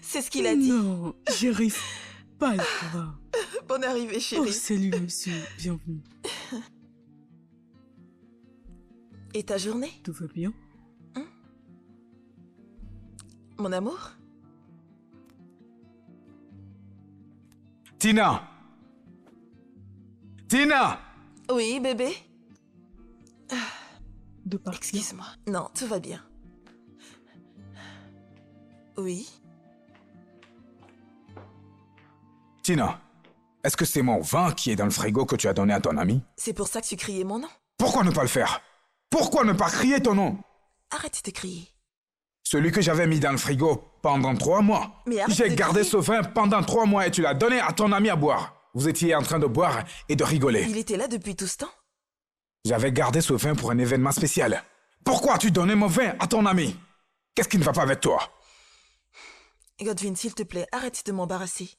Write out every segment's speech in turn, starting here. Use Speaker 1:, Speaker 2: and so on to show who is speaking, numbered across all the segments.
Speaker 1: C'est ce qu'il a dit.
Speaker 2: Non, j'arrive pas à le croire.
Speaker 1: Bonne arrivée,
Speaker 2: Oh,
Speaker 1: chérie.
Speaker 2: salut, monsieur. Bienvenue.
Speaker 1: Et ta journée,
Speaker 2: Tout va bien?
Speaker 1: mon amour?
Speaker 3: Tina! Tina!
Speaker 1: Oui, bébé?
Speaker 2: De partir?
Speaker 1: Excuse-moi. Non, tout va bien. Oui?
Speaker 3: Tina, est-ce que c'est mon vin qui est dans le frigo que tu as donné à ton ami?
Speaker 1: C'est pour ça que tu criais mon nom?
Speaker 3: Pourquoi ne pas le faire? Pourquoi ne pas crier ton nom?
Speaker 1: Arrête de crier.
Speaker 3: Celui que j'avais mis dans le frigo pendant 3 mois.
Speaker 1: Mais arrête
Speaker 3: J'ai
Speaker 1: de
Speaker 3: gardé
Speaker 1: crier.
Speaker 3: ce vin pendant 3 mois et tu l'as donné à ton ami à boire. Vous étiez en train de boire et de rigoler.
Speaker 1: Il était là depuis tout ce temps?
Speaker 3: J'avais gardé ce vin pour un événement spécial. Pourquoi as-tu donné mon vin à ton ami? Qu'est-ce qui ne va pas avec toi?
Speaker 1: Godwin, s'il te plaît, arrête de m'embarrasser.
Speaker 3: Si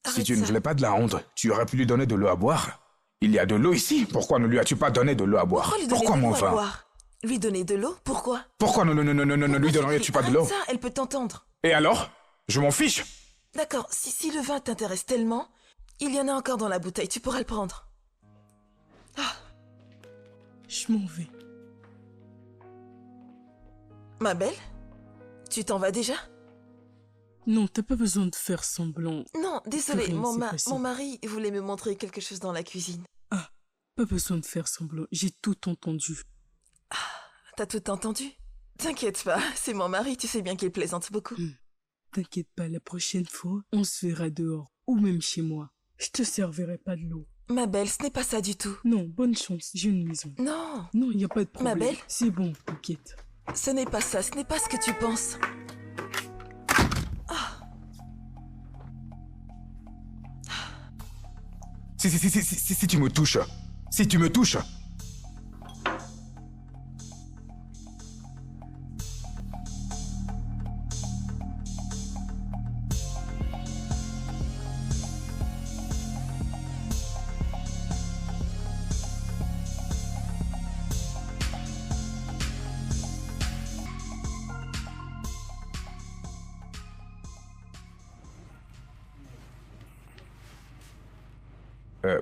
Speaker 1: Arrête
Speaker 3: tu ne
Speaker 1: ça.
Speaker 3: voulais pas de la honte, tu aurais pu lui donner de l'eau à boire. Il y a de l'eau ici. Pourquoi ne lui as-tu pas donné de l'eau à boire?
Speaker 1: Pourquoi lui donner
Speaker 3: Pourquoi
Speaker 1: de
Speaker 3: mon
Speaker 1: l'eau à
Speaker 3: vin?
Speaker 1: boire? Lui donner de l'eau? Pourquoi?
Speaker 3: Pourquoi ne lui donnerais-tu pas de l'eau?
Speaker 1: Arrête ça, elle peut t'entendre.
Speaker 3: Et alors? Je m'en fiche.
Speaker 1: D'accord, si le vin t'intéresse tellement, il y en a encore dans la bouteille, tu pourras le prendre.
Speaker 2: Je m'en vais.
Speaker 1: Ma belle? Tu t'en vas déjà?
Speaker 2: Non, t'as pas besoin de faire semblant.
Speaker 1: Non, désolé,
Speaker 2: Rien s'est passé.
Speaker 1: mon mari voulait me montrer quelque chose dans la cuisine.
Speaker 2: Ah, pas besoin de faire semblant. J'ai tout entendu.
Speaker 1: T'as tout entendu? T'inquiète pas, c'est mon mari, tu sais bien qu'il plaisante beaucoup.
Speaker 2: T'inquiète pas, la prochaine fois, on se verra dehors. Ou même chez moi. Je te servirai pas de l'eau.
Speaker 1: Ma belle, ce n'est pas ça du tout.
Speaker 2: Non, bonne chance, j'ai une maison.
Speaker 1: Non,
Speaker 2: Non, y a pas de problème.
Speaker 1: belle?
Speaker 2: C'est bon, t'inquiète.
Speaker 1: ce n'est pas ça, ce n'est pas ce que tu penses.
Speaker 3: Si tu me touches. Si tu me touches.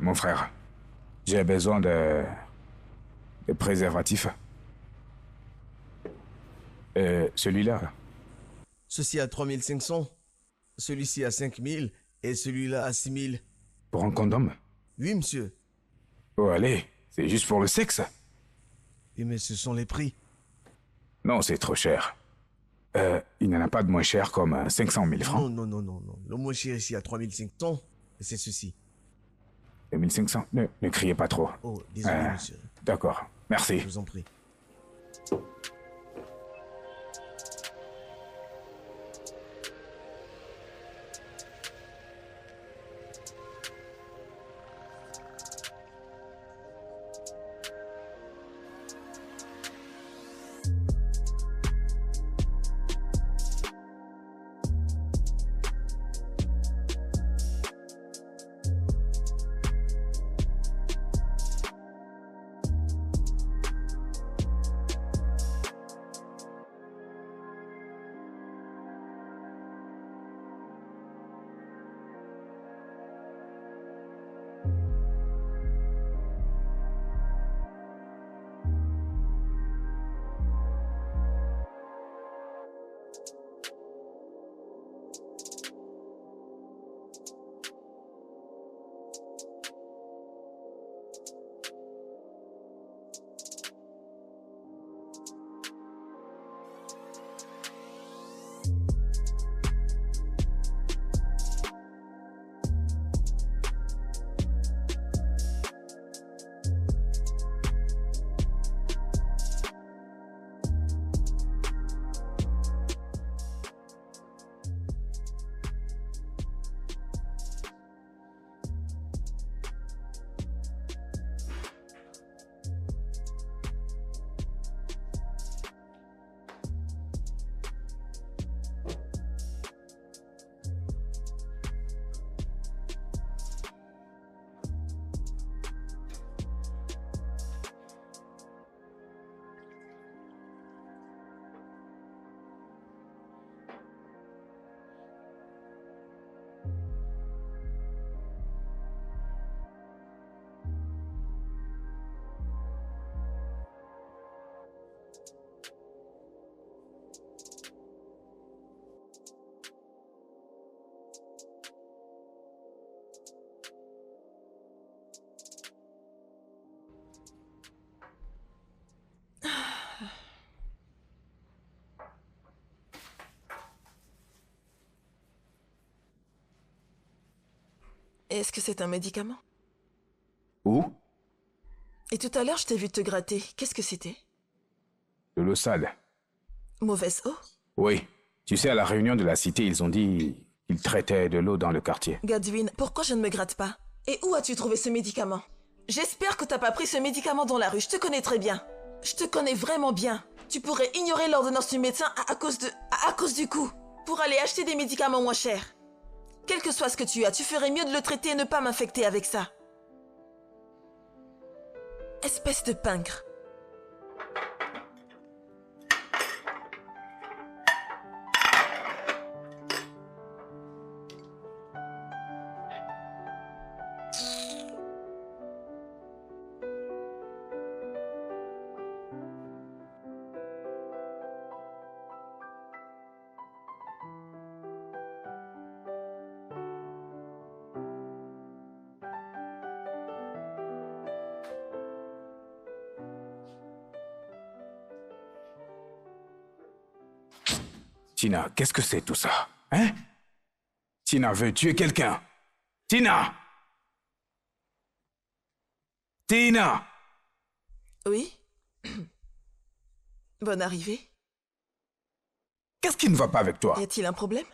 Speaker 3: Mon frère, j'ai besoin de préservatifs. Celui-là.
Speaker 4: Ceci à 3500, celui-ci à 5000 et celui-là à 6000.
Speaker 3: Pour un condom?
Speaker 4: Oui, monsieur.
Speaker 3: Oh, allez, c'est juste pour le sexe.
Speaker 4: Oui, mais ce sont les prix.
Speaker 3: Non, c'est trop cher. Il n'y en a pas de moins cher comme 500 000 francs.
Speaker 4: Non. Le moins cher ici à 3500, c'est ceci.
Speaker 3: 2500. Ne criez pas trop.
Speaker 4: Oh, désolé, monsieur.
Speaker 3: D'accord, merci.
Speaker 4: Je vous en prie.
Speaker 1: Est-ce que c'est un médicament?
Speaker 3: Où?
Speaker 1: Et tout à l'heure, je t'ai vu te gratter. Qu'est-ce que c'était?
Speaker 3: De l'eau sale.
Speaker 1: Mauvaise eau?
Speaker 3: Oui. Tu sais, à la réunion de la cité, ils ont dit qu'ils traitaient de l'eau dans le quartier.
Speaker 1: Godwin, pourquoi je ne me gratte pas? Et où as-tu trouvé ce médicament? J'espère que t'as pas pris ce médicament dans la rue. Je te connais très bien. Je te connais vraiment bien. Tu pourrais ignorer l'ordonnance du médecin à cause du coût. Pour aller acheter des médicaments moins chers. Quel que soit ce que tu as, tu ferais mieux de le traiter et ne pas m'infecter avec ça. Espèce de pingre.
Speaker 3: Tina, qu'est-ce que c'est tout ça? Hein? Tina veut tuer quelqu'un. Tina! Tina!
Speaker 1: Oui? Bonne arrivée.
Speaker 3: Qu'est-ce qui ne va pas avec toi?
Speaker 1: Y a-t-il un problème?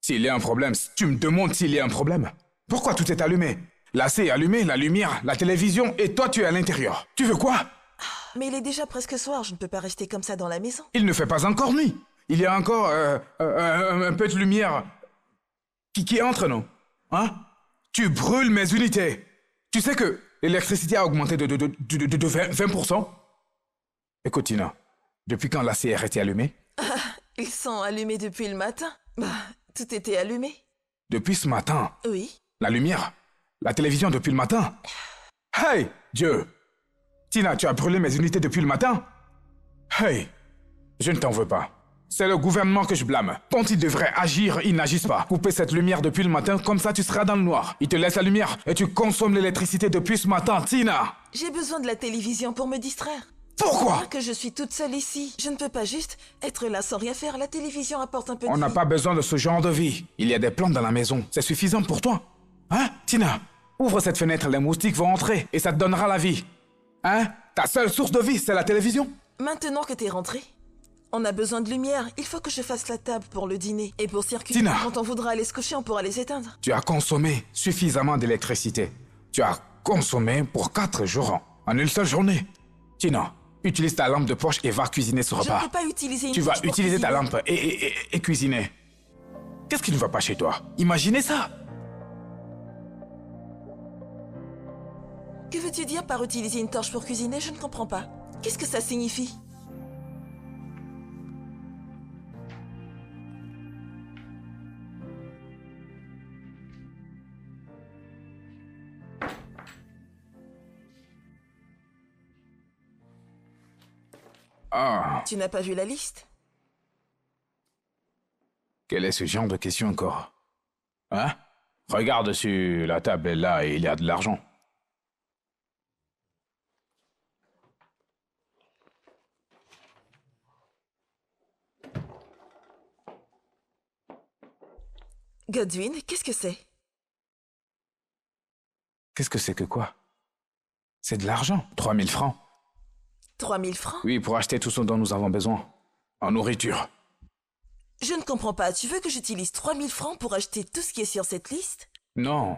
Speaker 3: S'il y a un problème, tu me demandes s'il y a un problème. Pourquoi tout est allumé? L'AC est allumé, la lumière, la télévision, et toi tu es à l'intérieur. Tu veux quoi?
Speaker 1: Mais il est déjà presque soir, je ne peux pas rester comme ça dans la maison.
Speaker 3: Il ne fait pas encore nuit. Il y a encore un peu de lumière qui entre, non? Hein? Tu brûles mes unités. Tu sais que l'électricité a augmenté de 20%? Écoute, Tina, depuis quand l'AC est resté allumé?
Speaker 1: Ils sont allumés depuis le matin. Bah, tout était allumé.
Speaker 3: Depuis ce matin?
Speaker 1: Oui.
Speaker 3: La lumière? La télévision depuis le matin? Hey, Dieu! Tina, tu as brûlé mes unités depuis le matin? Hey, je ne t'en veux pas. C'est le gouvernement que je blâme. Quand ils devraient agir, ils n'agissent pas. Couper cette lumière depuis le matin, comme ça tu seras dans le noir. Ils te laissent la lumière et tu consommes l'électricité depuis ce matin, Tina!
Speaker 1: J'ai besoin de la télévision pour me distraire.
Speaker 3: Pourquoi?
Speaker 1: Que je suis toute seule ici. Je ne peux pas juste être là sans rien faire. La télévision apporte un peu de
Speaker 3: On n'a
Speaker 1: vie.
Speaker 3: pas besoin de ce genre de vie. Il y a des plantes dans la maison. C'est suffisant pour toi. Hein, Tina? Ouvre cette fenêtre, les moustiques vont entrer et ça te donnera la vie. Hein? Ta seule source de vie, c'est la télévision?
Speaker 1: Maintenant que t'es rentré, on a besoin de lumière. Il faut que je fasse la table pour le dîner. Et pour circuler,
Speaker 3: Tina.
Speaker 1: quand on voudra aller se coucher, on pourra les éteindre.
Speaker 3: Tu as consommé suffisamment d'électricité. Tu as consommé pour 4 jours en une seule journée. Tina, utilise ta lampe de poche et va cuisiner ce
Speaker 1: Je ne
Speaker 3: repas.
Speaker 1: peux pas utiliser une
Speaker 3: Tu vas
Speaker 1: torche pour
Speaker 3: utiliser ta
Speaker 1: cuisiner.
Speaker 3: lampe et cuisiner. Qu'est-ce qui ne va pas chez toi? Imaginez ça.
Speaker 1: Que veux-tu dire par utiliser une torche pour cuisiner? Je ne comprends pas. Qu'est-ce que ça signifie?
Speaker 3: Ah,
Speaker 1: Tu n'as pas vu la liste?
Speaker 3: quel est ce genre de question encore? Hein? Regarde sur la table là, il y a de l'argent.
Speaker 1: Godwin, qu'est-ce que c'est?
Speaker 3: Qu'est-ce que c'est que quoi? C'est de l'argent. 3000 francs.
Speaker 1: 3000 francs?
Speaker 3: Oui, pour acheter tout ce dont nous avons besoin. En nourriture.
Speaker 1: Je ne comprends pas. Tu veux que j'utilise 3000 francs pour acheter tout ce qui est sur cette liste?
Speaker 3: Non.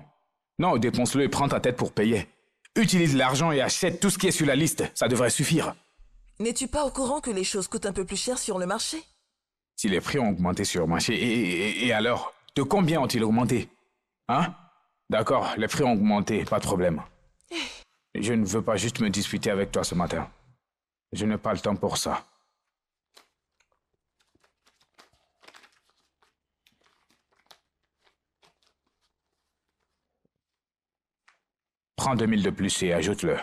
Speaker 3: Non, dépense-le et prends ta tête pour payer. Utilise l'argent et achète tout ce qui est sur la liste. Ça devrait suffire.
Speaker 1: N'es-tu pas au courant que les choses coûtent un peu plus cher sur le marché?
Speaker 3: Si les prix ont augmenté sur le marché, et alors? De combien ont-ils augmenté? Hein? D'accord, les prix ont augmenté, pas de problème. Je ne veux pas juste me disputer avec toi ce matin. Je n'ai pas le temps pour ça. Prends 2000 de plus et ajoute-le.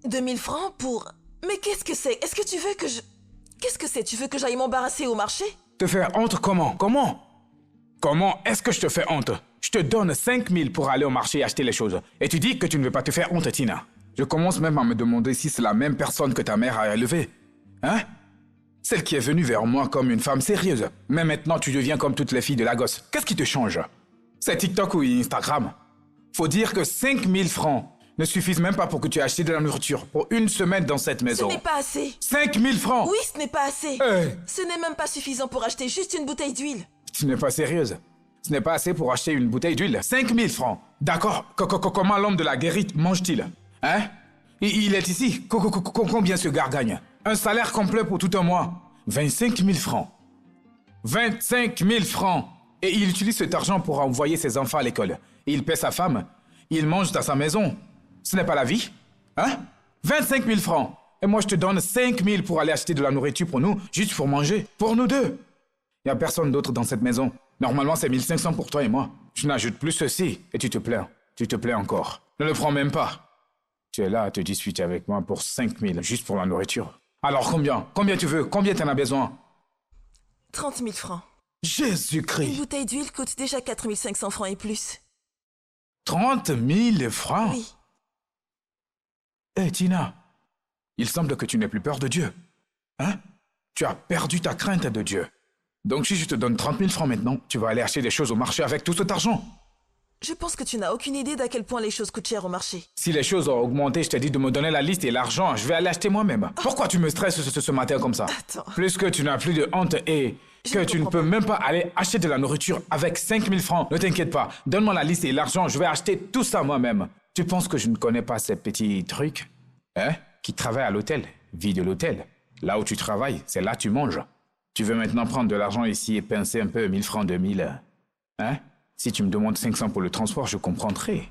Speaker 1: 2000 francs pour... Mais qu'est-ce que c'est? Est-ce que tu veux que je... Qu'est-ce que c'est? Tu veux que j'aille m'embarrasser au marché?
Speaker 3: Te faire honte comment? Comment? Comment est-ce que je te fais honte? Je te donne 5000 pour aller au marché et acheter les choses. Et tu dis que tu ne veux pas te faire honte, Tina. Je commence même à me demander si c'est la même personne que ta mère a élevée. Hein? Celle qui est venue vers moi comme une femme sérieuse. Mais maintenant, tu deviens comme toutes les filles de la gosse. Qu'est-ce qui te change? C'est TikTok ou Instagram. Faut dire que 5000 francs ne suffisent même pas pour que tu aies acheté de la nourriture pour une semaine dans cette
Speaker 1: Ce
Speaker 3: maison.
Speaker 1: n'est pas assez.
Speaker 3: 5000 francs.
Speaker 1: Oui, ce n'est pas assez.
Speaker 3: Hey,
Speaker 1: Ce n'est même pas suffisant pour acheter juste une bouteille d'huile.
Speaker 3: tu n'es pas sérieuse. Ce n'est pas assez pour acheter une bouteille d'huile. 5000 francs. D'accord. Comment l'homme de la guérite mange-t-il? Hein? Il est ici. Combien ce gars gagne? Un salaire complet pour tout un mois. 25 000 francs. 25 000 francs. Et il utilise cet argent pour envoyer ses enfants à l'école. Et il paie sa femme. Il mange dans sa maison. Ce n'est pas la vie? Hein? 25 000 francs. Et moi, je te donne 5 000 pour aller acheter de la nourriture pour nous, juste pour manger. Pour nous deux. Il n'y a personne d'autre dans cette maison. Normalement, c'est 1500 pour toi et moi. Je n'ajoute plus ceci et tu te plains. Tu te plains encore. Ne le prends même pas. Tu es là à te disputer avec moi pour 5 000, juste pour la nourriture. Alors combien? Combien tu veux? Combien t'en as besoin?
Speaker 1: 30 000 francs. Une
Speaker 3: Jésus-Christ!
Speaker 1: bouteille d'huile coûte déjà 4 500 francs et plus.
Speaker 3: 30 000 francs?
Speaker 1: Oui.
Speaker 3: Hé, Tina, il semble que tu n'aies plus peur de Dieu. Hein? Tu as perdu ta crainte de Dieu. Donc si je te donne 30 000 francs maintenant, tu vas aller acheter des choses au marché avec tout cet argent.
Speaker 1: Je pense que tu n'as aucune idée d'à quel point les choses coûtent cher au marché.
Speaker 3: Si les choses ont augmenté, je t'ai dit de me donner la liste et l'argent, je vais aller acheter moi-même. Pourquoi tu me stresses ce matin comme ça?
Speaker 1: Attends.
Speaker 3: Plus que tu n'as plus de honte et
Speaker 1: Je
Speaker 3: que
Speaker 1: ne
Speaker 3: tu ne
Speaker 1: comprends
Speaker 3: peux
Speaker 1: pas.
Speaker 3: même pas aller acheter de la nourriture avec 5 000 francs. Ne t'inquiète pas, donne-moi la liste et l'argent, je vais acheter tout ça moi-même. Tu penses que je ne connais pas ces petits trucs? Hein? Qui travaillent à l'hôtel, vie de l'hôtel. Là où tu travailles, c'est là que tu manges. Tu veux maintenant prendre de l'argent ici et pincer un peu 1000 francs, 2000. Hein? Si tu me demandes 500 pour le transport, je comprendrai.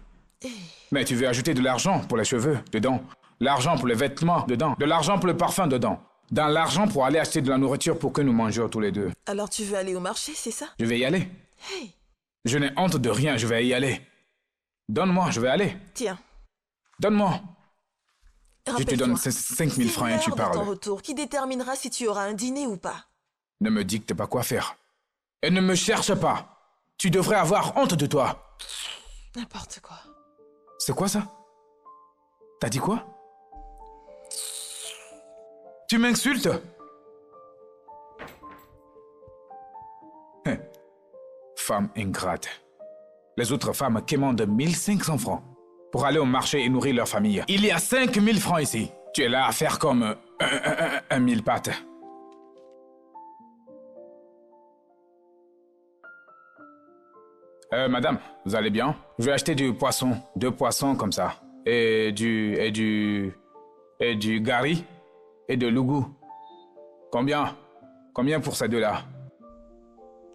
Speaker 3: Mais tu veux ajouter de l'argent pour les cheveux, dedans. L'argent pour les vêtements, dedans. De l'argent pour le parfum, dedans. Dans l'argent pour aller acheter de la nourriture pour que nous mangions tous les deux.
Speaker 1: Alors tu veux aller au marché, c'est ça?
Speaker 3: Je vais y aller.
Speaker 1: Hey,
Speaker 3: Je n'ai honte de rien, je vais y aller. Donne-moi, je vais aller.
Speaker 1: tiens,
Speaker 3: Donne-moi. Je te donne
Speaker 1: rappelle-toi.
Speaker 3: 5 000 francs et tu
Speaker 1: C'est l'heure de ton
Speaker 3: parles.
Speaker 1: retour qui déterminera si tu auras un dîner ou pas.
Speaker 3: Ne me dicte pas quoi faire. Et ne me cherche pas. Tu devrais avoir honte de toi.
Speaker 1: N'importe quoi.
Speaker 3: C'est quoi ça? T'as dit quoi? Tu m'insultes? Hein. Femme ingrate. Les autres femmes quémandent 1500 francs pour aller au marché et nourrir leur famille. Il y a 5000 francs ici. Tu es là à faire comme un mille pattes. Madame, vous allez bien? Je vais acheter du poisson, 2 poissons comme ça. Et du gari et de l'ougou. Combien? Combien pour ces deux-là?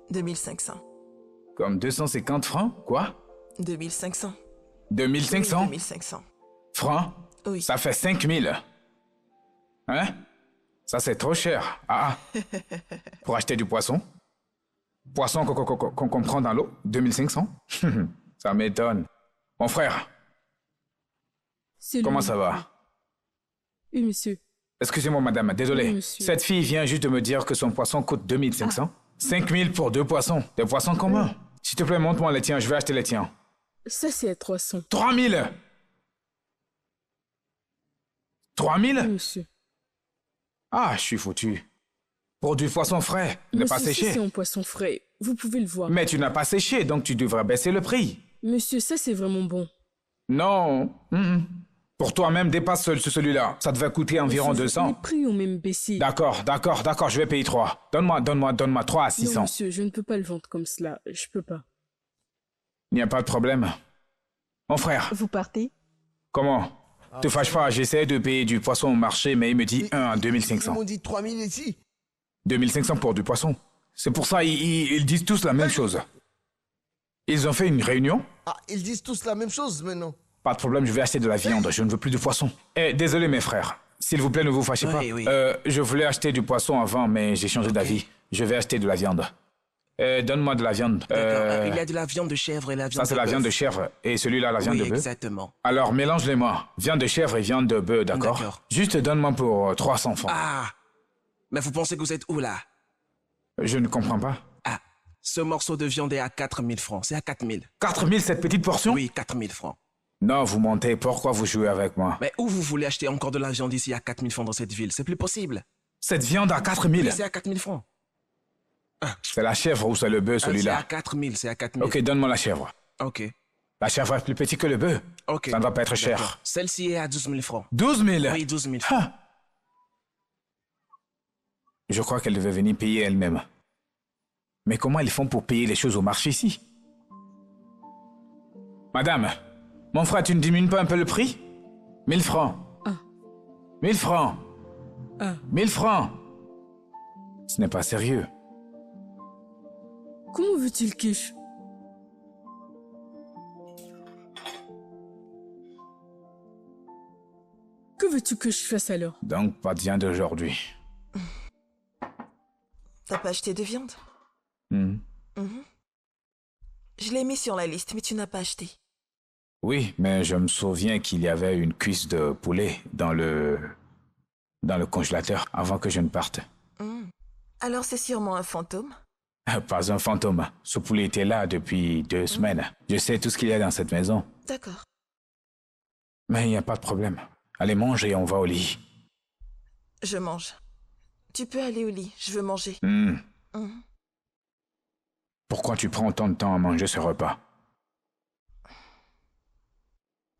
Speaker 1: 2500.
Speaker 3: Comme 250 francs? Quoi?
Speaker 1: 2500.
Speaker 3: 2500
Speaker 1: 2500.
Speaker 3: francs?
Speaker 1: Oui.
Speaker 3: Ça fait 5000. Hein? Ça, c'est trop cher. Ah, ah. Pour acheter du poisson? Poisson qu'on prend dans l'eau? 2500? Ça m'étonne. Mon frère,
Speaker 2: C'est
Speaker 3: comment
Speaker 2: lui.
Speaker 3: ça va?
Speaker 2: Oui, monsieur.
Speaker 3: Excusez-moi, madame, désolé.
Speaker 2: Oui, monsieur.
Speaker 3: Cette fille vient juste de me dire que son poisson coûte 2500. 5000 pour 2 poissons. Des poissons communs. S'il te plaît, montre-moi les tiens, je vais acheter les tiens.
Speaker 2: Ça, c'est à 300.
Speaker 3: 3000! 3000?
Speaker 2: Oui, monsieur.
Speaker 3: Ah, je suis foutu. Pour du poisson frais, ne pas
Speaker 2: Monsieur, ça,
Speaker 3: séché.
Speaker 2: c'est un poisson frais. Vous pouvez le voir.
Speaker 3: Mais tu n'as pas séché, donc tu devrais baisser le prix.
Speaker 2: Monsieur, ça, c'est vraiment bon.
Speaker 3: Non. Pour toi-même, dépasse celui-là. Ça devait coûter environ
Speaker 2: Monsieur,
Speaker 3: 200.
Speaker 2: Les prix ont même baissé.
Speaker 3: D'accord, je vais payer 3. Donne-moi 3 à
Speaker 2: Non,
Speaker 3: 600.
Speaker 2: monsieur, je ne peux pas le vendre comme cela. Je peux pas.
Speaker 3: Il n'y a pas de problème. Mon frère,
Speaker 5: Vous partez?
Speaker 3: comment? Te fâche pas, j'essaie de payer du poisson au marché, mais il me dit 1 à
Speaker 4: Ils
Speaker 3: 2500.
Speaker 4: m'ont dit 3000 ici.
Speaker 3: 2500 pour du poisson. C'est pour ça ils disent tous la même chose. Ils ont fait une réunion?
Speaker 4: Ah, ils disent tous la même chose maintenant.
Speaker 3: Pas de problème, je vais acheter de la viande, je ne veux plus de poisson. Eh, désolé mes frères. S'il vous plaît, ne vous fâchez pas.
Speaker 6: Oui.
Speaker 3: Je voulais acheter du poisson avant, mais j'ai changé d'avis. Je vais acheter de la viande. Donne-moi de la viande.
Speaker 6: D'accord. Il y a de la viande de chèvre et la viande
Speaker 3: Ça, c'est
Speaker 6: de
Speaker 3: la viande de
Speaker 6: bœuf.
Speaker 3: chèvre. Et celui-là, la viande
Speaker 6: Oui,
Speaker 3: de bœuf.
Speaker 6: exactement.
Speaker 3: Alors, mélange-les-moi. Viande de chèvre et viande de bœuf, d'accord?
Speaker 6: D'accord.
Speaker 3: Juste donne-moi pour 300 francs.
Speaker 6: Ah! Mais vous pensez que vous êtes où, là?
Speaker 3: Je ne comprends pas.
Speaker 6: Ah! Ce morceau de viande est à 4000 francs. C'est à 4000.
Speaker 3: 4000 cette petite portion?
Speaker 6: Oui, 4000 francs.
Speaker 3: Non, vous mentez. Pourquoi vous jouez avec moi?
Speaker 6: Mais où vous voulez acheter encore de la viande ici à 4000 francs dans cette ville? C'est plus possible.
Speaker 3: Cette viande à 4000?
Speaker 6: Oui, c'est à 4000 francs.
Speaker 3: C'est la chèvre ou c'est le bœuf,
Speaker 6: C'est à
Speaker 3: celui-là?
Speaker 6: 4000, c'est à 4000.
Speaker 3: Ok, donne-moi la chèvre.
Speaker 6: Ok.
Speaker 3: La chèvre est plus petite que le bœuf.
Speaker 6: Ok.
Speaker 3: Ça ne va pas être cher.
Speaker 6: D'accord. Celle-ci est à 12 000 francs.
Speaker 3: 12 000?
Speaker 6: Oui, 12 000 francs.
Speaker 3: Ah. Je crois qu'elle devait venir payer elle-même. Mais comment ils font pour payer les choses au marché ici? Madame, mon frère, tu ne diminues pas un peu le prix? 1000 francs. 1000 francs. 1000 francs. Ce n'est pas sérieux.
Speaker 2: Comment veut-il que je... Que veux-tu que je fasse alors?
Speaker 3: Donc, pas de viande d'aujourd'hui.
Speaker 1: T'as pas acheté de viande?
Speaker 3: Mhm.
Speaker 1: Je l'ai mis sur la liste, mais tu n'as pas acheté.
Speaker 3: Oui, mais je me souviens qu'il y avait une cuisse de poulet dans le congélateur avant que je ne parte.
Speaker 1: Alors c'est sûrement un fantôme.
Speaker 3: Pas un fantôme. Ce poulet était là depuis 2 semaines. Je sais tout ce qu'il y a dans cette maison.
Speaker 1: D'accord.
Speaker 3: Mais il n'y a pas de problème. Allez, mange et on va au lit.
Speaker 1: Je mange. Tu peux aller au lit, je veux manger.
Speaker 3: Pourquoi tu prends autant de temps à manger ce repas?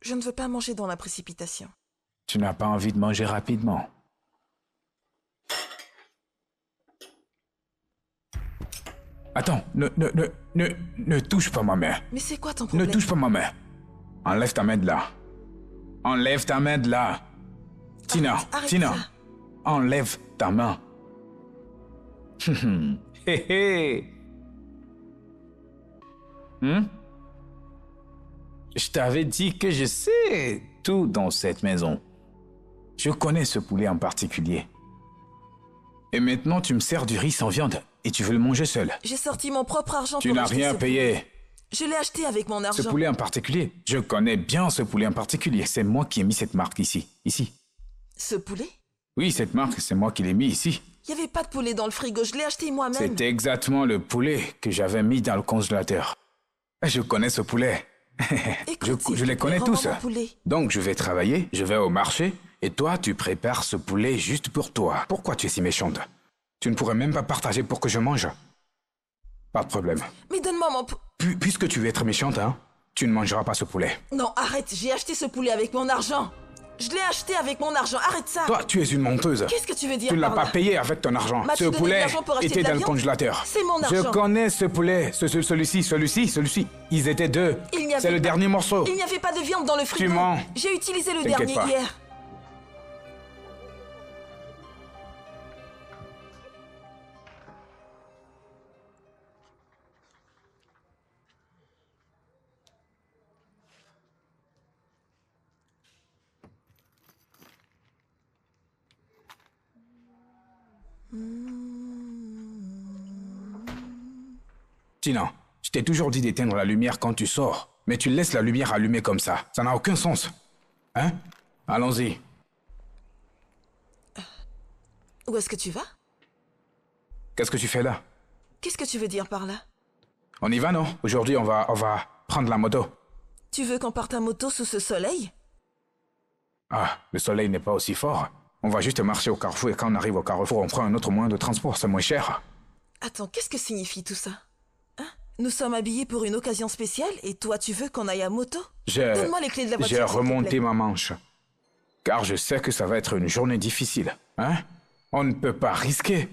Speaker 1: Je ne veux pas manger dans la précipitation.
Speaker 3: Tu n'as pas envie de manger rapidement. Attends, ne touche pas ma main.
Speaker 1: Mais c'est quoi ton
Speaker 3: Ne
Speaker 1: problème?
Speaker 3: touche pas ma main. Enlève ta main de là. Enlève ta main de là. Tina,
Speaker 1: Arrête
Speaker 3: Tina,
Speaker 1: ça.
Speaker 3: enlève ta main. Hé hé. Je t'avais dit que je sais tout dans cette maison. Je connais ce poulet en particulier. Et maintenant, tu me sers du riz sans viande et tu veux le manger seul.
Speaker 1: J'ai sorti mon propre argent
Speaker 3: Tu
Speaker 1: pour
Speaker 3: n'as
Speaker 1: acheter
Speaker 3: rien
Speaker 1: ce
Speaker 3: payé.
Speaker 1: poulet. Je l'ai acheté avec mon
Speaker 3: Ce
Speaker 1: argent.
Speaker 3: poulet en particulier, je connais bien ce poulet en particulier. C'est moi qui ai mis cette marque ici. Ici.
Speaker 1: Ce poulet?
Speaker 3: Oui, cette marque, c'est moi qui l'ai mis ici.
Speaker 1: Il n'y avait pas de poulet dans le frigo, je l'ai acheté moi-même.
Speaker 3: C'était exactement le poulet que j'avais mis dans le congélateur. Je connais ce poulet.
Speaker 1: Écoute, s'il
Speaker 3: je
Speaker 1: te
Speaker 3: les
Speaker 1: plaît,
Speaker 3: connais
Speaker 1: rends-moi
Speaker 3: tous.
Speaker 1: mon poulet.
Speaker 3: Donc je vais travailler, je vais au marché, et toi tu prépares ce poulet juste pour toi. Pourquoi tu es si méchante? Tu ne pourrais même pas partager pour que je mange? Pas de problème.
Speaker 1: Mais donne-moi mon
Speaker 3: Puisque tu veux être méchante, hein, tu ne mangeras pas ce poulet.
Speaker 1: Non, arrête, j'ai acheté ce poulet avec mon argent. Je l'ai acheté avec mon argent, arrête ça.
Speaker 3: Toi, tu es une menteuse.
Speaker 1: Qu'est-ce que tu veux dire
Speaker 3: Tu ne l'as
Speaker 1: par
Speaker 3: pas
Speaker 1: là?
Speaker 3: payé avec ton argent.
Speaker 1: M'as-tu
Speaker 3: Ce
Speaker 1: donné de
Speaker 3: poulet
Speaker 1: l'argent pour acheter
Speaker 3: était
Speaker 1: de la
Speaker 3: dans le
Speaker 1: viande?
Speaker 3: congélateur.
Speaker 1: C'est mon
Speaker 3: Je
Speaker 1: argent.
Speaker 3: connais ce poulet. Celui-ci. Ils étaient 2.
Speaker 1: Il n'y avait
Speaker 3: C'est le
Speaker 1: pas-
Speaker 3: dernier morceau.
Speaker 1: Il n'y avait pas de viande dans le frigo.
Speaker 3: mens.
Speaker 1: J'ai utilisé le
Speaker 3: T'inquiète
Speaker 1: dernier
Speaker 3: pas.
Speaker 1: hier.
Speaker 3: Tina, je t'ai toujours dit d'éteindre la lumière quand tu sors. Mais tu laisses la lumière allumée comme ça. Ça n'a aucun sens. Hein? Allons-y.
Speaker 1: Où est-ce que tu vas?
Speaker 3: Qu'est-ce que tu fais là?
Speaker 1: Qu'est-ce que tu veux dire par là?
Speaker 3: On y va, non? Aujourd'hui, on va prendre la moto.
Speaker 1: Tu veux qu'on parte à moto sous ce soleil?
Speaker 3: Ah, le soleil n'est pas aussi fort. On va juste marcher au carrefour et quand on arrive au carrefour, on prend un autre moyen de transport. C'est moins cher.
Speaker 1: Attends, qu'est-ce que signifie tout ça? Hein? Nous sommes habillés pour une occasion spéciale et toi tu veux qu'on aille à moto? Donne-moi les clés de la voiture.
Speaker 3: J'ai
Speaker 1: s'il te
Speaker 3: remonté
Speaker 1: plaît.
Speaker 3: ma manche. Car je sais que ça va être une journée difficile. Hein? On ne peut pas risquer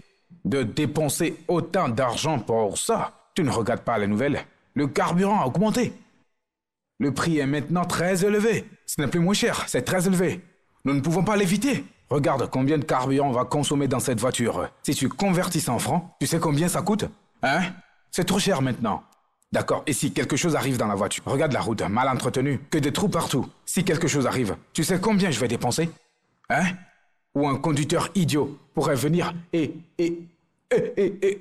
Speaker 3: de dépenser autant d'argent pour ça. Tu ne regardes pas les nouvelles. Le carburant a augmenté. Le prix est maintenant très élevé. Ce n'est plus moins cher, c'est très élevé. Nous ne pouvons pas l'éviter. Regarde combien de carburant on va consommer dans cette voiture. Si tu convertis ça en francs, tu sais combien ça coûte? Hein? C'est trop cher maintenant. D'accord, et si quelque chose arrive dans la voiture, regarde la route, mal entretenue, que des trous partout. Si quelque chose arrive, tu sais combien je vais dépenser? Hein? Ou un conducteur idiot pourrait venir et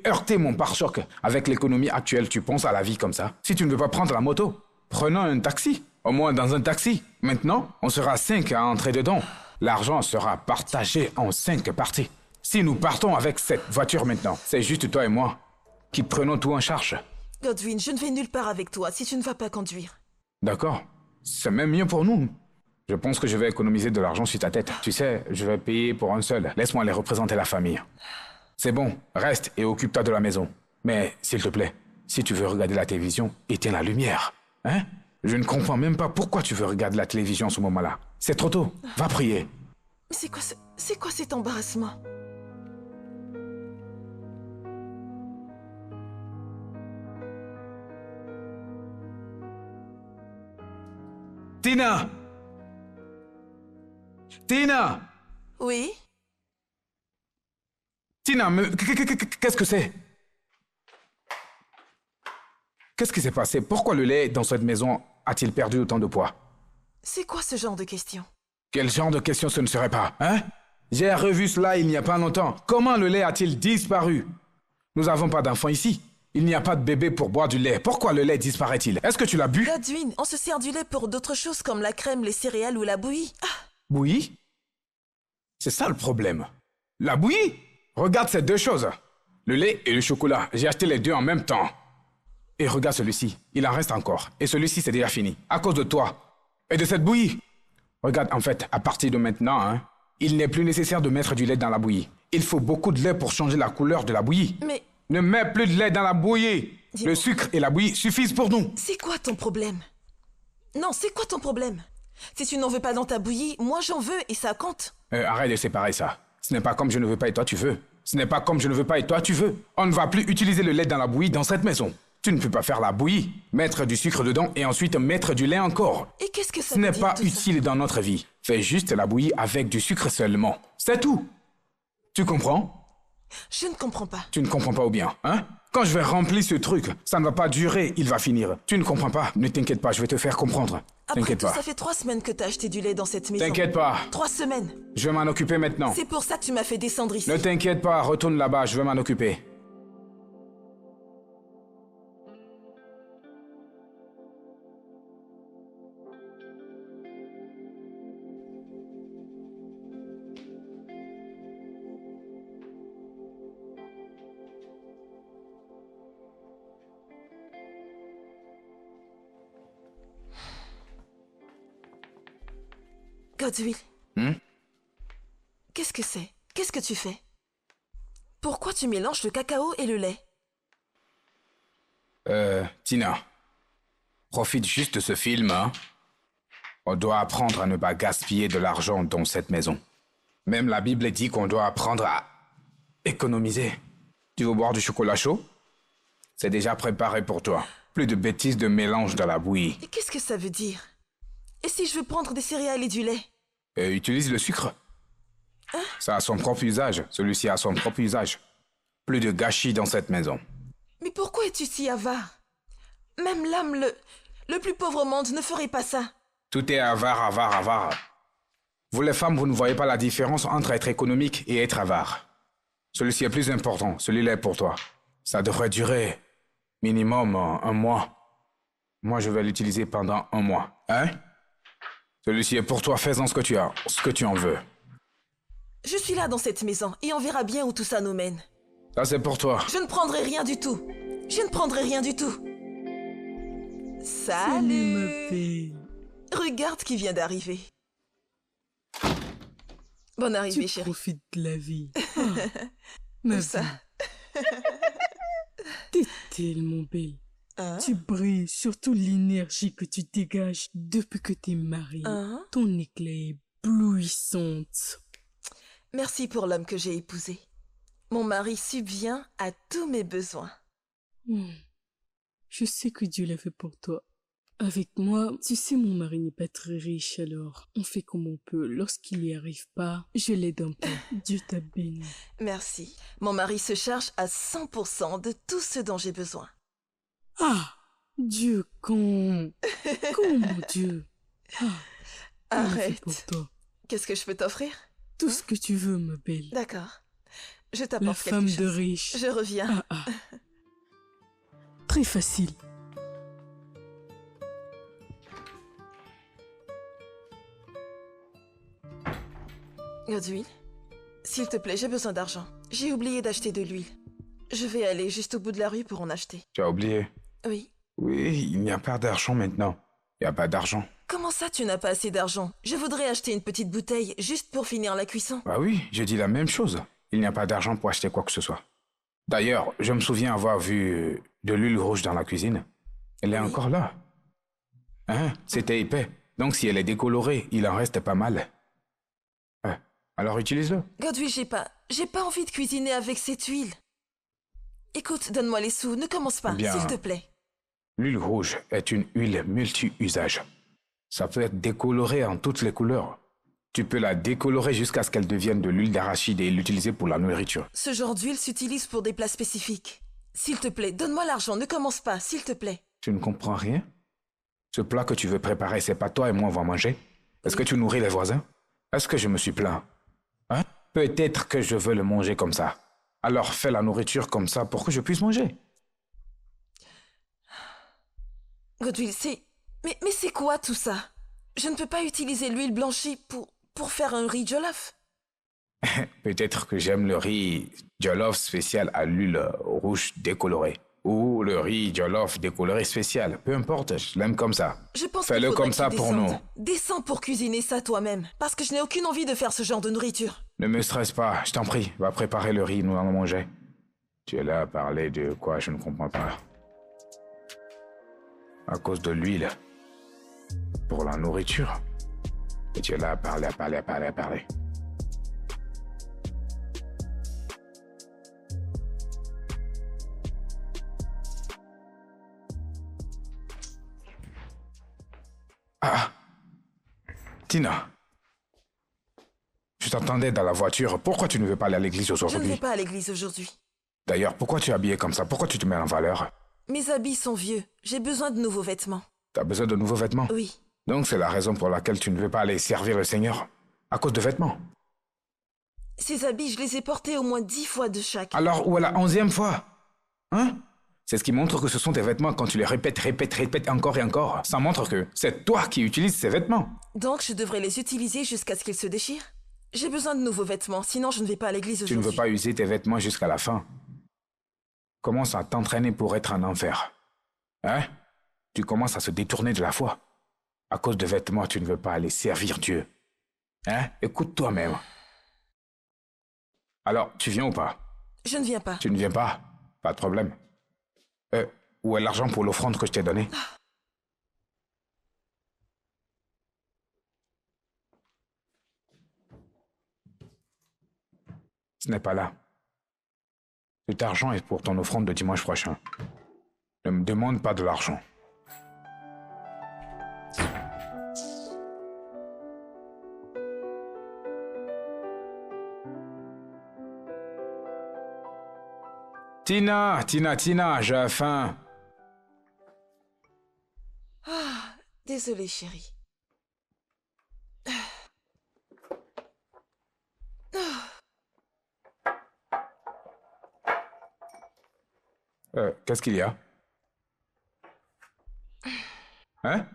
Speaker 3: heurter mon pare-choc. Avec l'économie actuelle, tu penses à la vie comme ça? Si tu ne veux pas prendre la moto, prenons un taxi. Au moins dans un taxi. Maintenant, on sera 5 à entrer dedans. L'argent sera partagé en 5 parties. Si nous partons avec cette voiture maintenant, c'est juste toi et moi qui prenons tout en charge.
Speaker 1: Godwin, je ne vais nulle part avec toi si tu ne vas pas conduire.
Speaker 3: D'accord. C'est même mieux pour nous. Je pense que je vais économiser de l'argent sur ta tête. Tu sais, je vais payer pour un seul. Laisse-moi aller représenter la famille. C'est bon, reste et occupe-toi de la maison. Mais, s'il te plaît, si tu veux regarder la télévision, éteins la lumière. Hein? Je ne comprends même pas pourquoi tu veux regarder la télévision en ce moment-là. C'est trop tôt. Va prier.
Speaker 1: Mais c'est quoi cet embarrassement?
Speaker 3: Tina! Tina!
Speaker 1: Oui?
Speaker 3: Tina, qu'est-ce que c'est? Qu'est-ce qui s'est passé? Pourquoi le lait dans cette maison a-t-il perdu autant de poids?
Speaker 1: C'est quoi ce genre de question?
Speaker 3: Quel genre de question ce ne serait pas, hein? J'ai revu cela il n'y a pas longtemps. Comment le lait a-t-il disparu? Nous n'avons pas d'enfants ici. Il n'y a pas de bébé pour boire du lait. Pourquoi le lait disparaît-il? Est-ce que tu l'as bu?
Speaker 1: Godwin, on se sert du lait pour d'autres choses comme la crème, les céréales ou la bouillie. Ah,
Speaker 3: Bouillie? C'est ça le problème. La bouillie? Regarde ces deux choses. Le lait et le chocolat. J'ai acheté les deux en même temps. Et regarde celui-ci. Il en reste encore. Et celui-ci, c'est déjà fini. À cause de toi. Et de cette bouillie. Regarde, en fait, à partir de maintenant, hein, il n'est plus nécessaire de mettre du lait dans la bouillie. Il faut beaucoup de lait pour changer la couleur de la bouillie.
Speaker 1: mais
Speaker 3: Ne mets plus de lait dans la bouillie.
Speaker 1: Dis-moi.
Speaker 3: Le sucre et la bouillie suffisent pour nous.
Speaker 1: c'est quoi ton problème? Non, c'est quoi ton problème? Si tu n'en veux pas dans ta bouillie, moi j'en veux et ça compte.
Speaker 3: Arrête de séparer ça. Ce n'est pas comme je ne veux pas et toi tu veux. Ce n'est pas comme je ne veux pas et toi tu veux. On ne va plus utiliser le lait dans la bouillie dans cette maison. Tu ne peux pas faire la bouillie, mettre du sucre dedans et ensuite mettre du lait encore.
Speaker 1: Et qu'est-ce que ça
Speaker 3: Ce
Speaker 1: veut
Speaker 3: n'est
Speaker 1: dire
Speaker 3: pas
Speaker 1: tout ça?
Speaker 3: utile dans notre vie. Fais juste la bouillie avec du sucre seulement. C'est tout. Tu comprends?
Speaker 1: Je ne comprends pas.
Speaker 3: Tu ne comprends pas ou bien, hein? Quand je vais remplir ce truc, ça ne va pas durer, il va finir. Tu ne comprends pas, ne t'inquiète pas, je vais te faire comprendre.
Speaker 1: Après
Speaker 3: T'inquiète
Speaker 1: tout,
Speaker 3: pas.
Speaker 1: ça fait 3 semaines que t'as acheté du lait dans cette maison.
Speaker 3: T'inquiète pas,
Speaker 1: 3 semaines.
Speaker 3: je vais m'en occuper maintenant.
Speaker 1: C'est pour ça que tu m'as fait descendre ici.
Speaker 3: Ne t'inquiète pas, retourne là-bas, je vais m'en occuper.
Speaker 1: Godwin.
Speaker 3: Hmm?
Speaker 1: Qu'est-ce que c'est? Qu'est-ce que tu fais? Pourquoi tu mélanges le cacao et le lait?
Speaker 3: Tina, profite juste de ce film, hein. On doit apprendre à ne pas gaspiller de l'argent dans cette maison. Même la Bible dit qu'on doit apprendre à économiser. Tu veux boire du chocolat chaud? C'est déjà préparé pour toi. Plus de bêtises de mélange dans la bouillie.
Speaker 1: Et qu'est-ce que ça veut dire? Et si je veux prendre des céréales et du lait?
Speaker 3: Utilise le sucre. Ça a son propre usage. Celui-ci a son propre usage. Plus de gâchis dans cette maison.
Speaker 1: Mais pourquoi es-tu si avare? Même l'âme, le plus pauvre au monde ne ferait pas ça.
Speaker 3: Tout est avare, avare, avare. Vous les femmes, vous ne voyez pas la différence entre être économique et être avare. Celui-ci est plus important, celui-là est pour toi. Ça devrait durer minimum un mois. Moi, je vais l'utiliser pendant un mois. Hein? Celui-ci est pour toi, fais-en ce que tu as, ce que tu en veux.
Speaker 1: Je suis là dans cette maison et on verra bien où tout ça nous mène.
Speaker 3: Ça, c'est pour toi.
Speaker 1: Je ne prendrai rien du tout. Je ne prendrai rien du tout.
Speaker 2: Salut, ma
Speaker 1: Salut!
Speaker 2: belle.
Speaker 1: Regarde qui vient d'arriver. Bonne arrivée,
Speaker 2: Tu
Speaker 1: chérie.
Speaker 2: profites de la vie. Ah, ma
Speaker 1: Où ça?
Speaker 2: belle, t'es tellement belle.
Speaker 1: Hein?
Speaker 2: Tu brilles, surtout l'énergie que tu dégages depuis que t'es mariée.
Speaker 1: Hein?
Speaker 2: Ton éclat est éblouissante.
Speaker 1: Merci pour l'homme que j'ai épousé. Mon mari subvient à tous mes besoins.
Speaker 2: Hmm. Je sais que Dieu l'a fait pour toi. Avec moi, tu sais, mon mari n'est pas très riche, alors on fait comme on peut. Lorsqu'il n'y arrive pas, je l'aide un peu. Dieu t'a béni.
Speaker 1: Merci. Mon mari se charge à 100% de tout ce dont j'ai besoin.
Speaker 2: Ah, Dieu, mon Dieu. Ah, il l'a fait
Speaker 1: Arrête.
Speaker 2: pour toi.
Speaker 1: Qu'est-ce que je peux t'offrir?
Speaker 2: Tout ce que tu veux, ma belle.
Speaker 1: D'accord. Je
Speaker 2: La
Speaker 1: t'apporte quelque
Speaker 2: femme
Speaker 1: chose.
Speaker 2: de riche.
Speaker 1: Je reviens.
Speaker 2: Ah. Très facile.
Speaker 1: Godwin, s'il te plaît, j'ai besoin d'argent. J'ai oublié d'acheter de l'huile. Je vais aller juste au bout de la rue pour en acheter.
Speaker 3: Tu as oublié?
Speaker 1: Oui.
Speaker 3: Oui, il n'y a pas d'argent maintenant. Il n'y a pas d'argent.
Speaker 1: Comment ça, tu n'as pas assez d'argent? Je voudrais acheter une petite bouteille juste pour finir la cuisson.
Speaker 3: Bah oui, j'ai dit la même chose. Il n'y a pas d'argent pour acheter quoi que ce soit. D'ailleurs, je me souviens avoir vu de l'huile rouge dans la cuisine. Elle est encore là. Hein? C'était épais. Donc si elle est décolorée, il en reste pas mal. Alors utilise-le.
Speaker 1: Godwill, j'ai pas envie de cuisiner avec cette huile. Écoute, donne-moi les sous, ne commence pas,
Speaker 3: Bien.
Speaker 1: s'il te plaît.
Speaker 3: L'huile rouge est une huile multi-usage. Ça peut être décoloré en toutes les couleurs. Tu peux la décolorer jusqu'à ce qu'elle devienne de l'huile d'arachide et l'utiliser pour la nourriture.
Speaker 1: Ce genre d'huile s'utilise pour des plats spécifiques. S'il te plaît, donne-moi l'argent, ne commence pas, s'il te plaît.
Speaker 3: Tu ne comprends rien? Ce plat que tu veux préparer, c'est pas toi et moi on va manger? Est-ce que tu nourris les voisins? Est-ce que je me suis plaint? Hein? Peut-être que je veux le manger comme ça. Alors fais la nourriture comme ça pour que je puisse manger.
Speaker 1: Godwill, Mais c'est quoi tout ça? Je ne peux pas utiliser l'huile blanchie pour faire un riz jollof.
Speaker 3: Peut-être que j'aime le riz jollof spécial à l'huile rouge décolorée. Ou le riz jollof décoloré spécial. Peu importe, je l'aime comme ça.
Speaker 1: Je pense
Speaker 3: Fais-le
Speaker 1: qu'il faudrait
Speaker 3: comme ça
Speaker 1: que tu
Speaker 3: pour nous.
Speaker 1: descendes. Descends pour cuisiner ça toi-même. Parce que je n'ai aucune envie de faire ce genre de nourriture.
Speaker 3: Ne me stresse pas, je t'en prie. Va préparer le riz, nous allons manger. Tu es là à parler de quoi, je ne comprends pas. À cause de l'huile. Pour la nourriture. Et tu es là à parler. Ah. Tina. Je t'entendais dans la voiture. Pourquoi tu ne veux pas aller à l'église
Speaker 1: Je ne vais
Speaker 3: aujourd'hui?
Speaker 1: pas à l'église aujourd'hui.
Speaker 3: D'ailleurs, pourquoi tu es habillé comme ça? Pourquoi tu te mets en valeur?
Speaker 1: Mes habits sont vieux. J'ai besoin de nouveaux vêtements.
Speaker 3: T'as besoin de nouveaux vêtements?
Speaker 1: Oui.
Speaker 3: Donc c'est la raison pour laquelle tu ne veux pas aller servir le Seigneur? À cause de vêtements?
Speaker 1: Ces habits, je les ai portés au moins 10 fois de chaque.
Speaker 3: Alors où est la 11e fois? Hein? C'est ce qui montre que ce sont tes vêtements quand tu les répètes encore et encore. Ça montre que c'est toi qui utilises ces vêtements.
Speaker 1: Donc je devrais les utiliser jusqu'à ce qu'ils se déchirent? J'ai besoin de nouveaux vêtements, sinon je ne vais pas à l'église
Speaker 3: Tu
Speaker 1: aujourd'hui.
Speaker 3: ne veux pas user tes vêtements jusqu'à la fin. Commence à t'entraîner pour être en enfer. Hein? Tu commences à se détourner de la foi. À cause de vêtements, tu ne veux pas aller servir Dieu. Hein? Écoute toi-même. Alors, tu viens ou pas?
Speaker 1: Je ne viens pas.
Speaker 3: Tu ne viens pas? Pas de problème. Où est l'argent pour l'offrande que je t'ai donnée? Ce n'est pas là. Cet argent est pour ton offrande de dimanche prochain. Ne me demande pas de l'argent. Tina, j'ai faim.
Speaker 1: Désolée, chérie.
Speaker 3: Qu'est-ce qu'il y a? Hein?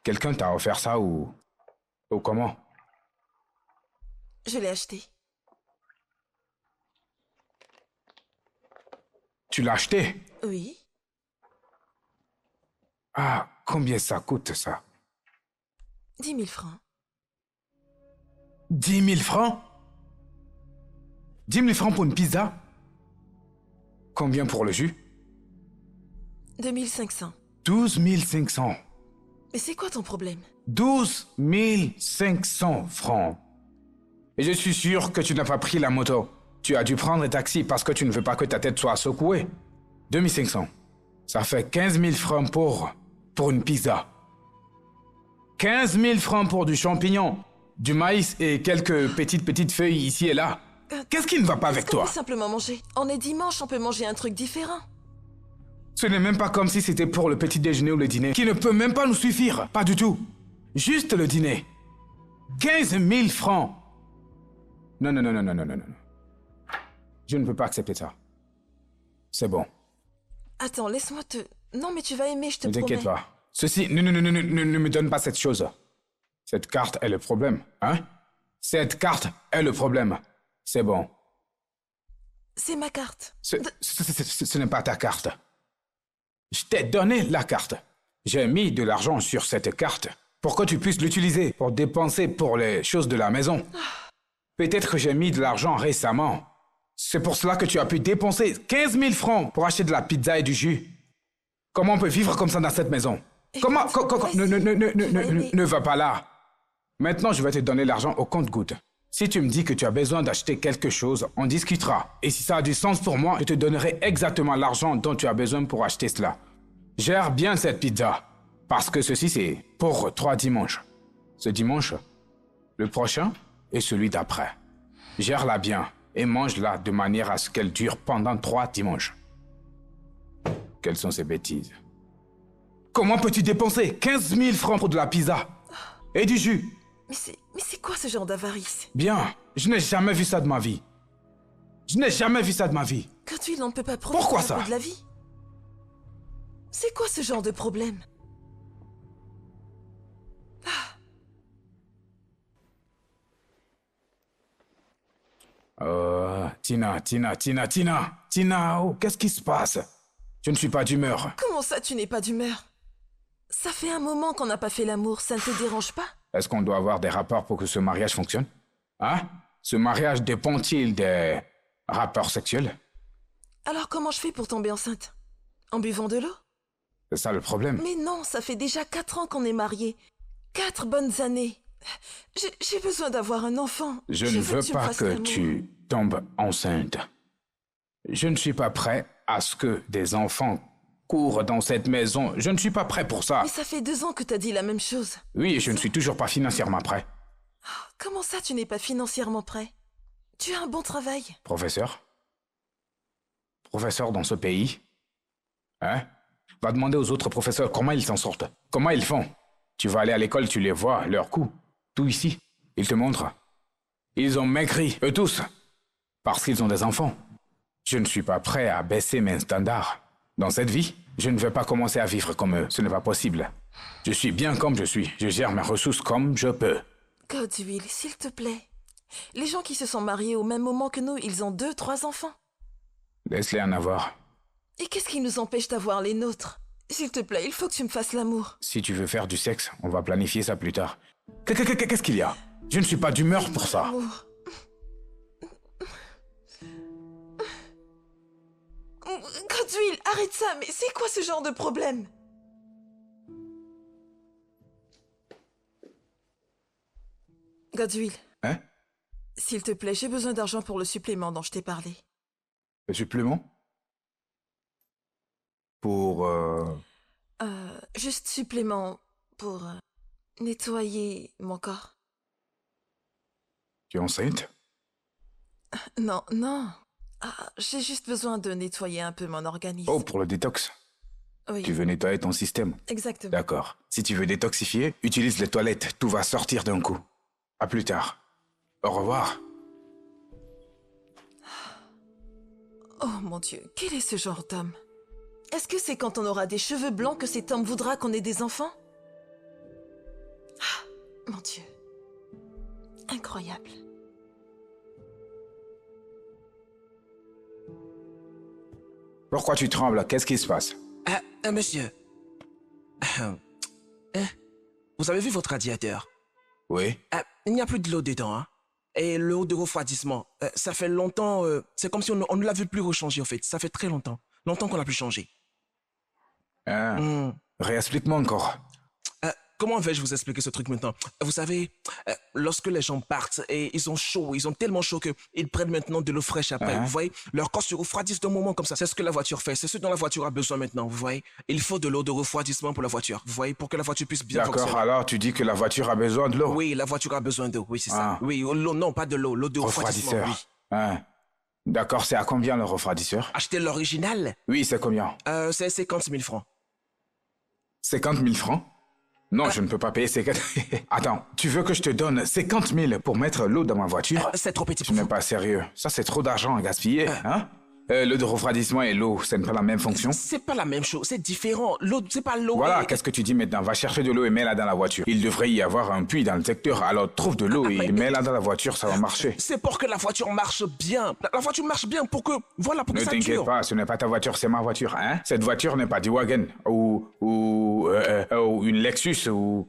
Speaker 3: Quelqu'un t'a offert ça ou comment?
Speaker 1: Je l'ai acheté.
Speaker 3: Tu l'as acheté?
Speaker 1: Oui.
Speaker 3: Ah, combien ça coûte ça?
Speaker 1: 10 000 francs.
Speaker 3: 10 000 francs? 10 000 francs pour une pizza? Combien pour le jus?
Speaker 1: 2 500.
Speaker 3: 12 500.
Speaker 1: Mais c'est quoi ton problème?
Speaker 3: 12 500 francs. Et je suis sûr que tu n'as pas pris la moto. Tu as dû prendre un taxi parce que tu ne veux pas que ta tête soit secouée. 2 500. Ça fait 15 000 francs pour une pizza. 15 000 francs pour du champignon, du maïs et quelques petites feuilles ici et là. Qu'est-ce qui ne va pas avec
Speaker 1: Est-ce qu'on
Speaker 3: toi?
Speaker 1: peut simplement manger? On est dimanche, on peut manger un truc différent.
Speaker 3: Ce n'est même pas comme si c'était pour le petit déjeuner ou le dîner, qui ne peut même pas nous suffire. Pas du tout. Juste le dîner. 15 000 francs. Non. Je ne peux pas accepter ça. C'est bon.
Speaker 1: Attends, laisse-moi te... Non, mais tu vas aimer, je te
Speaker 3: Ne
Speaker 1: promets.
Speaker 3: t'inquiète pas. Ceci, ne me donne pas cette chose. Cette carte est le problème, hein? Cette carte est le problème. C'est bon.
Speaker 1: C'est ma carte.
Speaker 3: Ce n'est pas ta carte. Je t'ai donné la carte. J'ai mis de l'argent sur cette carte pour que tu puisses l'utiliser pour dépenser pour les choses de la maison. Peut-être que j'ai mis de l'argent récemment. C'est pour cela que tu as pu dépenser 15 000 francs pour acheter de la pizza et du jus. Comment on peut vivre comme ça dans cette maison? Comment... Ne va pas là. Maintenant, je vais te donner l'argent au compte-gouttes. Si tu me dis que tu as besoin d'acheter quelque chose, on discutera. Et si ça a du sens pour moi, je te donnerai exactement l'argent dont tu as besoin pour acheter cela. Gère bien cette pizza. Parce que ceci, c'est pour 3 dimanches. Ce dimanche, le prochain et celui d'après. Gère-la bien et mange-la de manière à ce qu'elle dure pendant 3 dimanches. Quelles sont ces bêtises? Comment peux-tu dépenser 15 000 francs pour de la pizza et du jus?
Speaker 1: Mais c'est quoi ce genre d'avarice?
Speaker 3: Bien, je n'ai jamais vu ça de ma vie. Je n'ai jamais vu ça de ma vie.
Speaker 1: Gratuit, on ne peut pas profiter
Speaker 3: Pourquoi
Speaker 1: un
Speaker 3: ça?
Speaker 1: peu de la vie. C'est quoi ce genre de problème?
Speaker 3: Tina, oh, qu'est-ce qui se passe? Je ne suis pas d'humeur.
Speaker 1: Comment ça, tu n'es pas d'humeur? Ça fait un moment qu'on n'a pas fait l'amour, ça ne te dérange pas?
Speaker 3: Est-ce qu'on doit avoir des rapports pour que ce mariage fonctionne? Hein? Ce mariage dépend-il des rapports sexuels?
Speaker 1: Alors comment je fais pour tomber enceinte? En buvant de l'eau?
Speaker 3: C'est ça le problème.
Speaker 1: Mais non, ça fait déjà 4 ans qu'on est mariés. 4 bonnes années. J'ai besoin d'avoir un enfant.
Speaker 3: Je ne veux
Speaker 1: tu me
Speaker 3: pas
Speaker 1: fasses
Speaker 3: que
Speaker 1: l'amour.
Speaker 3: tu tombes enceinte. Je ne suis pas prêt à ce que des enfants courent dans cette maison. Je ne suis pas prêt pour ça.
Speaker 1: Mais ça fait 2 ans que t'as dit la même chose.
Speaker 3: Oui, et je ne suis toujours pas financièrement prêt.
Speaker 1: Comment ça, tu n'es pas financièrement prêt? Tu as un bon travail.
Speaker 3: Professeur? Professeur dans ce pays? Hein? Va demander aux autres professeurs comment ils s'en sortent. Comment ils font? Tu vas aller à l'école, tu les vois, leurs coups. Tout ici. Ils te montrent. Ils ont maigri, eux tous. Parce qu'ils ont des enfants. Je ne suis pas prêt à baisser mes standards. Dans cette vie, je ne vais pas commencer à vivre comme eux. Ce n'est pas possible. Je suis bien comme je suis. Je gère mes ressources comme je peux.
Speaker 1: Godswill, s'il te plaît. Les gens qui se sont mariés au même moment que nous, ils ont 2, 3 enfants.
Speaker 3: Laisse-les en avoir.
Speaker 1: Et qu'est-ce qui nous empêche d'avoir les nôtres? S'il te plaît, il faut que tu me fasses l'amour.
Speaker 3: Si tu veux faire du sexe, on va planifier ça plus tard. Qu'est-ce qu'il y a? Je ne suis pas d'humeur pour ça.
Speaker 1: L'amour. Godswill, arrête ça, mais c'est quoi ce genre de problème? Godswill.
Speaker 3: Hein?
Speaker 1: S'il te plaît, j'ai besoin d'argent pour le supplément dont je t'ai parlé.
Speaker 3: Le supplément? Pour...
Speaker 1: Juste supplément pour nettoyer mon corps.
Speaker 3: Tu es enceinte?
Speaker 1: Non, non. J'ai juste besoin de nettoyer un peu mon organisme.
Speaker 3: Oh, pour le détox.
Speaker 1: Oui,
Speaker 3: Tu veux nettoyer ton système.
Speaker 1: exactement.
Speaker 3: D'accord. Si tu veux détoxifier, utilise les toilettes. Tout va sortir d'un coup. À plus tard. Au revoir.
Speaker 1: Oh mon Dieu, quel est ce genre d'homme? Est-ce que c'est quand on aura des cheveux blancs que cet homme voudra qu'on ait des enfants? Mon Dieu. Incroyable.
Speaker 3: Pourquoi tu trembles? Qu'est-ce qui se passe?
Speaker 6: Monsieur. Vous avez vu votre radiateur?
Speaker 3: Oui.
Speaker 6: Il n'y a plus de l'eau dedans, hein? Et l'eau de refroidissement, ça fait longtemps... c'est comme si on ne l'avait plus rechangé, en fait. Ça fait très longtemps. Longtemps qu'on l'a plus changé.
Speaker 3: Réexplique-moi encore.
Speaker 6: Comment vais-je vous expliquer ce truc maintenant? Vous savez, lorsque les gens partent et ils ont chaud, ils ont tellement chaud qu'ils prennent maintenant de l'eau fraîche après. Vous voyez, leur corps se refroidit d'un moment comme ça. C'est ce que la voiture fait. C'est ce dont la voiture a besoin maintenant. Vous voyez, il faut de l'eau de refroidissement pour la voiture. Vous voyez, pour que la voiture puisse bien
Speaker 3: D'accord,
Speaker 6: fonctionner.
Speaker 3: alors tu dis que la voiture a besoin de l'eau.
Speaker 6: Oui, la voiture a besoin d'eau. Oui, c'est ça. Oui, l'eau, non, pas de l'eau. L'eau de refroidissement.
Speaker 3: Refroidisseur.
Speaker 6: Oui.
Speaker 3: D'accord, c'est à combien le refroidisseur?
Speaker 6: Acheter l'original,
Speaker 3: Oui, c'est combien?
Speaker 6: c'est 50 000 francs.
Speaker 3: 50 000 francs? Non, je ne peux pas payer 50... Attends, tu veux que je te donne 50 000 pour mettre l'eau dans ma voiture?
Speaker 6: C'est trop petit
Speaker 3: Tu
Speaker 6: pour
Speaker 3: n'es
Speaker 6: vous.
Speaker 3: pas sérieux. Ça, c'est trop d'argent à gaspiller, hein? L'eau de refroidissement et l'eau, ce n'est pas la même fonction?
Speaker 6: C'est pas la même chose, c'est différent. L'eau, c'est pas l'eau.
Speaker 3: Voilà,
Speaker 6: et-
Speaker 3: qu'est-ce que tu dis maintenant? Va chercher de l'eau et mets-la dans la voiture. Il devrait y avoir un puits dans le secteur, alors trouve de l'eau et mets-la dans la voiture, ça va marcher.
Speaker 6: C'est pour que la voiture marche bien. La voiture marche bien pour que, voilà, pour que
Speaker 3: Ne
Speaker 6: ça
Speaker 3: t'inquiète
Speaker 6: dure.
Speaker 3: pas, ce n'est pas ta voiture, c'est ma voiture, hein? Cette voiture n'est pas du wagon, ou une Lexus, ou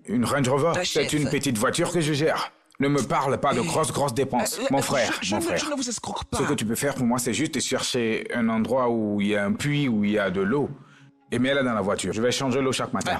Speaker 3: une Range Rover.
Speaker 6: Chef.
Speaker 3: C'est une petite voiture que je gère. Ne me parle pas de grosses dépenses. Mon frère,
Speaker 6: je ne vous escroque pas.
Speaker 3: Ce que tu peux faire pour moi, c'est juste chercher un endroit où il y a un puits, où il y a de l'eau. Et mets-la dans la voiture. Je vais changer l'eau chaque matin.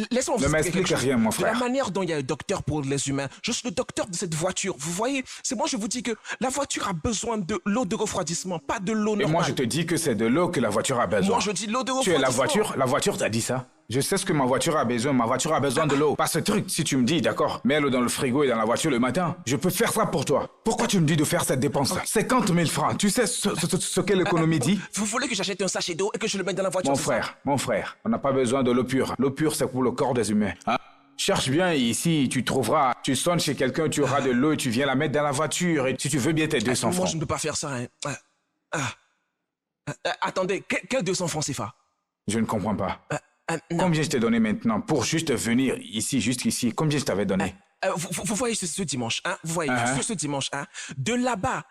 Speaker 6: Laisse-moi vous
Speaker 3: Ne
Speaker 6: expliquer
Speaker 3: m'explique
Speaker 6: quelque chose.
Speaker 3: rien, mon
Speaker 6: De
Speaker 3: frère.
Speaker 6: la manière dont il y a un docteur pour les humains, je suis le docteur de cette voiture. Vous voyez, c'est moi, je vous dis que la voiture a besoin de l'eau de refroidissement, pas de l'eau
Speaker 3: Et
Speaker 6: normale.
Speaker 3: moi, je te dis que c'est de l'eau que la voiture a besoin.
Speaker 6: Moi, je dis l'eau de
Speaker 3: Tu es
Speaker 6: refroidissement.
Speaker 3: la voiture t'a dit ça. Je sais ce que ma voiture a besoin. Ma voiture a besoin de l'eau. Pas ce truc, si tu me dis, d'accord, mets l'eau dans le frigo et dans la voiture le matin. Je peux faire ça pour toi. Pourquoi tu me dis de faire cette dépense? 50 000 francs. Tu sais ce que l'économie dit?
Speaker 6: Vous voulez que j'achète un sachet d'eau et que je le mette dans la voiture? c'est ça?
Speaker 3: Mon frère, on n'a pas besoin de l'eau pure. L'eau pure, c'est pour le corps des humains. Hein? Cherche bien ici, tu trouveras. Tu sonnes chez quelqu'un, tu auras de l'eau et tu viens la mettre dans la voiture. Et si tu veux bien tes 200
Speaker 6: Moi,
Speaker 3: francs.
Speaker 6: je ne peux pas faire ça. Hein. Attendez, quel 200 francs CFA?
Speaker 3: Je ne comprends pas.
Speaker 6: Non.
Speaker 3: Combien je t'ai donné maintenant pour juste venir ici, juste ici? Combien je t'avais donné?
Speaker 6: Vous voyez ce dimanche, hein? Vous voyez ce dimanche, hein? De là-bas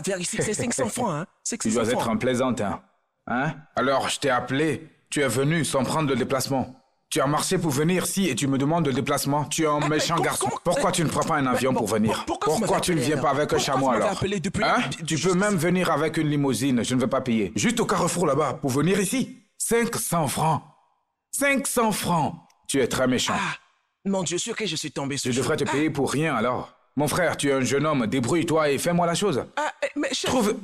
Speaker 6: vers ici, c'est 500 francs, hein? C'est
Speaker 3: Tu
Speaker 6: 500
Speaker 3: dois être
Speaker 6: francs.
Speaker 3: un plaisantin. Hein? Alors, je t'ai appelé. Tu es venu sans prendre le déplacement. Tu as marché pour venir ici et tu me demandes le déplacement. Tu es un méchant garçon. Pourquoi tu ne prends pas un avion pour venir?
Speaker 6: Pourquoi vous m'avez
Speaker 3: Pourquoi tu ne
Speaker 6: appelé,
Speaker 3: viens pas
Speaker 6: alors?
Speaker 3: avec un
Speaker 6: Pourquoi
Speaker 3: chameau
Speaker 6: vous m'avez
Speaker 3: alors?
Speaker 6: appelé depuis
Speaker 3: Hein?
Speaker 6: la-
Speaker 3: Tu
Speaker 6: je-
Speaker 3: peux même venir avec une limousine. Je ne vais pas payer. Juste au carrefour là-bas pour venir ici. 500 francs. 500 francs. Tu es très méchant.
Speaker 6: Ah, mon Dieu, sur qui je suis tombé ce
Speaker 3: Je devrais te payer pour rien alors. Mon frère, tu es un jeune homme. Débrouille-toi et fais-moi la chose.
Speaker 6: Mais chef,
Speaker 3: Trouve...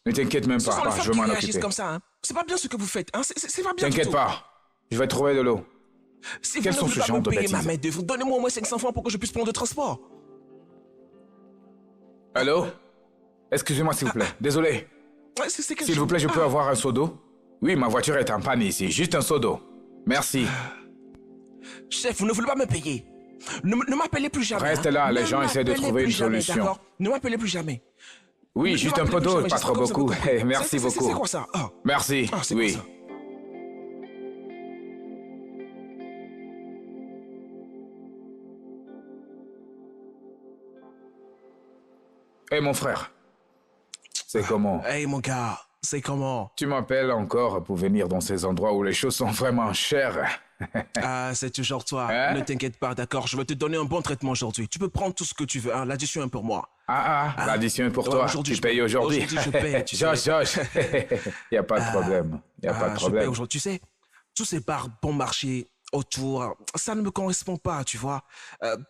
Speaker 3: Ne t'inquiète même
Speaker 6: ce
Speaker 3: pas.
Speaker 6: sont les
Speaker 3: Je
Speaker 6: femmes
Speaker 3: vais
Speaker 6: qui
Speaker 3: m'en
Speaker 6: réagissent
Speaker 3: occuper.
Speaker 6: comme ça, hein? C'est pas bien ce que vous faites, hein? C'est pas bien du
Speaker 3: T'inquiète
Speaker 6: tout.
Speaker 3: pas. Je vais trouver de l'eau.
Speaker 6: Si
Speaker 3: Quels
Speaker 6: vous
Speaker 3: sont
Speaker 6: ne
Speaker 3: ce
Speaker 6: voulez pas
Speaker 3: genre
Speaker 6: me
Speaker 3: de
Speaker 6: payer ma
Speaker 3: bêtises?
Speaker 6: main-d'œuvre, donnez-moi au moins 500 francs pour que je puisse prendre le transport.
Speaker 3: Allô? Excusez-moi s'il vous plaît. Désolé.
Speaker 6: Ouais, c'est quelque
Speaker 3: S'il vous
Speaker 6: chose.
Speaker 3: plaît, je peux
Speaker 6: Ah,
Speaker 3: avoir un seau d'eau? Oui, ma voiture est en panne ici. Juste un seau d'eau. Merci.
Speaker 6: Chef, vous ne voulez pas me payer. Ne m'appelez plus jamais.
Speaker 3: Reste
Speaker 6: hein.
Speaker 3: là, les
Speaker 6: Ne
Speaker 3: gens essaient de
Speaker 6: m'appelez
Speaker 3: trouver
Speaker 6: plus
Speaker 3: une
Speaker 6: jamais,
Speaker 3: solution.
Speaker 6: d'accord? Ne m'appelez plus jamais.
Speaker 3: Oui,
Speaker 6: Ne
Speaker 3: juste un
Speaker 6: m'appelez
Speaker 3: peu
Speaker 6: plus
Speaker 3: d'eau,
Speaker 6: jamais,
Speaker 3: pas
Speaker 6: j'espère
Speaker 3: trop
Speaker 6: que vous avez
Speaker 3: beaucoup.
Speaker 6: compris.
Speaker 3: Eh, merci beaucoup.
Speaker 6: C'est quoi ça? Ah.
Speaker 3: Merci.
Speaker 6: Ah, c'est
Speaker 3: Oui.
Speaker 6: quoi ça?
Speaker 3: Eh, mon frère. C'est comment?
Speaker 6: Hey mon gars, c'est comment?
Speaker 3: Tu m'appelles encore pour venir dans ces endroits où les choses sont vraiment chères.
Speaker 6: Ah, c'est toujours toi.
Speaker 3: Hein?
Speaker 6: Ne t'inquiète pas, d'accord? Je vais te donner un bon traitement aujourd'hui. Tu peux prendre tout ce que tu veux, hein? L'addition est pour moi.
Speaker 3: L'addition est pour
Speaker 6: Ouais,
Speaker 3: toi.
Speaker 6: aujourd'hui,
Speaker 3: Tu
Speaker 6: je
Speaker 3: payes
Speaker 6: paye.
Speaker 3: aujourd'hui.
Speaker 6: Aujourd'hui, je paye, tu sais.
Speaker 3: Josh. Y a pas de problème. Y a pas de
Speaker 6: Je paye
Speaker 3: problème.
Speaker 6: aujourd'hui. Tu sais, tous ces bars bon marché autour, ça ne me correspond pas, tu vois.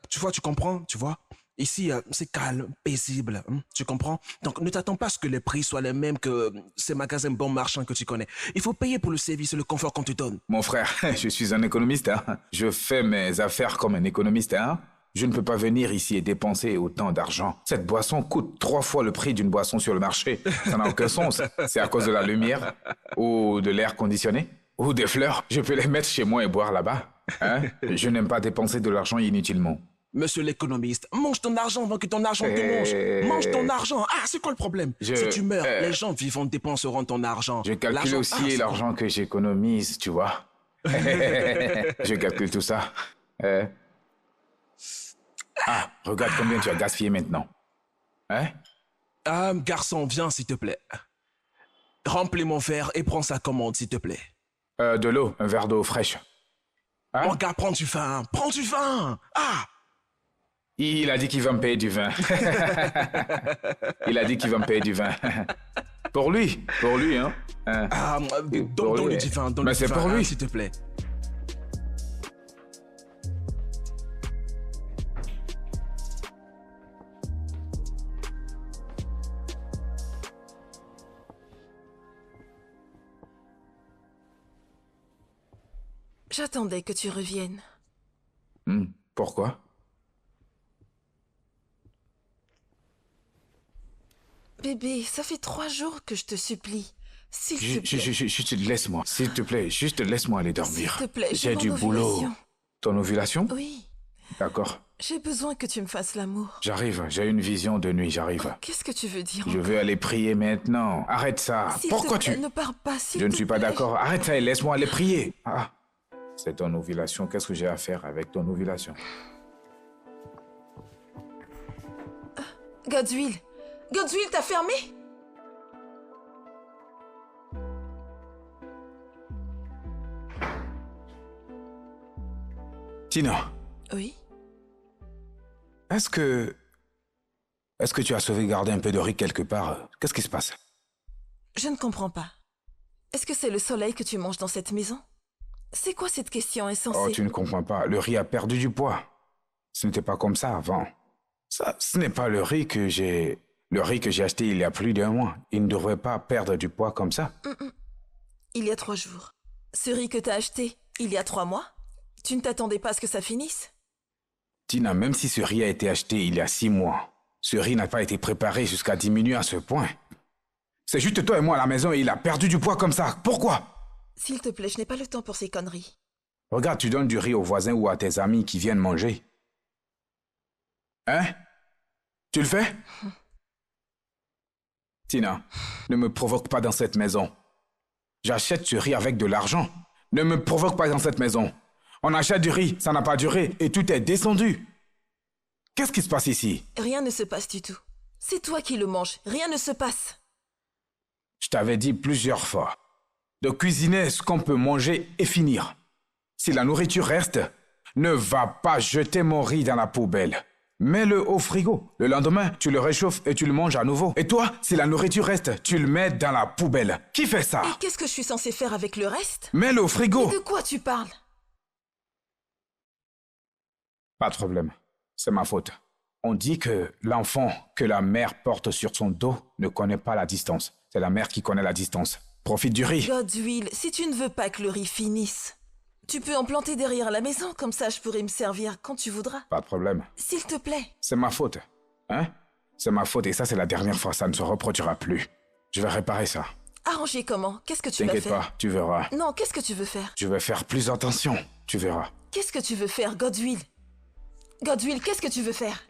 Speaker 6: Tu comprends, tu vois. Ici, c'est calme, paisible, hein, tu comprends? Donc, ne t'attends pas à ce que les prix soient les mêmes que ces magasins bon marchand que tu connais. Il faut payer pour le service et le confort qu'on te donne.
Speaker 3: Mon frère, je suis un économiste. Hein. Je fais mes affaires comme un économiste. Hein. Je ne peux pas venir ici et dépenser autant d'argent. Cette boisson coûte 3 fois le prix d'une boisson sur le marché. Ça n'a aucun sens. C'est à cause de la lumière ou de l'air conditionné ou des fleurs. Je peux les mettre chez moi et boire là-bas. Hein. Je n'aime pas dépenser de l'argent inutilement.
Speaker 6: Monsieur l'économiste, mange ton argent avant que ton argent te mange. Mange ton argent. Ah, c'est quoi le problème? Si tu meurs, les gens vivants dépenseront ton argent.
Speaker 3: Je calcule
Speaker 6: L'argent-
Speaker 3: aussi
Speaker 6: c'est
Speaker 3: l'argent que j'économise, tu vois. Je calcule tout ça. Regarde combien tu as gaspillé maintenant. Hein?
Speaker 6: Ah, garçon, viens s'il te plaît. Remplis mon verre et prends sa commande s'il te plaît.
Speaker 3: De l'eau, un verre d'eau fraîche. Hein?
Speaker 6: Mon gars, prends du vin. Prends du vin. Ah!
Speaker 3: Il a dit qu'il va me payer du vin. Il a dit qu'il va me payer du vin. Pour lui, hein.
Speaker 6: Ah,
Speaker 3: pour
Speaker 6: donne
Speaker 3: lui.
Speaker 6: le divin, donne
Speaker 3: Mais
Speaker 6: le
Speaker 3: c'est
Speaker 6: divin,
Speaker 3: pour lui.
Speaker 6: s'il te plaît.
Speaker 1: J'attendais que tu reviennes.
Speaker 3: Pourquoi?
Speaker 1: Bébé, ça fait 3 jours que je te supplie. S'il te plaît.
Speaker 3: Juste laisse-moi, s'il te plaît, juste laisse-moi aller dormir.
Speaker 1: S'il te plaît,
Speaker 3: j'ai du
Speaker 1: mon
Speaker 3: boulot.
Speaker 1: ovulation.
Speaker 3: Ton ovulation?
Speaker 1: Oui,
Speaker 3: D'accord.
Speaker 1: j'ai besoin que tu me fasses l'amour.
Speaker 3: J'arrive, j'ai une vision de nuit, j'arrive.
Speaker 1: Qu'est-ce que tu veux dire
Speaker 3: Je veux aller prier maintenant. Arrête ça.
Speaker 1: S'il
Speaker 3: Pourquoi
Speaker 1: te plaît,
Speaker 3: tu...
Speaker 1: ne pars pas, s'il
Speaker 3: Je ne
Speaker 1: te
Speaker 3: suis pas
Speaker 1: plaît.
Speaker 3: d'accord. Arrête ça et laisse-moi aller prier. Ah, c'est ton ovulation. Qu'est-ce que j'ai à faire avec ton ovulation?
Speaker 1: Godswill, Godswill, t'as fermé?
Speaker 3: Tina,
Speaker 1: Oui.
Speaker 3: est-ce que Est-ce que tu as sauvegardé un peu de riz quelque part? Qu'est-ce qui se passe?
Speaker 1: Je ne comprends pas. Est-ce que c'est le soleil que tu manges dans cette maison? C'est quoi cette question insensée?
Speaker 3: Oh, tu ne comprends pas. Le riz a perdu du poids. Ce n'était pas comme ça avant. Ça, ce n'est pas le riz que j'ai... Le riz que j'ai acheté il y a plus d'1 mois. Il ne devrait pas perdre du poids comme ça.
Speaker 1: Il y a 3 jours. Ce riz que t'as acheté il y a 3 mois? Tu ne t'attendais pas à ce que ça finisse?
Speaker 3: Tina, même si ce riz a été acheté il y a 6 mois, ce riz n'a pas été préparé jusqu'à diminuer à ce point. C'est juste toi et moi à la maison et il a perdu du poids comme ça. Pourquoi?
Speaker 1: S'il te plaît, je n'ai pas le temps pour ces conneries.
Speaker 3: Regarde, tu donnes du riz aux voisins ou à tes amis qui viennent manger. Hein? Tu le fais? Tina, ne me provoque pas dans cette maison. J'achète ce riz avec de l'argent. Ne me provoque pas dans cette maison. On achète du riz, ça n'a pas duré et tout est descendu. Qu'est-ce qui se passe ici?
Speaker 1: Rien ne se passe du tout. C'est toi qui le manges. Rien ne se passe.
Speaker 3: Je t'avais dit plusieurs fois de cuisiner ce qu'on peut manger et finir. Si la nourriture reste, ne va pas jeter mon riz dans la poubelle. Mets-le au frigo. Le lendemain, tu le réchauffes et tu le manges à nouveau. Et toi, si la nourriture reste, tu le mets dans la poubelle. Qui fait ça?
Speaker 1: Et qu'est-ce que je suis censée faire avec le reste?
Speaker 3: Mets-le au frigo.
Speaker 1: Mais de quoi tu parles?
Speaker 3: Pas de problème. C'est ma faute. On dit que l'enfant que la mère porte sur son dos ne connaît pas la distance. C'est la mère qui connaît la distance. Profite du riz.
Speaker 1: Godwill, si tu ne veux pas que le riz finisse, tu peux en planter derrière la maison, comme ça je pourrai me servir quand tu voudras.
Speaker 3: Pas de problème.
Speaker 1: S'il te plaît.
Speaker 3: C'est ma faute. Hein? C'est ma faute et ça c'est la dernière fois. Ça ne se reproduira plus. Je vais réparer ça.
Speaker 1: Arranger comment? Qu'est-ce que tu vas faire?
Speaker 3: T'inquiète pas, tu verras.
Speaker 1: Non, qu'est-ce que tu veux faire?
Speaker 3: Je vais faire plus attention. Tu verras.
Speaker 1: Qu'est-ce que tu veux faire, Godwill? Godwill, qu'est-ce que tu veux faire?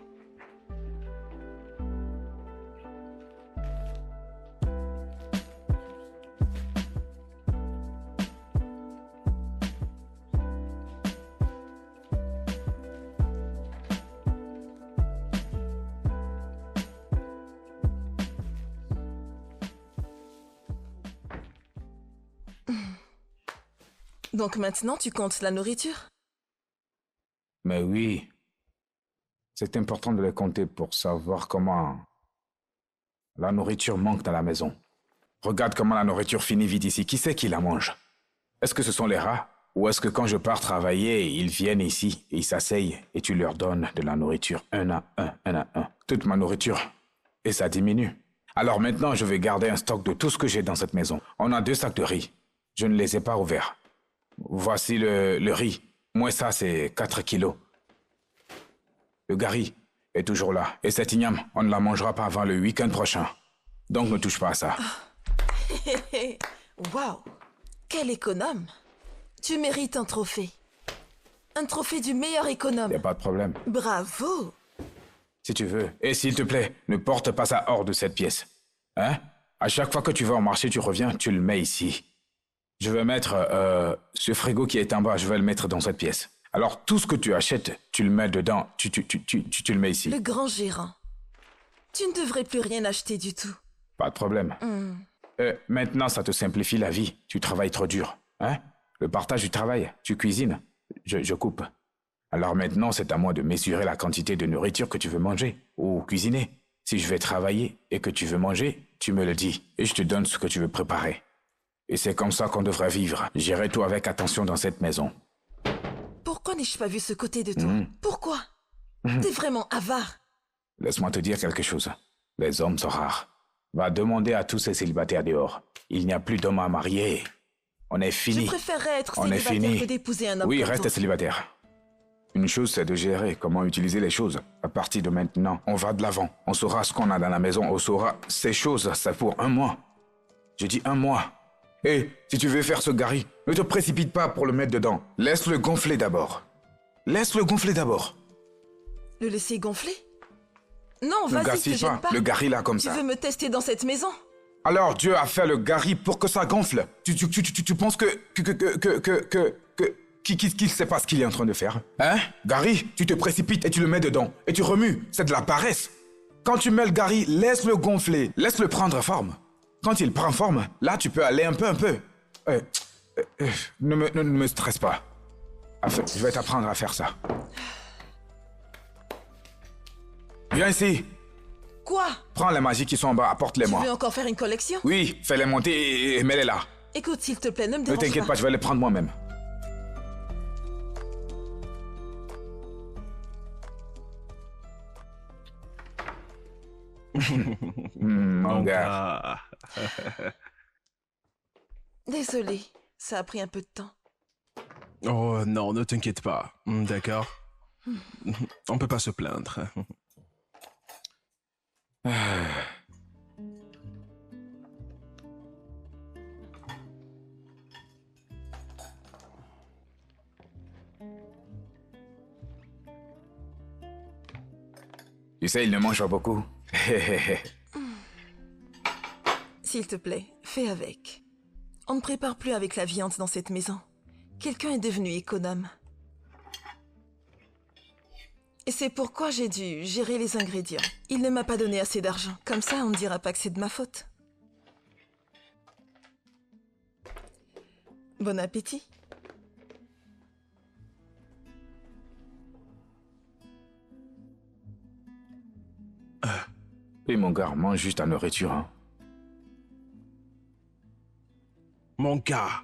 Speaker 1: Donc maintenant, tu comptes la nourriture?
Speaker 3: Mais oui. C'est important de les compter pour savoir comment la nourriture manque dans la maison. Regarde comment la nourriture finit vite ici. Qui c'est qui la mange? Est-ce que ce sont les rats? Ou est-ce que quand je pars travailler, ils viennent ici et ils s'asseyent et tu leur donnes de la nourriture un à un? Toute ma nourriture. Et ça diminue. Alors maintenant, je vais garder un stock de tout ce que j'ai dans cette maison. On a 2 sacs de riz. Je ne les ai pas ouverts. Voici le riz. Moi, ça, c'est 4 kilos. Le gari est toujours là. Et cette igname, on ne la mangera pas avant le week-end prochain. Donc ne touche pas à ça.
Speaker 1: Waouh! Quel économe! Tu mérites un trophée. Un trophée du meilleur économe.
Speaker 3: Y a pas de problème.
Speaker 1: Bravo!
Speaker 3: Si tu veux. Et s'il te plaît, ne porte pas ça hors de cette pièce. Hein? À chaque fois que tu vas au marché, tu reviens, tu le mets ici. Je vais mettre ce frigo qui est en bas, je vais le mettre dans cette pièce. Alors, tout ce que tu achètes, tu le mets dedans, tu le mets ici.
Speaker 1: Le grand gérant. Tu ne devrais plus rien acheter du tout.
Speaker 3: Pas de problème. Maintenant, ça te simplifie la vie. Tu travailles trop dur. Hein? Le partage du travail. Tu cuisines. Je coupe. Alors maintenant, c'est à moi de mesurer la quantité de nourriture que tu veux manger ou cuisiner. Si je vais travailler et que tu veux manger, tu me le dis et je te donne ce que tu veux préparer. Et c'est comme ça qu'on devrait vivre. Gérer tout avec attention dans cette maison.
Speaker 1: Pourquoi n'ai-je pas vu ce côté de toi? Pourquoi? T'es vraiment avare.
Speaker 3: Laisse-moi te dire quelque chose. Les hommes sont rares. Va demander à tous ces célibataires dehors. Il n'y a plus d'hommes à marier. On est fini.
Speaker 1: Je préférerais être
Speaker 3: On est
Speaker 1: célibataire
Speaker 3: fini.
Speaker 1: que d'épouser un homme
Speaker 3: Oui,
Speaker 1: comme
Speaker 3: reste
Speaker 1: toi.
Speaker 3: célibataire. Une chose, c'est de gérer comment utiliser les choses. À partir de maintenant, on va de l'avant. On saura ce qu'on a dans la maison. On saura ces choses, c'est pour 1 mois. Je dis 1 mois. Et si tu veux faire ce gari, ne te précipite pas pour le mettre dedans. Laisse-le gonfler d'abord. Laisse-le gonfler d'abord.
Speaker 1: Le laisser gonfler? Non,
Speaker 3: Ne
Speaker 1: vas-y, te
Speaker 3: gaspille
Speaker 1: gêne
Speaker 3: pas
Speaker 1: pas.
Speaker 3: le gari là comme
Speaker 1: Tu
Speaker 3: ça.
Speaker 1: veux me tester dans cette maison?
Speaker 3: Alors Dieu a fait le gari pour que ça gonfle. Tu penses que qui sait pas ce qu'il est en train de faire? Hein? Gary, tu te précipites et tu le mets dedans. Et tu remues. C'est de la paresse. Quand tu mets le gari, laisse-le gonfler. Laisse-le prendre forme. Quand il prend forme, là, tu peux aller un peu. Ne me stresse pas. Je vais t'apprendre à faire ça. Viens ici.
Speaker 1: Quoi?
Speaker 3: Prends les magies qui sont en bas,
Speaker 1: Tu
Speaker 3: apporte-les-moi.
Speaker 1: veux encore faire une collection?
Speaker 3: Oui, fais-les monter et mets-les là.
Speaker 1: Écoute, s'il te plaît, ne me
Speaker 3: Ne
Speaker 1: dérange
Speaker 3: t'inquiète pas, je vais les prendre moi-même. Mon gars.
Speaker 1: Désolée, ça a pris un peu de temps.
Speaker 6: Oh non, ne t'inquiète pas. D'accord. On peut pas se plaindre.
Speaker 3: Tu sais, il ne mange pas beaucoup.
Speaker 1: S'il te plaît, fais avec. On ne prépare plus avec la viande dans cette maison. Quelqu'un est devenu économe. Et c'est pourquoi j'ai dû gérer les ingrédients. Il ne m'a pas donné assez d'argent. Comme ça, on ne dira pas que c'est de ma faute. Bon appétit.
Speaker 3: Oui, mon gars, mange juste ta nourriture. Hein.
Speaker 6: Mon gars,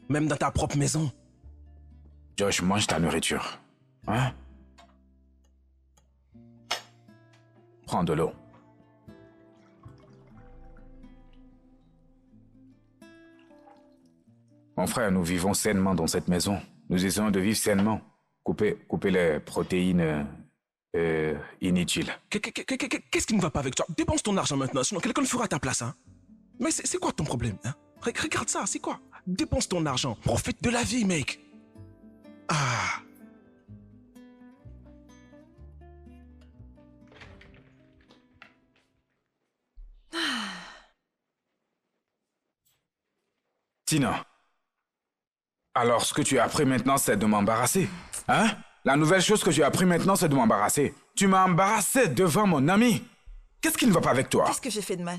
Speaker 6: même dans ta propre maison.
Speaker 3: Josh, mange ta nourriture. Hein? Prends de l'eau. Mon frère, nous vivons sainement dans cette maison. Nous essayons de vivre sainement. Couper les protéines inutiles.
Speaker 6: Qu'est-ce qui ne va pas avec toi? Dépense ton argent maintenant, sinon quelqu'un le fera à ta place. Hein? Mais c'est quoi ton problème? Hein? Regarde ça, c'est quoi? Dépense ton argent. Profite de la vie, mec. Ah.
Speaker 3: Tina. Alors, ce que tu as appris maintenant, c'est de m'embarrasser. Hein? La nouvelle chose que j'ai appris maintenant, c'est de m'embarrasser. Tu m'as embarrassé devant mon ami. Qu'est-ce qui ne va pas avec toi?
Speaker 1: Qu'est-ce que j'ai fait de mal?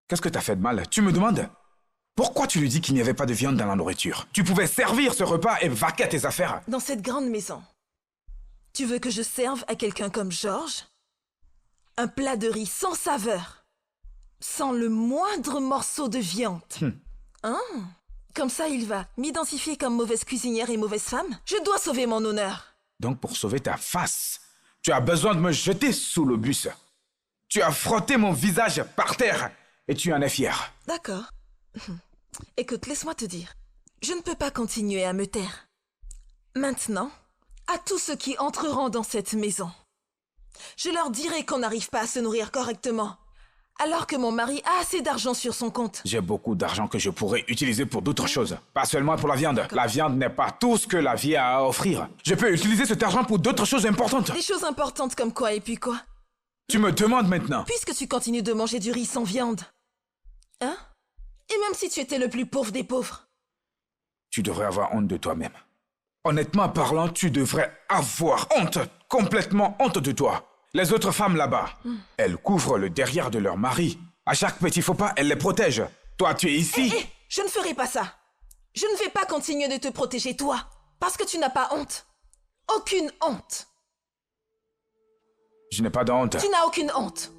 Speaker 3: Qu'est-ce que t'as fait de mal? Tu me demandes? Pourquoi tu lui dis qu'il n'y avait pas de viande dans la nourriture? Tu pouvais servir ce repas et vaquer à tes affaires.
Speaker 1: Dans cette grande maison, tu veux que je serve à quelqu'un comme Georges un plat de riz sans saveur, sans le moindre morceau de viande? Hein? Comme ça, il va m'identifier comme mauvaise cuisinière et mauvaise femme? Je dois sauver mon honneur.
Speaker 3: Donc pour sauver ta face, tu as besoin de me jeter sous le bus. Tu as frotté mon visage par terre et tu en es fier.
Speaker 1: D'accord. Écoute, laisse-moi te dire. Je ne peux pas continuer à me taire. Maintenant, à tous ceux qui entreront dans cette maison, je leur dirai qu'on n'arrive pas à se nourrir correctement, alors que mon mari a assez d'argent sur son compte.
Speaker 3: J'ai beaucoup d'argent que je pourrais utiliser pour d'autres choses. Pas seulement pour la viande. La viande n'est pas tout ce que la vie a à offrir. Je peux utiliser cet argent pour d'autres choses importantes.
Speaker 1: Des choses importantes comme quoi et puis quoi?
Speaker 3: Tu me demandes maintenant.
Speaker 1: Puisque tu continues de manger du riz sans viande. Hein? Et même si tu étais le plus pauvre des pauvres.
Speaker 3: Tu devrais avoir honte de toi-même. Honnêtement parlant, tu devrais avoir honte. Complètement honte de toi. Les autres femmes là-bas, elles couvrent le derrière de leur mari. À chaque petit faux pas, elles les protègent. Toi, tu es ici.
Speaker 1: Hé, je ne ferai pas ça. Je ne vais pas continuer de te protéger, toi. Parce que tu n'as pas honte. Aucune honte.
Speaker 3: Je n'ai pas de honte.
Speaker 1: Tu n'as aucune honte.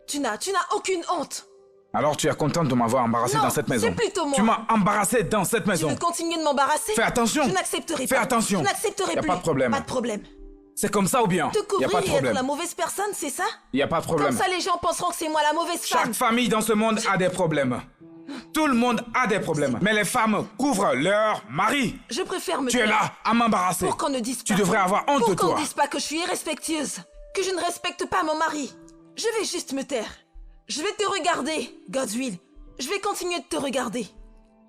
Speaker 1: Tu n'as aucune honte.
Speaker 3: Alors tu es contente de m'avoir embarrassé
Speaker 1: Non,
Speaker 3: dans cette maison.
Speaker 1: c'est plutôt moi.
Speaker 3: Tu m'as embarrassé dans cette
Speaker 1: Tu
Speaker 3: maison.
Speaker 1: veux continuer de m'embarrasser?
Speaker 3: Fais attention.
Speaker 1: Je n'accepterai pas.
Speaker 3: Fais attention.
Speaker 1: Je n'accepterai
Speaker 3: Y a
Speaker 1: plus.
Speaker 3: pas de problème.
Speaker 1: Pas de problème.
Speaker 3: C'est comme ça ou bien?
Speaker 1: Te
Speaker 3: Y a
Speaker 1: couvrir
Speaker 3: pas de
Speaker 1: et être
Speaker 3: problème.
Speaker 1: la mauvaise personne, c'est ça?
Speaker 3: Y a pas de problème.
Speaker 1: Comme ça, les gens penseront que c'est moi la mauvaise femme.
Speaker 3: Chaque famille dans ce monde a des problèmes. Tout le monde a des problèmes. Mais les femmes couvrent leur mari.
Speaker 1: Je préfère me
Speaker 3: Tu es
Speaker 1: taire.
Speaker 3: là à m'embarrasser.
Speaker 1: Pour qu'on ne dise pas.
Speaker 3: Tu devrais avoir honte de
Speaker 1: Pour qu'on
Speaker 3: toi.
Speaker 1: ne dise pas que je suis irrespectueuse. Que je ne respecte pas mon mari. Je vais juste me taire. Je vais te regarder, Godswill. Je vais continuer de te regarder.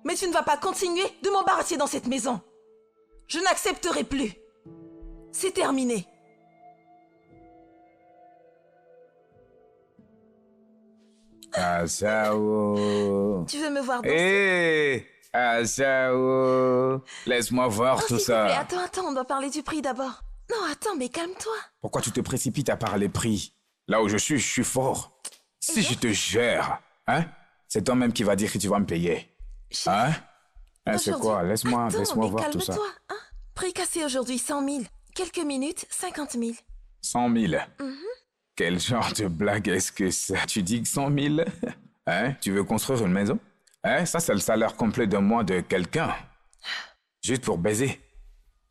Speaker 1: Mais tu ne vas pas continuer de m'embarrasser dans cette maison. Je n'accepterai plus. C'est terminé.
Speaker 3: Asao.
Speaker 1: Tu veux me voir danser?
Speaker 3: Hé, Asao. Laisse-moi voir
Speaker 1: Oh,
Speaker 3: tout
Speaker 1: s'il te plaît,
Speaker 3: ça.
Speaker 1: attends, on doit parler du prix d'abord. Non, attends, mais calme-toi.
Speaker 3: Pourquoi tu te précipites à parler prix? Là où je suis fort. Si je te gère, hein? C'est toi-même qui va dire que tu vas me payer. Hein? Hein, c'est
Speaker 1: Aujourd'hui-
Speaker 3: quoi? Laisse-moi
Speaker 1: Attends, mais
Speaker 3: voir tout ça.
Speaker 1: calme-toi, hein? Prix cassé aujourd'hui, 100 000. Quelques minutes, 50 000.
Speaker 3: 100 000. Quel genre de blague est-ce que ça? Tu dis que 100 000? Hein? Tu veux construire une maison? Hein? Ça, c'est le salaire complet d'un mois de quelqu'un. Juste pour baiser.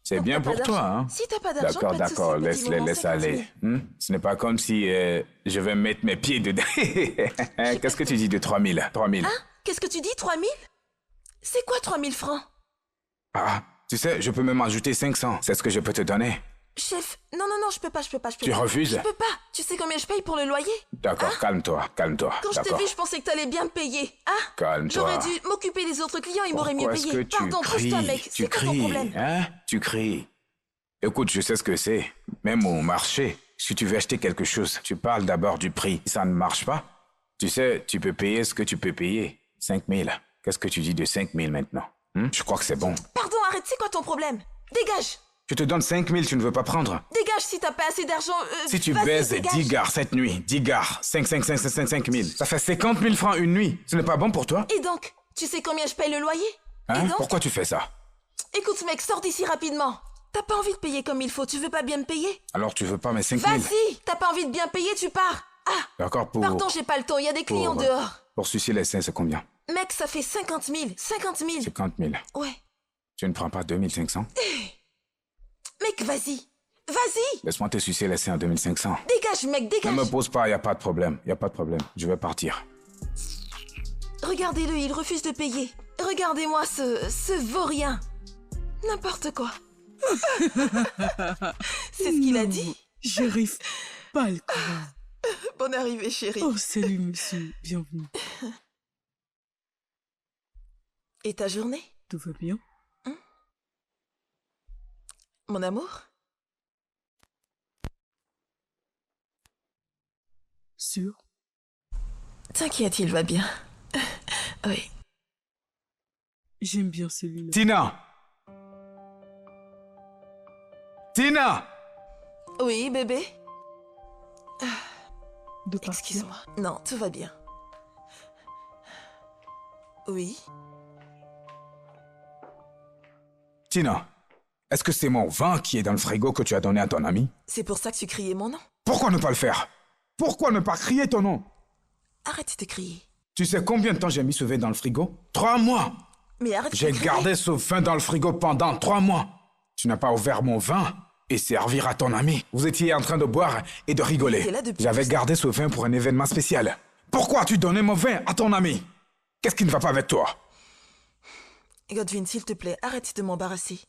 Speaker 3: C'est
Speaker 1: Donc,
Speaker 3: bien
Speaker 1: t'as pas
Speaker 3: pour toi,
Speaker 1: d'argent.
Speaker 3: hein?
Speaker 1: Si t'as pas d'argent,
Speaker 3: D'accord,
Speaker 1: pas de souci,
Speaker 3: d'accord,
Speaker 1: petit
Speaker 3: laisse-les,
Speaker 1: moment,
Speaker 3: laisse
Speaker 1: 50 000.
Speaker 3: aller. Ce n'est pas comme si je vais mettre mes pieds dedans. Qu'est-ce que tu dis de 3 000? 3 000.
Speaker 1: Hein? Qu'est-ce que tu dis, 3 000? C'est quoi 3 000 francs?
Speaker 3: Ah, tu sais, je peux même ajouter 500. C'est ce que je peux te donner.
Speaker 1: Chef, non, non, non, je peux pas.
Speaker 3: Tu refuses?
Speaker 1: Je peux pas. Tu sais combien je paye pour le loyer?
Speaker 3: D'accord, calme-toi.
Speaker 1: Quand je t'ai
Speaker 3: D'accord.
Speaker 1: vu, je pensais que t'allais bien me payer. Hein?
Speaker 3: Calme-toi.
Speaker 1: J'aurais dû m'occuper des autres clients, ils m'auraient mieux
Speaker 3: Pourquoi est-ce
Speaker 1: payé.
Speaker 3: que tu
Speaker 1: Pardon, pousse-toi,
Speaker 3: cries?
Speaker 1: mec.
Speaker 3: Tu
Speaker 1: C'est quoi ton
Speaker 3: cries,
Speaker 1: problème?
Speaker 3: hein? Tu cries. Écoute, je sais ce que c'est. Même au marché, si tu veux acheter quelque chose, tu parles d'abord du prix. Si ça ne marche pas, tu sais, tu peux payer ce que tu peux payer. 5 000. Qu'est-ce que tu dis de 5 000 maintenant? Je crois que c'est bon.
Speaker 1: Pardon, arrête, c'est quoi ton problème? Dégage!
Speaker 3: Je te donne 5 000, tu ne veux pas prendre.
Speaker 1: Dégage si t'as pas assez d'argent.
Speaker 3: Si tu
Speaker 1: vas-y,
Speaker 3: baises
Speaker 1: dégage.
Speaker 3: 10 gares cette nuit, 10 gares, 5 000, ça fait 50 000 francs une nuit. Ce n'est pas bon pour toi?
Speaker 1: Et donc, tu sais combien je paye le loyer?
Speaker 3: Hein?
Speaker 1: Et donc?
Speaker 3: Pourquoi tu fais ça?
Speaker 1: Écoute, mec, sors d'ici rapidement. T'as pas envie de payer comme il faut, tu veux pas bien me payer?
Speaker 3: Alors tu veux pas mes 5 000?
Speaker 1: Vas-y! T'as pas envie de bien payer, tu pars! Ah!
Speaker 3: D'accord, pour...
Speaker 1: Pardon, j'ai pas le temps, il y a des clients
Speaker 3: pour-
Speaker 1: dehors.
Speaker 3: Pour sucer les seins, c'est combien?
Speaker 1: Mec, ça fait 50 000. 50 000.
Speaker 3: 50 000.
Speaker 1: Ouais.
Speaker 3: Tu ne prends pas 2500?
Speaker 1: Mec, vas-y. Vas-y!
Speaker 3: Laisse-moi te sucer les seins à 2500.
Speaker 1: Dégage, mec,
Speaker 3: Ne
Speaker 1: dégage!
Speaker 3: me pose pas, y a pas de problème. Y a pas de problème. Je vais partir.
Speaker 1: Regardez-le, il refuse de payer. Regardez-moi ce vaurien. N'importe quoi. C'est ce qu'il a dit.
Speaker 2: J'arrive pas à le croire.
Speaker 1: Bonne arrivée, chérie.
Speaker 2: Oh, salut, monsieur. Bienvenue.
Speaker 1: Et ta journée,
Speaker 2: Tout va bien?
Speaker 1: mon amour?
Speaker 2: Sûr?
Speaker 1: T'inquiète, il va bien. Oui.
Speaker 2: J'aime bien celui-là.
Speaker 3: Tina! Tina!
Speaker 1: Oui, bébé?
Speaker 2: De partir?
Speaker 1: Excuse-moi. Non, tout va bien. Oui?
Speaker 3: Tina, est-ce que c'est mon vin qui est dans le frigo que tu as donné à ton ami?
Speaker 1: C'est pour ça que tu criais mon nom?
Speaker 3: Pourquoi ne pas le faire? Pourquoi ne pas crier ton nom?
Speaker 1: Arrête de crier.
Speaker 3: Tu sais combien de temps j'ai mis ce vin dans le frigo? 3 mois!
Speaker 1: Mais arrête de
Speaker 3: J'ai
Speaker 1: crier.
Speaker 3: gardé ce vin dans le frigo pendant 3 mois. Tu n'as pas ouvert mon vin et servir à ton ami. Vous étiez en train de boire et de
Speaker 1: Il
Speaker 3: rigoler.
Speaker 1: était là depuis
Speaker 3: J'avais
Speaker 1: tout ce
Speaker 3: gardé ce vin pour un événement spécial. Pourquoi as-tu donné mon vin à ton ami? Qu'est-ce qui ne va pas avec toi?
Speaker 1: Godwin, s'il te plaît, arrête de m'embarrasser.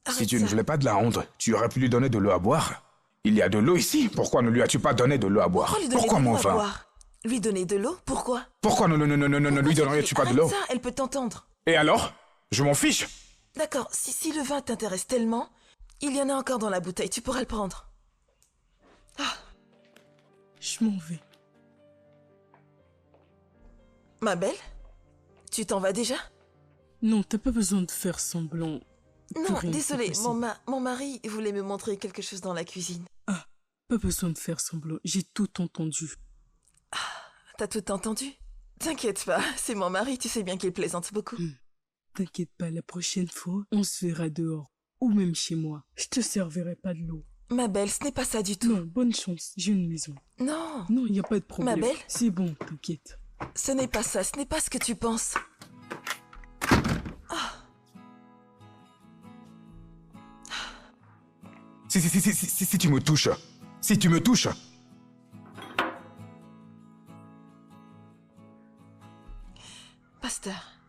Speaker 1: Arrête
Speaker 3: Si tu
Speaker 1: ça.
Speaker 3: ne voulais pas de la honte, tu aurais pu lui donner de l'eau à boire. Il y a de l'eau ici. Pourquoi ne lui as-tu pas donné de l'eau à boire?
Speaker 1: Pourquoi lui donner
Speaker 3: Pourquoi
Speaker 1: de l'eau
Speaker 3: mon
Speaker 1: à
Speaker 3: vin?
Speaker 1: boire? Lui donner de l'eau? Pourquoi?
Speaker 3: Pourquoi ne lui donnerais-tu pas de
Speaker 1: Arrête
Speaker 3: l'eau?
Speaker 1: ça, elle peut t'entendre.
Speaker 3: Et alors? Je m'en fiche.
Speaker 1: D'accord, si le vin t'intéresse tellement, il y en a encore dans la bouteille, tu pourras le prendre.
Speaker 2: Je m'en vais.
Speaker 1: Ma belle? Tu t'en vas déjà?
Speaker 2: Non, t'as pas besoin de faire semblant.
Speaker 1: Non,
Speaker 2: rien ne
Speaker 1: désolé,
Speaker 2: s'est passé.
Speaker 1: mon mari voulait me montrer quelque chose dans la cuisine.
Speaker 2: Ah, pas besoin de faire semblant. J'ai tout entendu.
Speaker 1: T'as tout entendu? T'inquiète pas, c'est mon mari, tu sais bien qu'il plaisante beaucoup.
Speaker 2: T'inquiète pas, la prochaine fois, on se verra dehors. Ou même chez moi. Je te servirai pas de l'eau.
Speaker 1: Ma belle, ce n'est pas ça du tout.
Speaker 2: Non, bonne chance. J'ai une maison.
Speaker 1: Non,
Speaker 2: Non, y a pas de problème.
Speaker 1: belle?
Speaker 2: C'est bon, t'inquiète.
Speaker 1: ce n'est pas ça, ce n'est pas ce que tu penses.
Speaker 3: Si tu me touches. Si tu me touches.
Speaker 1: Pasteur,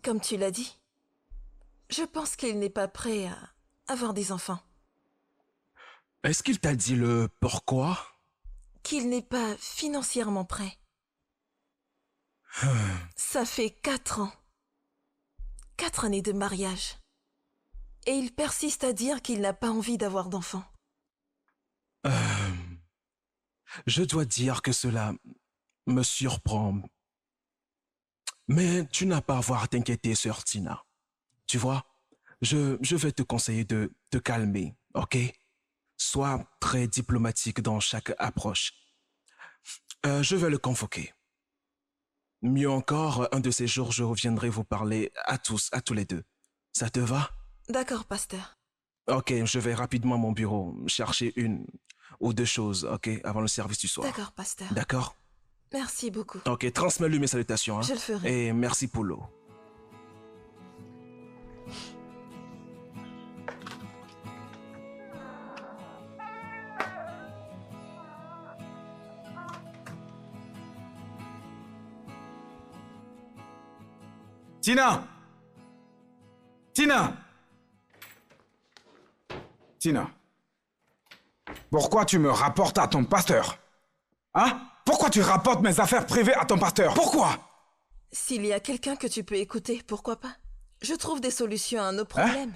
Speaker 1: comme tu l'as dit, je pense qu'il n'est pas prêt à avoir des enfants.
Speaker 6: Est-ce qu'il t'a dit le pourquoi?
Speaker 1: Qu'il n'est pas financièrement prêt. Ça fait 4 ans. 4 années de mariage. Et il persiste à dire qu'il n'a pas envie d'avoir d'enfants.
Speaker 6: Je dois dire que cela me surprend. Mais tu n'as pas à avoir à t'inquiéter, sœur Tina. Tu vois, je vais te conseiller de te calmer, ok? Sois très diplomatique dans chaque approche. Je vais le convoquer. Mieux encore, un de ces jours, je reviendrai vous parler à tous les deux. Ça te va?
Speaker 1: D'accord, pasteur.
Speaker 6: Ok, je vais rapidement à mon bureau chercher une ou deux choses, ok, avant le service du soir.
Speaker 1: D'accord, pasteur.
Speaker 6: D'accord?
Speaker 1: Merci beaucoup.
Speaker 6: Ok, transmets-lui mes salutations. Hein?
Speaker 1: Je le ferai.
Speaker 6: Et merci pour l'eau.
Speaker 3: Tina! Tina! Tina, pourquoi tu me rapportes à ton pasteur? Hein? Pourquoi tu rapportes mes affaires privées à ton pasteur? Pourquoi?
Speaker 1: S'il y a quelqu'un que tu peux écouter, pourquoi pas? Je trouve des solutions à nos problèmes.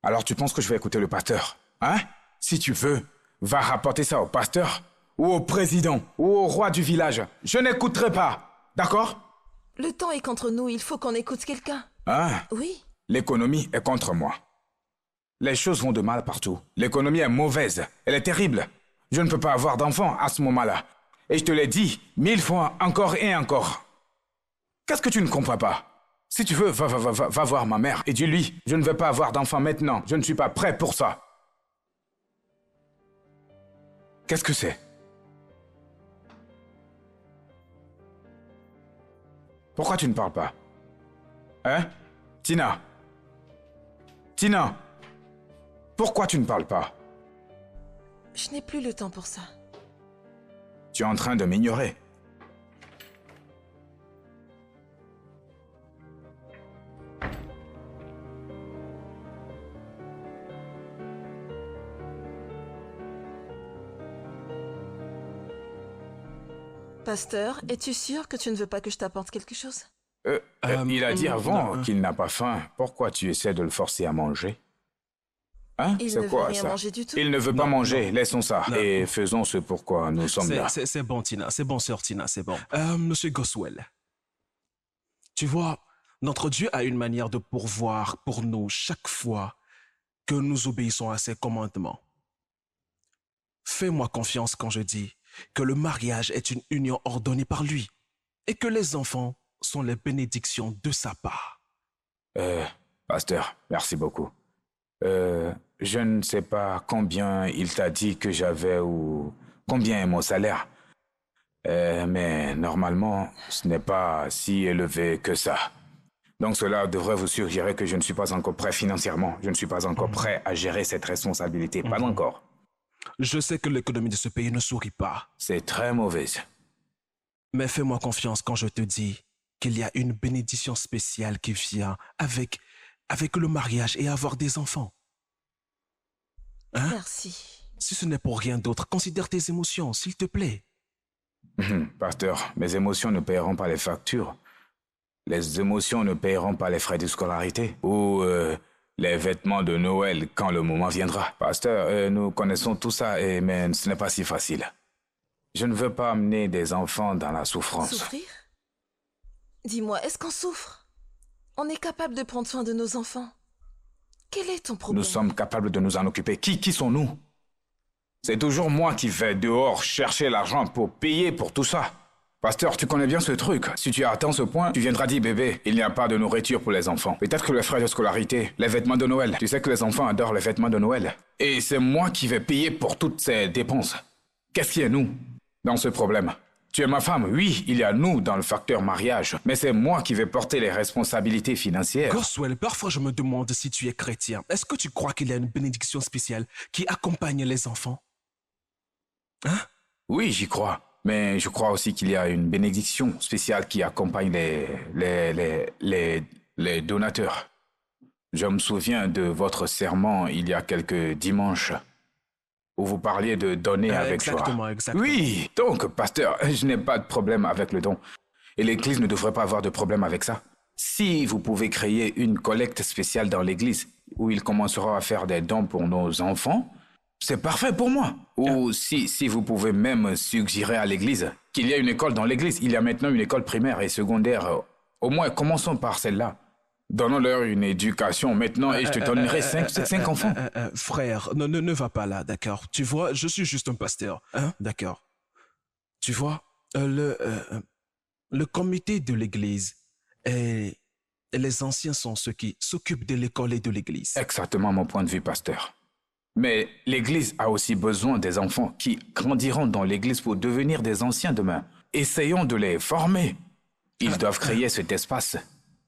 Speaker 3: Alors tu penses que je vais écouter le pasteur? Hein? Si tu veux, va rapporter ça au pasteur, ou au président, ou au roi du village. Je n'écouterai pas. D'accord?
Speaker 1: Le temps est contre nous, il faut qu'on écoute quelqu'un.
Speaker 3: Hein?
Speaker 1: Oui.
Speaker 3: L'économie est contre moi. Les choses vont de mal partout. L'économie est mauvaise. Elle est terrible. Je ne peux pas avoir d'enfant à ce moment-là. Et je te l'ai dit 1000 fois encore et encore. Qu'est-ce que tu ne comprends pas? Si tu veux, va voir ma mère et dis-lui, je ne veux pas avoir d'enfant maintenant. Je ne suis pas prêt pour ça. Qu'est-ce que c'est? Pourquoi tu ne parles pas? Hein? Tina? Tina? Pourquoi tu ne parles pas?
Speaker 1: Je n'ai plus le temps pour ça.
Speaker 3: Tu es en train de m'ignorer.
Speaker 1: Pasteur, es-tu sûr que tu ne veux pas que je t'apporte quelque chose?
Speaker 3: Il a dit avant
Speaker 6: non,
Speaker 3: qu'il n'a pas faim. Pourquoi tu essaies de le forcer à manger? Hein?
Speaker 1: Il ne
Speaker 3: C'est
Speaker 1: veut
Speaker 3: quoi
Speaker 1: rien
Speaker 3: ça?
Speaker 1: manger du tout.
Speaker 3: Il ne veut pas
Speaker 6: Non,
Speaker 3: manger.
Speaker 6: non.
Speaker 3: Laissons ça.
Speaker 6: Non.
Speaker 3: Et faisons ce pourquoi nous sommes là.
Speaker 6: C'est bon, Tina. C'est bon, sœur Tina, c'est bon. Monsieur Goswell, tu vois, notre Dieu a une manière de pourvoir pour nous chaque fois que nous obéissons à ses commandements. Fais-moi confiance quand je dis que le mariage est une union ordonnée par lui et que les enfants sont les bénédictions de sa part.
Speaker 3: Pasteur, merci beaucoup. Je ne sais pas combien il t'a dit que j'avais ou combien est mon salaire. Mais normalement, ce n'est pas si élevé que ça. Donc cela devrait vous suggérer que je ne suis pas encore prêt financièrement. Je ne suis pas encore prêt à gérer cette responsabilité. Pas encore.
Speaker 6: Je sais que l'économie de ce pays ne sourit pas,
Speaker 3: C'est très mauvaise.
Speaker 6: mais fais-moi confiance quand je te dis qu'il y a une bénédiction spéciale qui vient avec le mariage et avoir des enfants. Hein?
Speaker 1: Merci.
Speaker 6: Si ce n'est pour rien d'autre, considère tes émotions, s'il te plaît.
Speaker 3: Pasteur, mes émotions ne paieront pas les factures. Les émotions ne paieront pas les frais de scolarité ou les vêtements de Noël quand le moment viendra. Pasteur, nous connaissons tout ça, mais ce n'est pas si facile. Je ne veux pas amener des enfants dans la souffrance.
Speaker 1: Souffrir? Dis-moi, est-ce qu'on souffre? On est capable de prendre soin de nos enfants. Quel est ton problème?
Speaker 3: Nous sommes capables de nous en occuper. Qui sommes-nous? C'est toujours moi qui vais dehors chercher l'argent pour payer pour tout ça. Pasteur, tu connais bien ce truc. Si tu as atteint ce point, tu viendras dire bébé, il n'y a pas de nourriture pour les enfants. Peut-être que les frais de scolarité, les vêtements de Noël. Tu sais que les enfants adorent les vêtements de Noël. Et c'est moi qui vais payer pour toutes ces dépenses. Qu'est-ce qui est nous dans ce problème? Tu es ma femme, oui, il y a nous dans le facteur mariage, mais c'est moi qui vais porter les responsabilités financières.
Speaker 6: Goswell, parfois je me demande si tu es chrétien. Est-ce que tu crois qu'il y a une bénédiction spéciale qui accompagne les enfants? Hein?
Speaker 3: Oui, j'y crois. Mais je crois aussi qu'il y a une bénédiction spéciale qui accompagne les donateurs. Je me souviens de votre sermon il y a quelques dimanches où vous parliez de donner avec joie.
Speaker 6: Exactement.
Speaker 3: Oui, donc, pasteur, je n'ai pas de problème avec le don. Et l'Église ne devrait pas avoir de problème avec ça. Si vous pouvez créer une collecte spéciale dans l'Église où ils commenceront à faire des dons pour nos enfants, c'est parfait pour moi. Ou si vous pouvez même suggérer à l'Église qu'il y a une école dans l'Église. Il y a maintenant une école primaire et secondaire. Au moins, commençons par celle-là. Donnons-leur une éducation maintenant et je te donnerai 5 enfants.
Speaker 6: Frère, ne va pas là, d'accord? Tu vois, je suis juste un pasteur, hein? D'accord. Tu vois, le comité de l'Église est les anciens sont ceux qui s'occupent de l'école et de l'église.
Speaker 3: Exactement mon point de vue, pasteur. Mais l'Église a aussi besoin des enfants qui grandiront dans l'Église pour devenir des anciens demain. Essayons de les former. Ils doivent créer cet espace.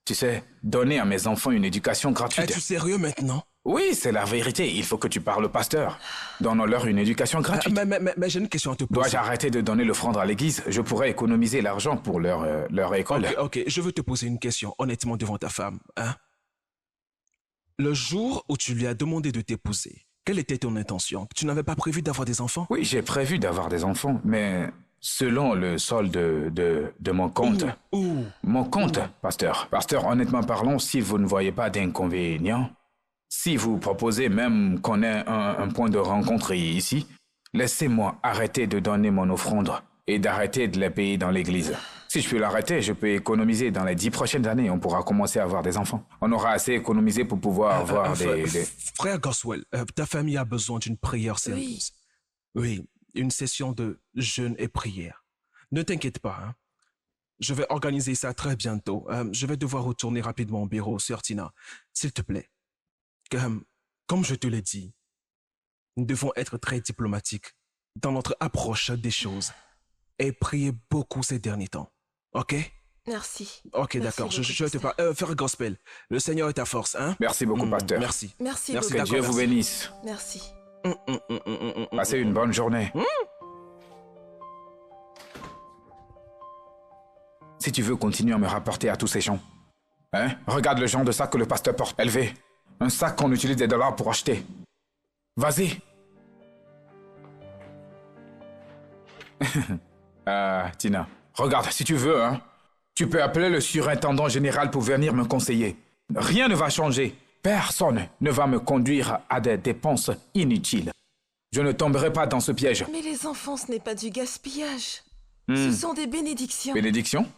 Speaker 3: Tu sais, donner à mes enfants une éducation gratuite.
Speaker 6: Es-tu sérieux maintenant?
Speaker 3: Oui, c'est la vérité. Il faut que tu parles au pasteur. Donnons-leur une éducation gratuite.
Speaker 6: Mais j'ai une question à te poser.
Speaker 3: Dois-je arrêter de donner l'offrande à l'église? Je pourrais économiser l'argent pour leur école.
Speaker 6: Ok, je veux te poser une question, honnêtement, devant ta femme. Hein? Le jour où tu lui as demandé de t'épouser, quelle était ton intention? Tu n'avais pas prévu d'avoir des enfants?
Speaker 3: Oui, j'ai prévu d'avoir des enfants, mais selon le solde de mon compte. Mon compte, pasteur. Pasteur, honnêtement parlons, si vous ne voyez pas d'inconvénient, si vous proposez même qu'on ait un point de rencontre ici, laissez-moi arrêter de donner mon offrande et d'arrêter de les payer dans l'église. Si je peux l'arrêter, je peux économiser dans les 10 prochaines années. On pourra commencer à avoir des enfants. On aura assez économisé pour pouvoir avoir des...
Speaker 6: Frère Goswell, ta famille a besoin d'une prière sérieuse. Oui, une session de jeûne et prière. Ne t'inquiète pas, hein. Je vais organiser ça très bientôt. Je vais devoir retourner rapidement au bureau, Sœur Tina. S'il te plaît. Comme je te l'ai dit, nous devons être très diplomatiques dans notre approche des choses et prier beaucoup ces derniers temps. OK?
Speaker 1: Merci.
Speaker 6: OK, d'accord. Je vais te parler. Frère Gospel, le Seigneur est ta force, hein?
Speaker 3: Merci beaucoup, pasteur.
Speaker 6: Merci.
Speaker 1: Merci
Speaker 6: Merci,
Speaker 1: beaucoup.
Speaker 3: Que Dieu vous bénisse.
Speaker 1: Merci.
Speaker 3: Passez une bonne journée. Si tu veux continuer à me rapporter à tous ces gens, hein? Regarde le genre de sac que le pasteur porte, élevé. Un sac qu'on utilise des dollars pour acheter. Vas-y. Tina, regarde, si tu veux, hein, tu peux appeler le surintendant général pour venir me conseiller. Rien ne va changer. Personne ne va me conduire à des dépenses inutiles. Je ne tomberai pas dans ce piège.
Speaker 1: Mais les enfants, ce n'est pas du gaspillage. Ce sont des bénédictions.
Speaker 3: Bénédiction?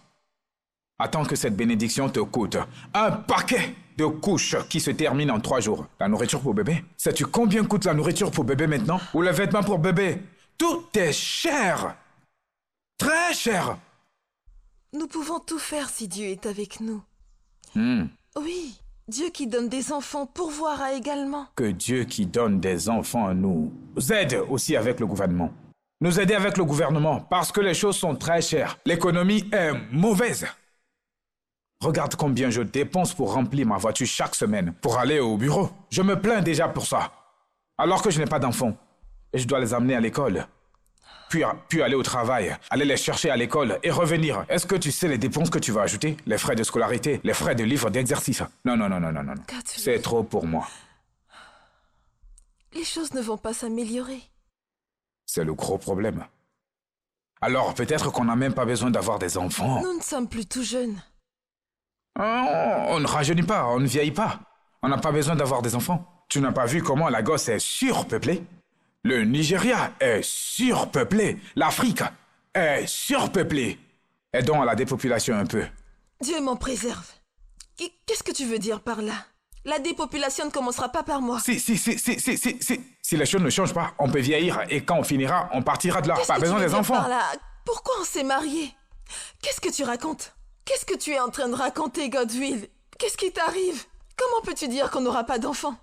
Speaker 3: Attends que cette bénédiction te coûte un paquet de couches qui se terminent en 3 jours. La nourriture pour bébé? Sais-tu combien coûte la nourriture pour bébé maintenant? Ou les vêtements pour bébé? Tout est cher. Très cher.
Speaker 1: Nous pouvons tout faire si Dieu est avec nous. Oui, Dieu qui donne des enfants pourvoira également.
Speaker 3: Que Dieu qui donne des enfants nous aide aussi avec le gouvernement. Nous aider avec le gouvernement parce que les choses sont très chères. L'économie est mauvaise. Regarde combien je dépense pour remplir ma voiture chaque semaine pour aller au bureau. Je me plains déjà pour ça. Alors que je n'ai pas d'enfants. Et je dois les amener à l'école. Puis aller au travail, aller les chercher à l'école et revenir. Est-ce que tu sais les dépenses que tu vas ajouter? Les frais de scolarité, les frais de livres d'exercice. Non. C'est trop pour moi.
Speaker 1: Les choses ne vont pas s'améliorer.
Speaker 3: C'est le gros problème. Alors peut-être qu'on n'a même pas besoin d'avoir des enfants.
Speaker 1: Nous ne sommes plus tout jeunes.
Speaker 3: On ne rajeunit pas, on ne vieillit pas. On n'a pas besoin d'avoir des enfants. Tu n'as pas vu comment la gosse est surpeuplée? Le Nigeria est surpeuplé. L'Afrique est surpeuplée. Aidons à la dépopulation un peu.
Speaker 1: Dieu m'en préserve. Qu'est-ce que tu veux dire par là? La dépopulation ne commencera pas par moi.
Speaker 3: Si les choses ne changent pas, on peut vieillir et quand on finira, on partira de là. Pas besoin des enfants.
Speaker 1: Par là? Pourquoi on s'est mariés? Qu'est-ce que tu racontes? Qu'est-ce que tu es en train de raconter, Godwill? Qu'est-ce qui t'arrive? Comment peux-tu dire qu'on n'aura pas d'enfants?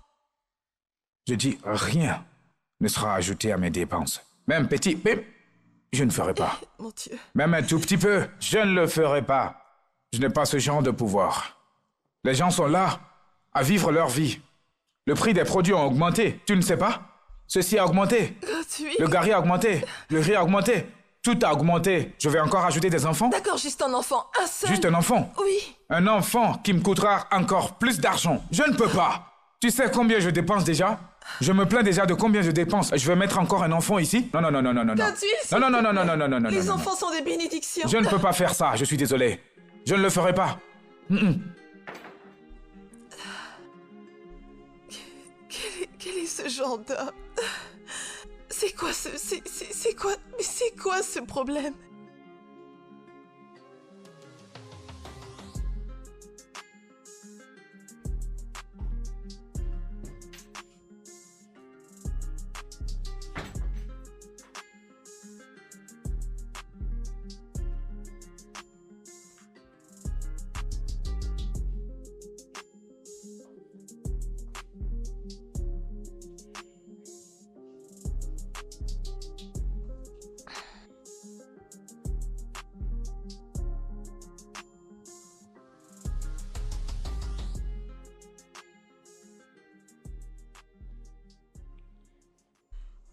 Speaker 3: Je dis rien ne sera ajouté à mes dépenses. Même petit, je ne ferai pas.
Speaker 1: Mon Dieu.
Speaker 3: Même un tout petit peu, je ne le ferai pas. Je n'ai pas ce genre de pouvoir. Les gens sont là à vivre leur vie. Le prix des produits a augmenté, tu ne sais pas? Ceci a augmenté.
Speaker 1: Godwill.
Speaker 3: Le gari a augmenté, le riz a augmenté. Tout a augmenté. Je vais encore ajouter des enfants?
Speaker 1: D'accord, juste un enfant, un seul.
Speaker 3: Juste un enfant?
Speaker 1: Oui.
Speaker 3: Un enfant qui me coûtera encore plus d'argent. Je ne peux pas. Tu sais combien je dépense déjà? Je me plains déjà de combien je dépense. Je vais mettre encore un enfant ici? Non.
Speaker 1: Godwill, Les enfants sont des bénédictions.
Speaker 3: Je ne peux pas faire ça, je suis désolé. Je ne le ferai pas.
Speaker 1: Quel est ce genre d'homme? C'est quoi ce problème?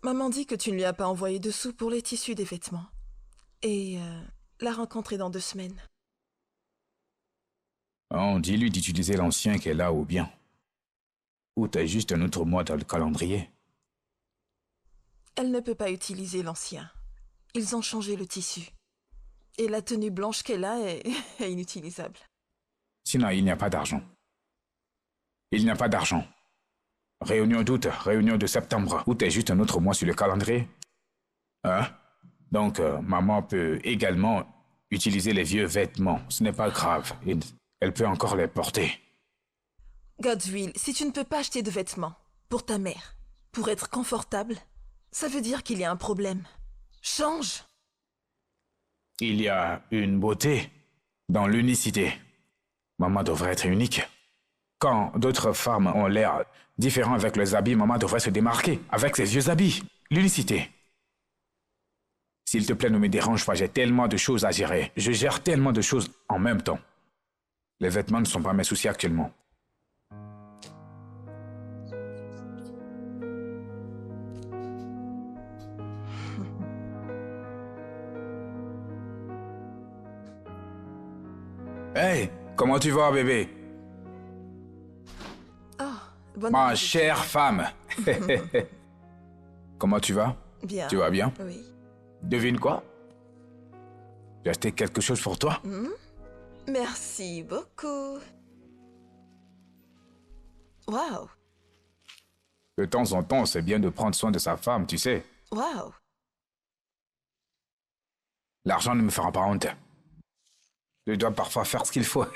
Speaker 1: Maman dit que tu ne lui as pas envoyé de sous pour les tissus des vêtements. Et la rencontrer dans 2 semaines.
Speaker 3: On dis-lui d'utiliser l'ancien qu'elle a ou bien. Ou t'as juste un autre mois dans le calendrier.
Speaker 1: Elle ne peut pas utiliser l'ancien. Ils ont changé le tissu. Et la tenue blanche qu'elle a est inutilisable.
Speaker 3: Sinon, il n'y a pas d'argent. Il n'y a pas d'argent. Réunion d'août, réunion de septembre. Ou t'as juste un autre mois sur le calendrier. Hein? Donc, maman peut également utiliser les vieux vêtements. Ce n'est pas grave. Elle peut encore les porter.
Speaker 1: Godswill, si tu ne peux pas acheter de vêtements pour ta mère, pour être confortable, ça veut dire qu'il y a un problème. Change!
Speaker 3: Il y a une beauté dans l'unicité. Maman devrait être unique. Quand d'autres femmes ont l'air différents avec leurs habits, maman devrait se démarquer avec ses vieux habits. L'unicité. S'il te plaît, ne me dérange pas, j'ai tellement de choses à gérer. Je gère tellement de choses en même temps. Les vêtements ne sont pas mes soucis actuellement. Hey, comment tu vas, bébé?
Speaker 1: Oh, bonne
Speaker 3: Ma
Speaker 1: nuit.
Speaker 3: chère femme. Comment tu vas?
Speaker 1: Bien.
Speaker 3: Tu vas bien?
Speaker 1: Oui.
Speaker 3: Devine quoi? J'ai acheté quelque chose pour toi.
Speaker 1: Merci beaucoup. Waouh.
Speaker 3: De temps en temps, c'est bien de prendre soin de sa femme, tu sais.
Speaker 1: Waouh.
Speaker 3: L'argent ne me fera pas honte. Je dois parfois faire ce qu'il faut.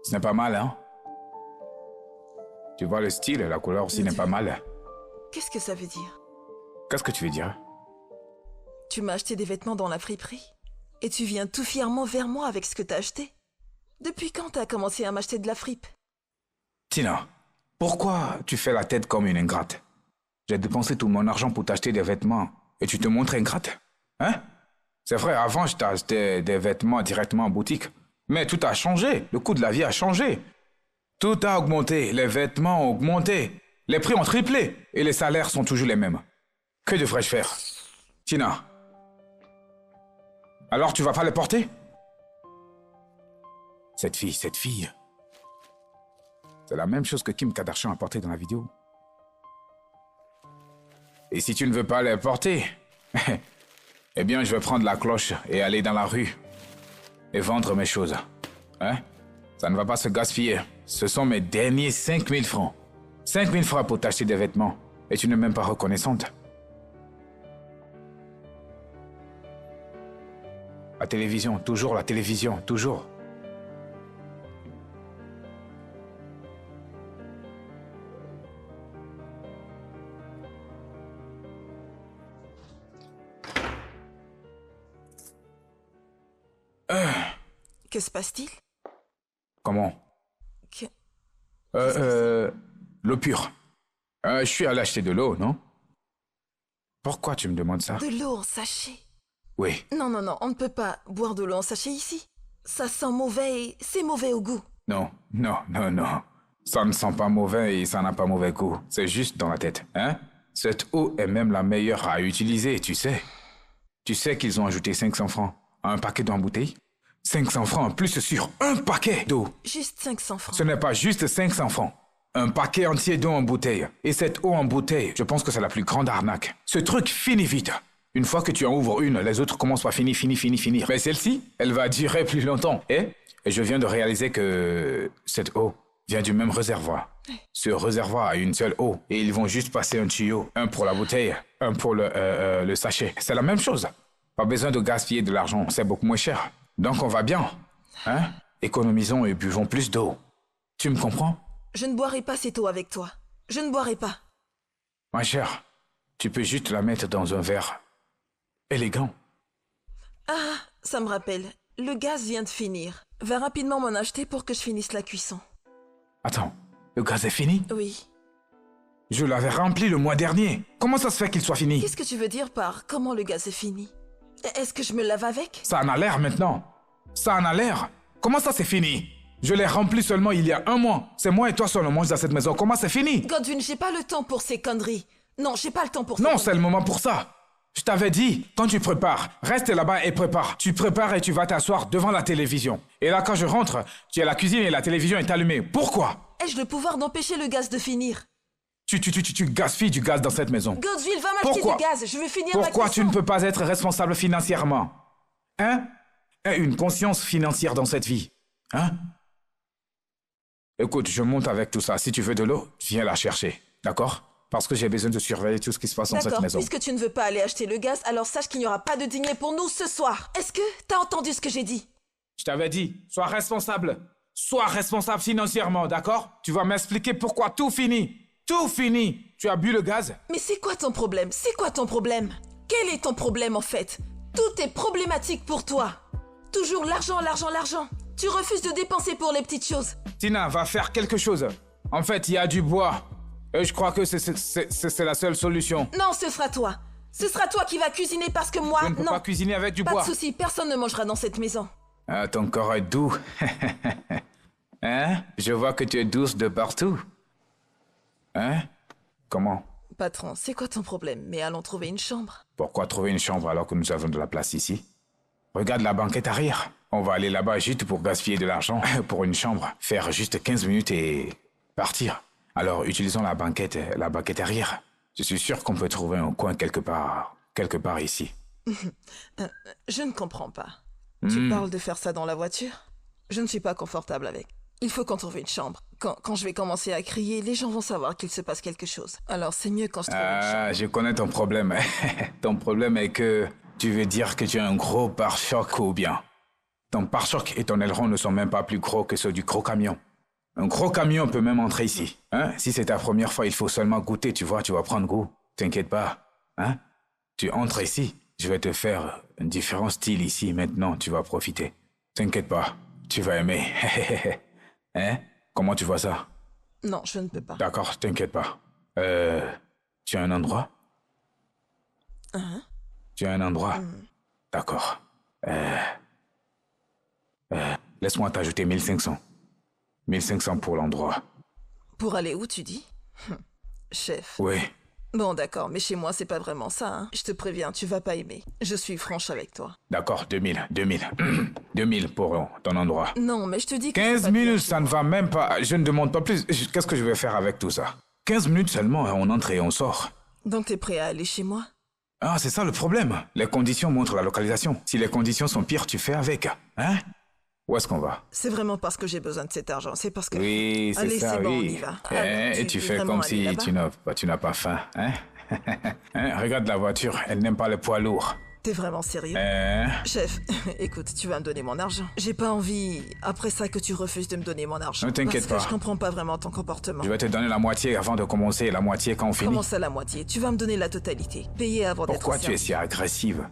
Speaker 3: Ce n'est pas mal, hein? Tu vois le style, la couleur aussi n'est pas mal.
Speaker 1: Qu'est-ce que ça veut dire?
Speaker 3: Qu'est-ce que tu veux dire?
Speaker 1: Tu m'as acheté des vêtements dans la friperie. Et tu viens tout fièrement vers moi avec ce que t'as acheté. Depuis quand t'as commencé à m'acheter de la fripe?
Speaker 3: Tina, pourquoi tu fais la tête comme une ingrate? J'ai dépensé tout mon argent pour t'acheter des vêtements et tu te montres ingrate? Hein? C'est vrai, avant, je t'achetais des vêtements directement en boutique. Mais tout a changé. Le coût de la vie a changé. Tout a augmenté. Les vêtements ont augmenté. Les prix ont triplé. Et les salaires sont toujours les mêmes. Que devrais-je faire? Tina. Alors, tu vas pas les porter? Cette fille. C'est la même chose que Kim Kardashian a porté dans la vidéo. Et si tu ne veux pas les porter, eh bien, je vais prendre la cloche et aller dans la rue et vendre mes choses. Hein? Ça ne va pas se gaspiller. Ce sont mes derniers 5000 francs. 5000 francs pour t'acheter des vêtements. Et tu n'es même pas reconnaissante. La télévision, toujours la télévision, toujours.
Speaker 1: Que se passe-t-il?
Speaker 3: Comment? L'eau pure. Je suis allé acheter de l'eau, non? Pourquoi tu me demandes ça?
Speaker 1: De l'eau en sachet.
Speaker 3: Oui.
Speaker 1: Non, on ne peut pas boire de l'eau en sachet ici. Ça sent mauvais et c'est mauvais au goût.
Speaker 3: Non. Ça ne sent pas mauvais et ça n'a pas mauvais goût. C'est juste dans la tête, hein? Cette eau est même la meilleure à utiliser, tu sais. Tu sais qu'ils ont ajouté 500 francs à un paquet d'eau en bouteille? 500 francs en plus sur un paquet d'eau.
Speaker 1: Juste 500 francs.
Speaker 3: Ce n'est pas juste 500 francs. Un paquet entier d'eau en bouteille. Et cette eau en bouteille, je pense que c'est la plus grande arnaque. Ce truc finit vite. Une fois que tu en ouvres une, les autres commencent par finir. Mais celle-ci, elle va durer plus longtemps. Et je viens de réaliser que cette eau vient du même réservoir. Ce réservoir a une seule eau. Et ils vont juste passer un tuyau. Un pour la bouteille, un pour le sachet. C'est la même chose. Pas besoin de gaspiller de l'argent. C'est beaucoup moins cher. Donc on va bien. Hein? Économisons et buvons plus d'eau. Tu me comprends?
Speaker 1: Je ne boirai pas cette eau avec toi. Je ne boirai pas.
Speaker 3: Ma chère, tu peux juste la mettre dans un verre élégant.
Speaker 1: Ah, ça me rappelle. Le gaz vient de finir. Va rapidement m'en acheter pour que je finisse la cuisson.
Speaker 3: Attends, le gaz est fini?
Speaker 1: Oui.
Speaker 3: Je l'avais rempli le mois dernier. Comment ça se fait qu'il soit fini?
Speaker 1: Qu'est-ce que tu veux dire par comment le gaz est fini? Est-ce que je me lave avec?
Speaker 3: Ça en a l'air maintenant. Ça en a l'air. Comment ça c'est fini? Je l'ai rempli seulement il y a un mois. C'est moi et toi seul on mange dans cette maison. Comment c'est fini?
Speaker 1: Godwin, j'ai pas le temps pour ces conneries. Non, j'ai pas le temps pour ça.
Speaker 3: Non, c'est le moment pour ça. Je t'avais dit, quand tu prépares, reste là-bas et prépare. Tu prépares et tu vas t'asseoir devant la télévision. Et là, quand je rentre, tu es à la cuisine et la télévision est allumée. Pourquoi?
Speaker 1: Ai-je le pouvoir d'empêcher le gaz de finir?
Speaker 3: Tu gaspilles du gaz dans cette maison.
Speaker 1: Godswill, va m'acheter
Speaker 3: Pourquoi?
Speaker 1: du gaz, je veux finir ma
Speaker 3: Pourquoi tu
Speaker 1: cuisson.
Speaker 3: ne peux pas être responsable financièrement? Hein? Une conscience financière dans cette vie. Hein? Écoute, je monte avec tout ça. Si tu veux de l'eau, viens la chercher. D'accord? Parce que j'ai besoin de surveiller tout ce qui se passe dans cette
Speaker 1: D'accord,
Speaker 3: maison.
Speaker 1: puisque tu ne veux pas aller acheter le gaz, alors sache qu'il n'y aura pas de dîner pour nous ce soir. Est-ce que t'as entendu ce que j'ai dit?
Speaker 3: Je t'avais dit, sois responsable. Sois responsable financièrement, d'accord? Tu vas m'expliquer pourquoi tout finit. Tout finit. Tu as bu le gaz?
Speaker 1: Mais c'est quoi ton problème? C'est quoi ton problème? Quel est ton problème en fait? Tout est problématique pour toi. Toujours l'argent, l'argent, l'argent. Tu refuses de dépenser pour les petites choses.
Speaker 3: Tina, va faire quelque chose. En fait, il y a du bois. Et je crois que c'est la seule solution.
Speaker 1: Non, ce sera toi. Ce sera toi qui vas cuisiner parce que moi,
Speaker 3: Je ne peux
Speaker 1: non.
Speaker 3: pas cuisiner avec du
Speaker 1: Pas
Speaker 3: bois.
Speaker 1: de souci, personne ne mangera dans cette maison.
Speaker 3: Ah, ton corps est doux. Hein? Je vois que tu es douce de partout. Hein? Comment?
Speaker 1: Patron, c'est quoi ton problème? Mais allons trouver une chambre.
Speaker 3: Pourquoi trouver une chambre alors que nous avons de la place ici? Regarde la banquette arrière. On va aller là-bas juste pour gaspiller de l'argent pour une chambre. Faire juste 15 minutes et partir. Alors, utilisons la banquette arrière. Je suis sûr qu'on peut trouver un coin quelque part ici.
Speaker 1: Je ne comprends pas. Tu parles de faire ça dans la voiture? Je ne suis pas confortable avec. Il faut qu'on trouve une chambre. Quand je vais commencer à crier, les gens vont savoir qu'il se passe quelque chose. Alors c'est mieux quand je trouve une chambre.
Speaker 3: Ah, je connais ton problème. Ton problème est que tu veux dire que tu as un gros pare-choc ou bien. Ton pare-choc et ton aileron ne sont même pas plus gros que ceux du gros camion. Un gros camion peut même entrer ici. Hein? Si c'est ta première fois, il faut seulement goûter, tu vois, tu vas prendre goût. T'inquiète pas. Hein? Tu entres ici, je vais te faire un différent style ici, maintenant, tu vas profiter. T'inquiète pas, tu vas aimer. Hein? Comment tu vois ça?
Speaker 1: Non, je ne peux pas.
Speaker 3: D'accord, t'inquiète pas. Tu as un endroit?
Speaker 1: Hein?
Speaker 3: Tu as un endroit? D'accord. Laisse-moi t'ajouter 1500. 1500 pour l'endroit.
Speaker 1: Pour aller où, tu dis? Chef.
Speaker 3: Oui.
Speaker 1: Bon, d'accord, mais chez moi, c'est pas vraiment ça, hein. Je te préviens, tu vas pas aimer. Je suis franche avec toi.
Speaker 3: D'accord, 2000. 2000 pour ton endroit.
Speaker 1: Non, mais je te dis que...
Speaker 3: 15
Speaker 1: c'est pas bien
Speaker 3: minutes,
Speaker 1: chez
Speaker 3: ça ne
Speaker 1: moi.
Speaker 3: va même pas. Je ne demande pas plus. Qu'est-ce que je vais faire avec tout ça? 15 minutes seulement, on entre et on sort.
Speaker 1: Donc t'es prêt à aller chez moi?
Speaker 3: Ah, c'est ça le problème. Les conditions montrent la localisation. Si les conditions sont pires, tu fais avec. Hein? Où est-ce qu'on va?
Speaker 1: C'est vraiment parce que j'ai besoin de cet argent, c'est parce que...
Speaker 3: Oui, c'est
Speaker 1: Allez,
Speaker 3: ça,
Speaker 1: c'est bon, on
Speaker 3: oui.
Speaker 1: y va.
Speaker 3: Eh,
Speaker 1: Alors,
Speaker 3: et tu
Speaker 1: veux
Speaker 3: fais
Speaker 1: vraiment
Speaker 3: comme
Speaker 1: aller
Speaker 3: si
Speaker 1: là-bas?
Speaker 3: tu n'as pas faim, hein? Hein? Regarde la voiture, elle n'aime pas les poids lourds.
Speaker 1: T'es vraiment sérieux?
Speaker 3: Hein?
Speaker 1: Chef, écoute, tu vas me donner mon argent. J'ai pas envie, après ça, que tu refuses de me donner mon argent.
Speaker 3: Ne t'inquiète
Speaker 1: Parce
Speaker 3: pas.
Speaker 1: que je comprends pas vraiment ton comportement.
Speaker 3: Je vais te donner la moitié avant de commencer et la moitié quand on finit.
Speaker 1: Comment ça, la moitié? Tu vas me donner la totalité. Payer avant d'être
Speaker 3: Pourquoi tu es
Speaker 1: servi.
Speaker 3: si agressive?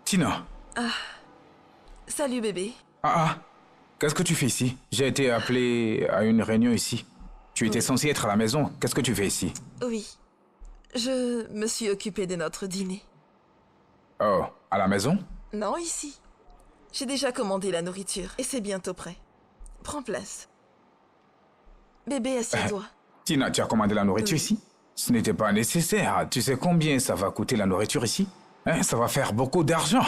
Speaker 3: Tina.
Speaker 1: Salut, bébé.
Speaker 3: Ah. Qu'est-ce que tu fais ici? J'ai été appelé à une réunion ici. Tu étais censé être à la maison. Qu'est-ce que tu fais ici?
Speaker 1: Oui. Je me suis occupée de notre dîner.
Speaker 3: Oh, à la maison?
Speaker 1: Non, ici. J'ai déjà commandé la nourriture et c'est bientôt prêt. Prends place. Bébé, assieds-toi.
Speaker 3: Tina, tu as commandé la nourriture
Speaker 1: Oui.
Speaker 3: ici? Ce n'était pas nécessaire. Tu sais combien ça va coûter la nourriture ici? Hein, ça va faire beaucoup d'argent.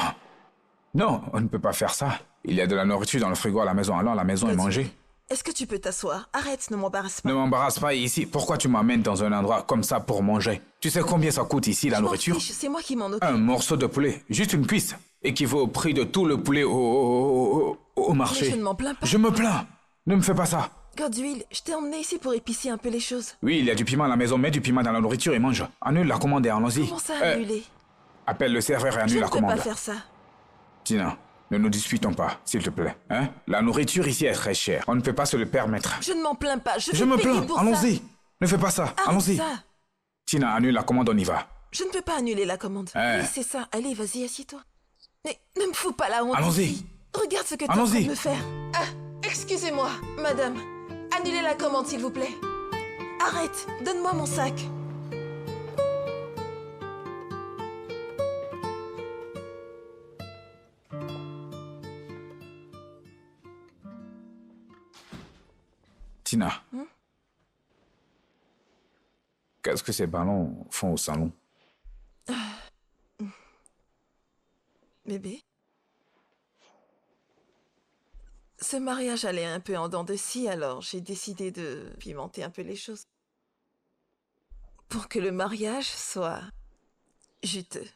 Speaker 3: Non, on ne peut pas faire ça. Il y a de la nourriture dans le frigo à la maison. Allons à la maison et manger.
Speaker 1: Est-ce que tu peux t'asseoir? Arrête, ne m'embarrasse pas.
Speaker 3: Ne m'embarrasse pas ici. Pourquoi tu m'amènes dans un endroit comme ça pour manger? Tu sais combien ça coûte ici, la
Speaker 1: Je m'en
Speaker 3: nourriture?
Speaker 1: fiche, c'est moi qui m'en occupe.
Speaker 3: Un morceau de poulet, juste une cuisse, équivaut au prix de tout le poulet au marché.
Speaker 1: Mais je ne m'en plains pas.
Speaker 3: Je me plains. Ne me fais pas ça.
Speaker 1: Godswill, je t'ai emmené ici pour épicer un peu les choses.
Speaker 3: Oui, il y a du piment à la maison. Mets du piment dans la nourriture et mange. Annule la commande et allons-y.
Speaker 1: Comment ça, annuler?
Speaker 3: Appelle le serveur et
Speaker 1: Je
Speaker 3: annule
Speaker 1: ne
Speaker 3: la
Speaker 1: peux
Speaker 3: commande.
Speaker 1: pas faire ça.
Speaker 3: Tina, ne nous disputons pas, s'il te plaît. Hein? La nourriture ici est très chère. On ne peut pas se le permettre.
Speaker 1: Je ne m'en plains pas. Je
Speaker 3: Je
Speaker 1: vais
Speaker 3: me
Speaker 1: payer
Speaker 3: plains.
Speaker 1: pour ça.
Speaker 3: Allons-y. Ne fais pas ça.
Speaker 1: Arrête
Speaker 3: Allons-y.
Speaker 1: ça.
Speaker 3: Tina, annule la commande, on y va.
Speaker 1: Je ne peux pas annuler la commande.
Speaker 3: Eh.
Speaker 1: Oui, c'est ça. Allez, vas-y, assieds-toi. Mais ne me fous pas la honte
Speaker 3: Allons-y.
Speaker 1: ici. Regarde ce que tu es en train
Speaker 3: Allons-y.
Speaker 1: de me faire. Ah, excusez-moi, madame. Annulez la commande, s'il vous plaît. Arrête, donne-moi mon sac.
Speaker 3: Tina. Qu'est-ce que ces ballons font au salon?
Speaker 1: Bébé? Ce mariage allait un peu en dents de scie, alors j'ai décidé de pimenter un peu les choses. Pour que le mariage soit juteux.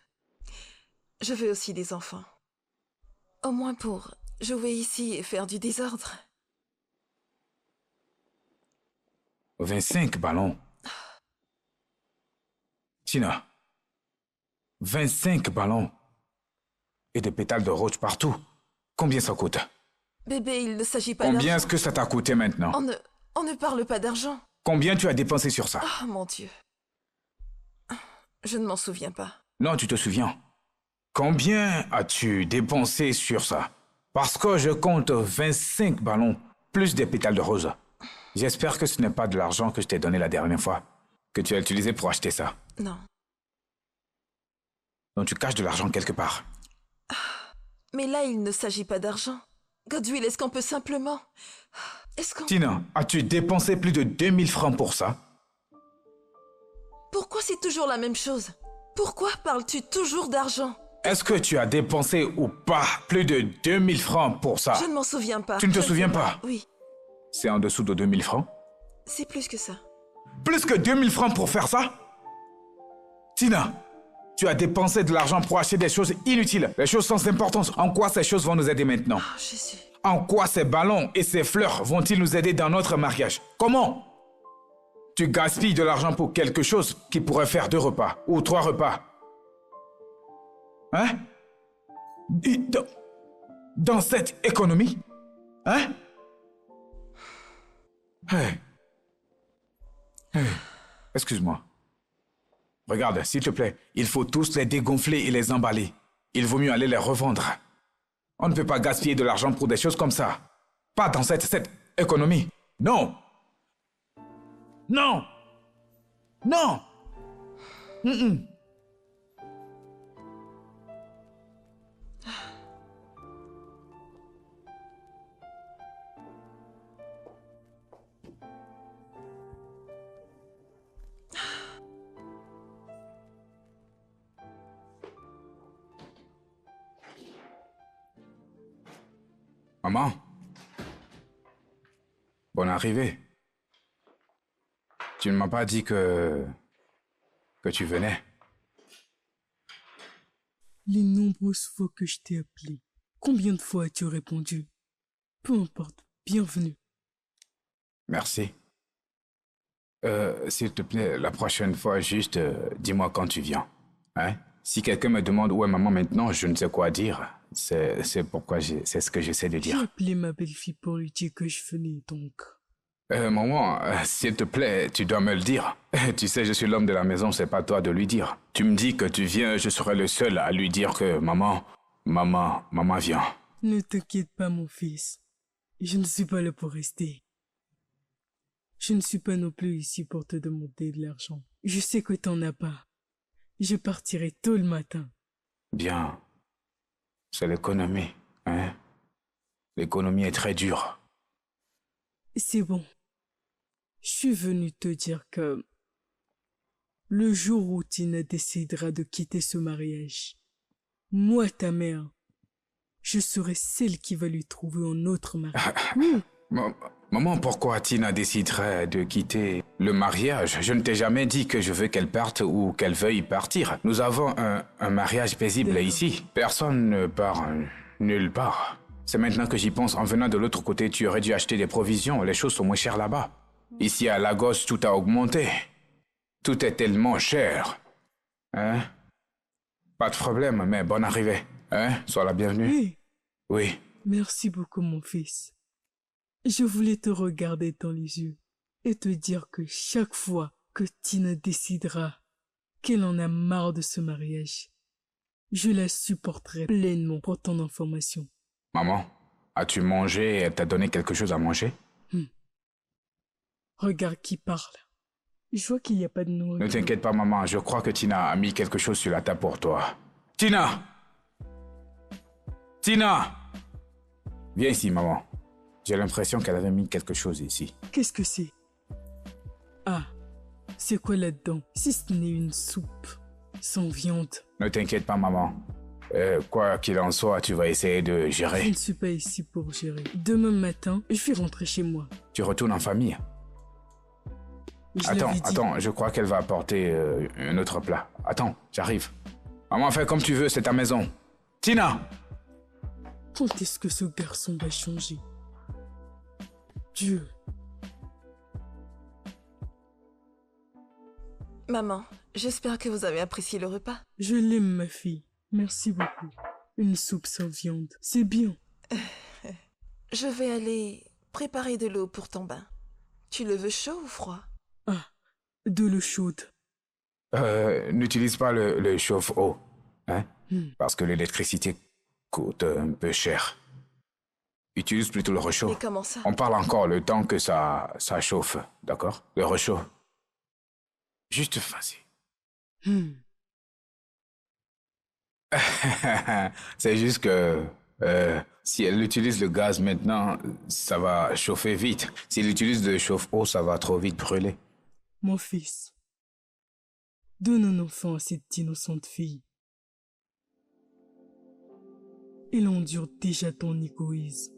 Speaker 1: Je veux aussi des enfants. Au moins pour jouer ici et faire du désordre.
Speaker 3: 25 ballons. Tina. 25 ballons. Et des pétales de rose partout. Combien ça coûte?
Speaker 1: Bébé, il ne s'agit pas
Speaker 3: Combien
Speaker 1: d'argent.
Speaker 3: est-ce que ça t'a coûté maintenant?
Speaker 1: On ne parle pas d'argent.
Speaker 3: Combien tu as dépensé sur ça?
Speaker 1: Oh mon Dieu. Je ne m'en souviens pas.
Speaker 3: Non, tu te souviens. Combien as-tu dépensé sur ça? Parce que je compte 25 ballons, plus des pétales de rose. J'espère que ce n'est pas de l'argent que je t'ai donné la dernière fois, que tu as utilisé pour acheter ça.
Speaker 1: Non.
Speaker 3: Donc tu caches de l'argent quelque part.
Speaker 1: Mais là, il ne s'agit pas d'argent. Godwill, est-ce qu'on peut simplement... Est-ce qu'on...
Speaker 3: Tina, as-tu dépensé plus de 2000 francs pour ça?
Speaker 1: Pourquoi c'est toujours la même chose? Pourquoi parles-tu toujours d'argent?
Speaker 3: Est-ce que tu as dépensé ou pas plus de 2000 francs pour ça?
Speaker 1: Je ne m'en souviens pas.
Speaker 3: Tu ne te
Speaker 1: Je ne
Speaker 3: souviens
Speaker 1: sais
Speaker 3: pas?
Speaker 1: Oui,
Speaker 3: C'est en dessous de 2000 francs?
Speaker 1: c'est plus que ça.
Speaker 3: Plus que 2000 francs pour faire ça? Tina, tu as dépensé de l'argent pour acheter des choses inutiles, des choses sans importance. En quoi ces choses vont nous aider maintenant?
Speaker 1: Oh, Jésus.
Speaker 3: En quoi ces ballons et ces fleurs vont-ils nous aider dans notre mariage? Comment? Tu gaspilles de l'argent pour quelque chose qui pourrait faire 2 repas ou 3 repas. Hein? Et dans cette économie? Hein? Hey. Hey. Excuse-moi. Regarde, s'il te plaît, il faut tous les dégonfler et les emballer. Il vaut mieux aller les revendre. On ne peut pas gaspiller de l'argent pour des choses comme ça. Pas dans cette économie. Non. Non. Non. Mm-mm. Maman. Bonne arrivée. Tu ne m'as pas dit que tu venais.
Speaker 2: Les nombreuses fois que je t'ai appelé, combien de fois as-tu répondu? Peu importe, bienvenue.
Speaker 3: Merci. S'il te plaît, la prochaine fois, juste dis-moi quand tu viens. Hein? Si quelqu'un me demande où est maman maintenant, je ne sais quoi dire. C'est pourquoi c'est ce que j'essaie de
Speaker 2: J'ai
Speaker 3: dire.
Speaker 2: appelé ma belle-fille pour lui dire que je venais, donc...
Speaker 3: Maman, s'il te plaît, tu dois me le dire. Tu sais, je suis l'homme de la maison, c'est pas toi de lui dire. Tu me dis que tu viens, je serai le seul à lui dire que maman vient.
Speaker 2: Ne t'inquiète pas, mon fils. Je ne suis pas là pour rester. Je ne suis pas non plus ici pour te demander de l'argent. Je sais que t'en as pas. Je partirai tôt le matin.
Speaker 3: Bien. C'est l'économie, hein? L'économie est très dure.
Speaker 2: C'est bon. Je suis venu te dire que le jour où Tina décidera de quitter ce mariage, moi, ta mère, je serai celle qui va lui trouver un autre mari. Oui,
Speaker 3: Maman, pourquoi Tina déciderait de quitter le mariage? Je ne t'ai jamais dit que je veux qu'elle parte ou qu'elle veuille partir. Nous avons un mariage paisible
Speaker 2: D'accord.
Speaker 3: ici. Personne ne part nulle part. C'est maintenant que j'y pense. En venant de l'autre côté, tu aurais dû acheter des provisions. Les choses sont moins chères là-bas. Ici, à Lagos, tout a augmenté. Tout est tellement cher. Hein? Pas de problème, mais bonne arrivée. Hein? Sois la bienvenue.
Speaker 2: oui.
Speaker 3: Oui.
Speaker 2: Merci beaucoup, mon fils. Je voulais te regarder dans les yeux et te dire que chaque fois que Tina décidera qu'elle en a marre de ce mariage. Je la supporterai pleinement pour ton information.
Speaker 3: Maman, as-tu mangé et elle t'a donné quelque chose à manger?
Speaker 2: Regarde qui parle. Je vois qu'il n'y a pas de nourriture.
Speaker 3: Ne t'inquiète pas, maman, je crois que Tina a mis quelque chose sur la table pour toi. Tina! Tina! Viens ici, maman. J'ai l'impression qu'elle avait mis quelque chose ici.
Speaker 2: Qu'est-ce que c'est? Ah, c'est quoi là-dedans? Si ce n'est une soupe sans viande.
Speaker 3: Ne t'inquiète pas, maman. Quoi qu'il en soit, tu vas essayer de
Speaker 2: Je
Speaker 3: gérer.
Speaker 2: ne suis pas ici pour gérer. Demain matin, je vais rentrer chez moi.
Speaker 3: Tu retournes en famille.
Speaker 2: Je l'avais dit.
Speaker 3: Attends, je crois qu'elle va apporter un autre plat. Attends, j'arrive. Maman, fais comme tu veux, c'est ta maison. Tina!
Speaker 2: Quand est-ce que ce garçon va changer? Dieu.
Speaker 1: Maman, j'espère que vous avez apprécié le repas.
Speaker 2: Je l'aime, ma fille. Merci beaucoup. Une soupe sans viande, c'est bien.
Speaker 1: Je vais aller préparer de l'eau pour ton bain. Tu le veux chaud ou froid?
Speaker 2: Ah, de l'eau chaude.
Speaker 3: N'utilise pas le chauffe-eau, hein? Parce que l'électricité coûte un peu cher. Utilise plutôt le réchaud.
Speaker 1: Mais comment ça?
Speaker 3: On parle encore le temps que ça chauffe, d'accord? Le réchaud. Juste vas-y. C'est juste que si elle utilise le gaz maintenant, ça va chauffer vite. Si elle utilise le chauffe-eau, ça va trop vite brûler.
Speaker 2: Mon fils, donne un enfant à cette innocente fille. Elle endure déjà ton égoïsme.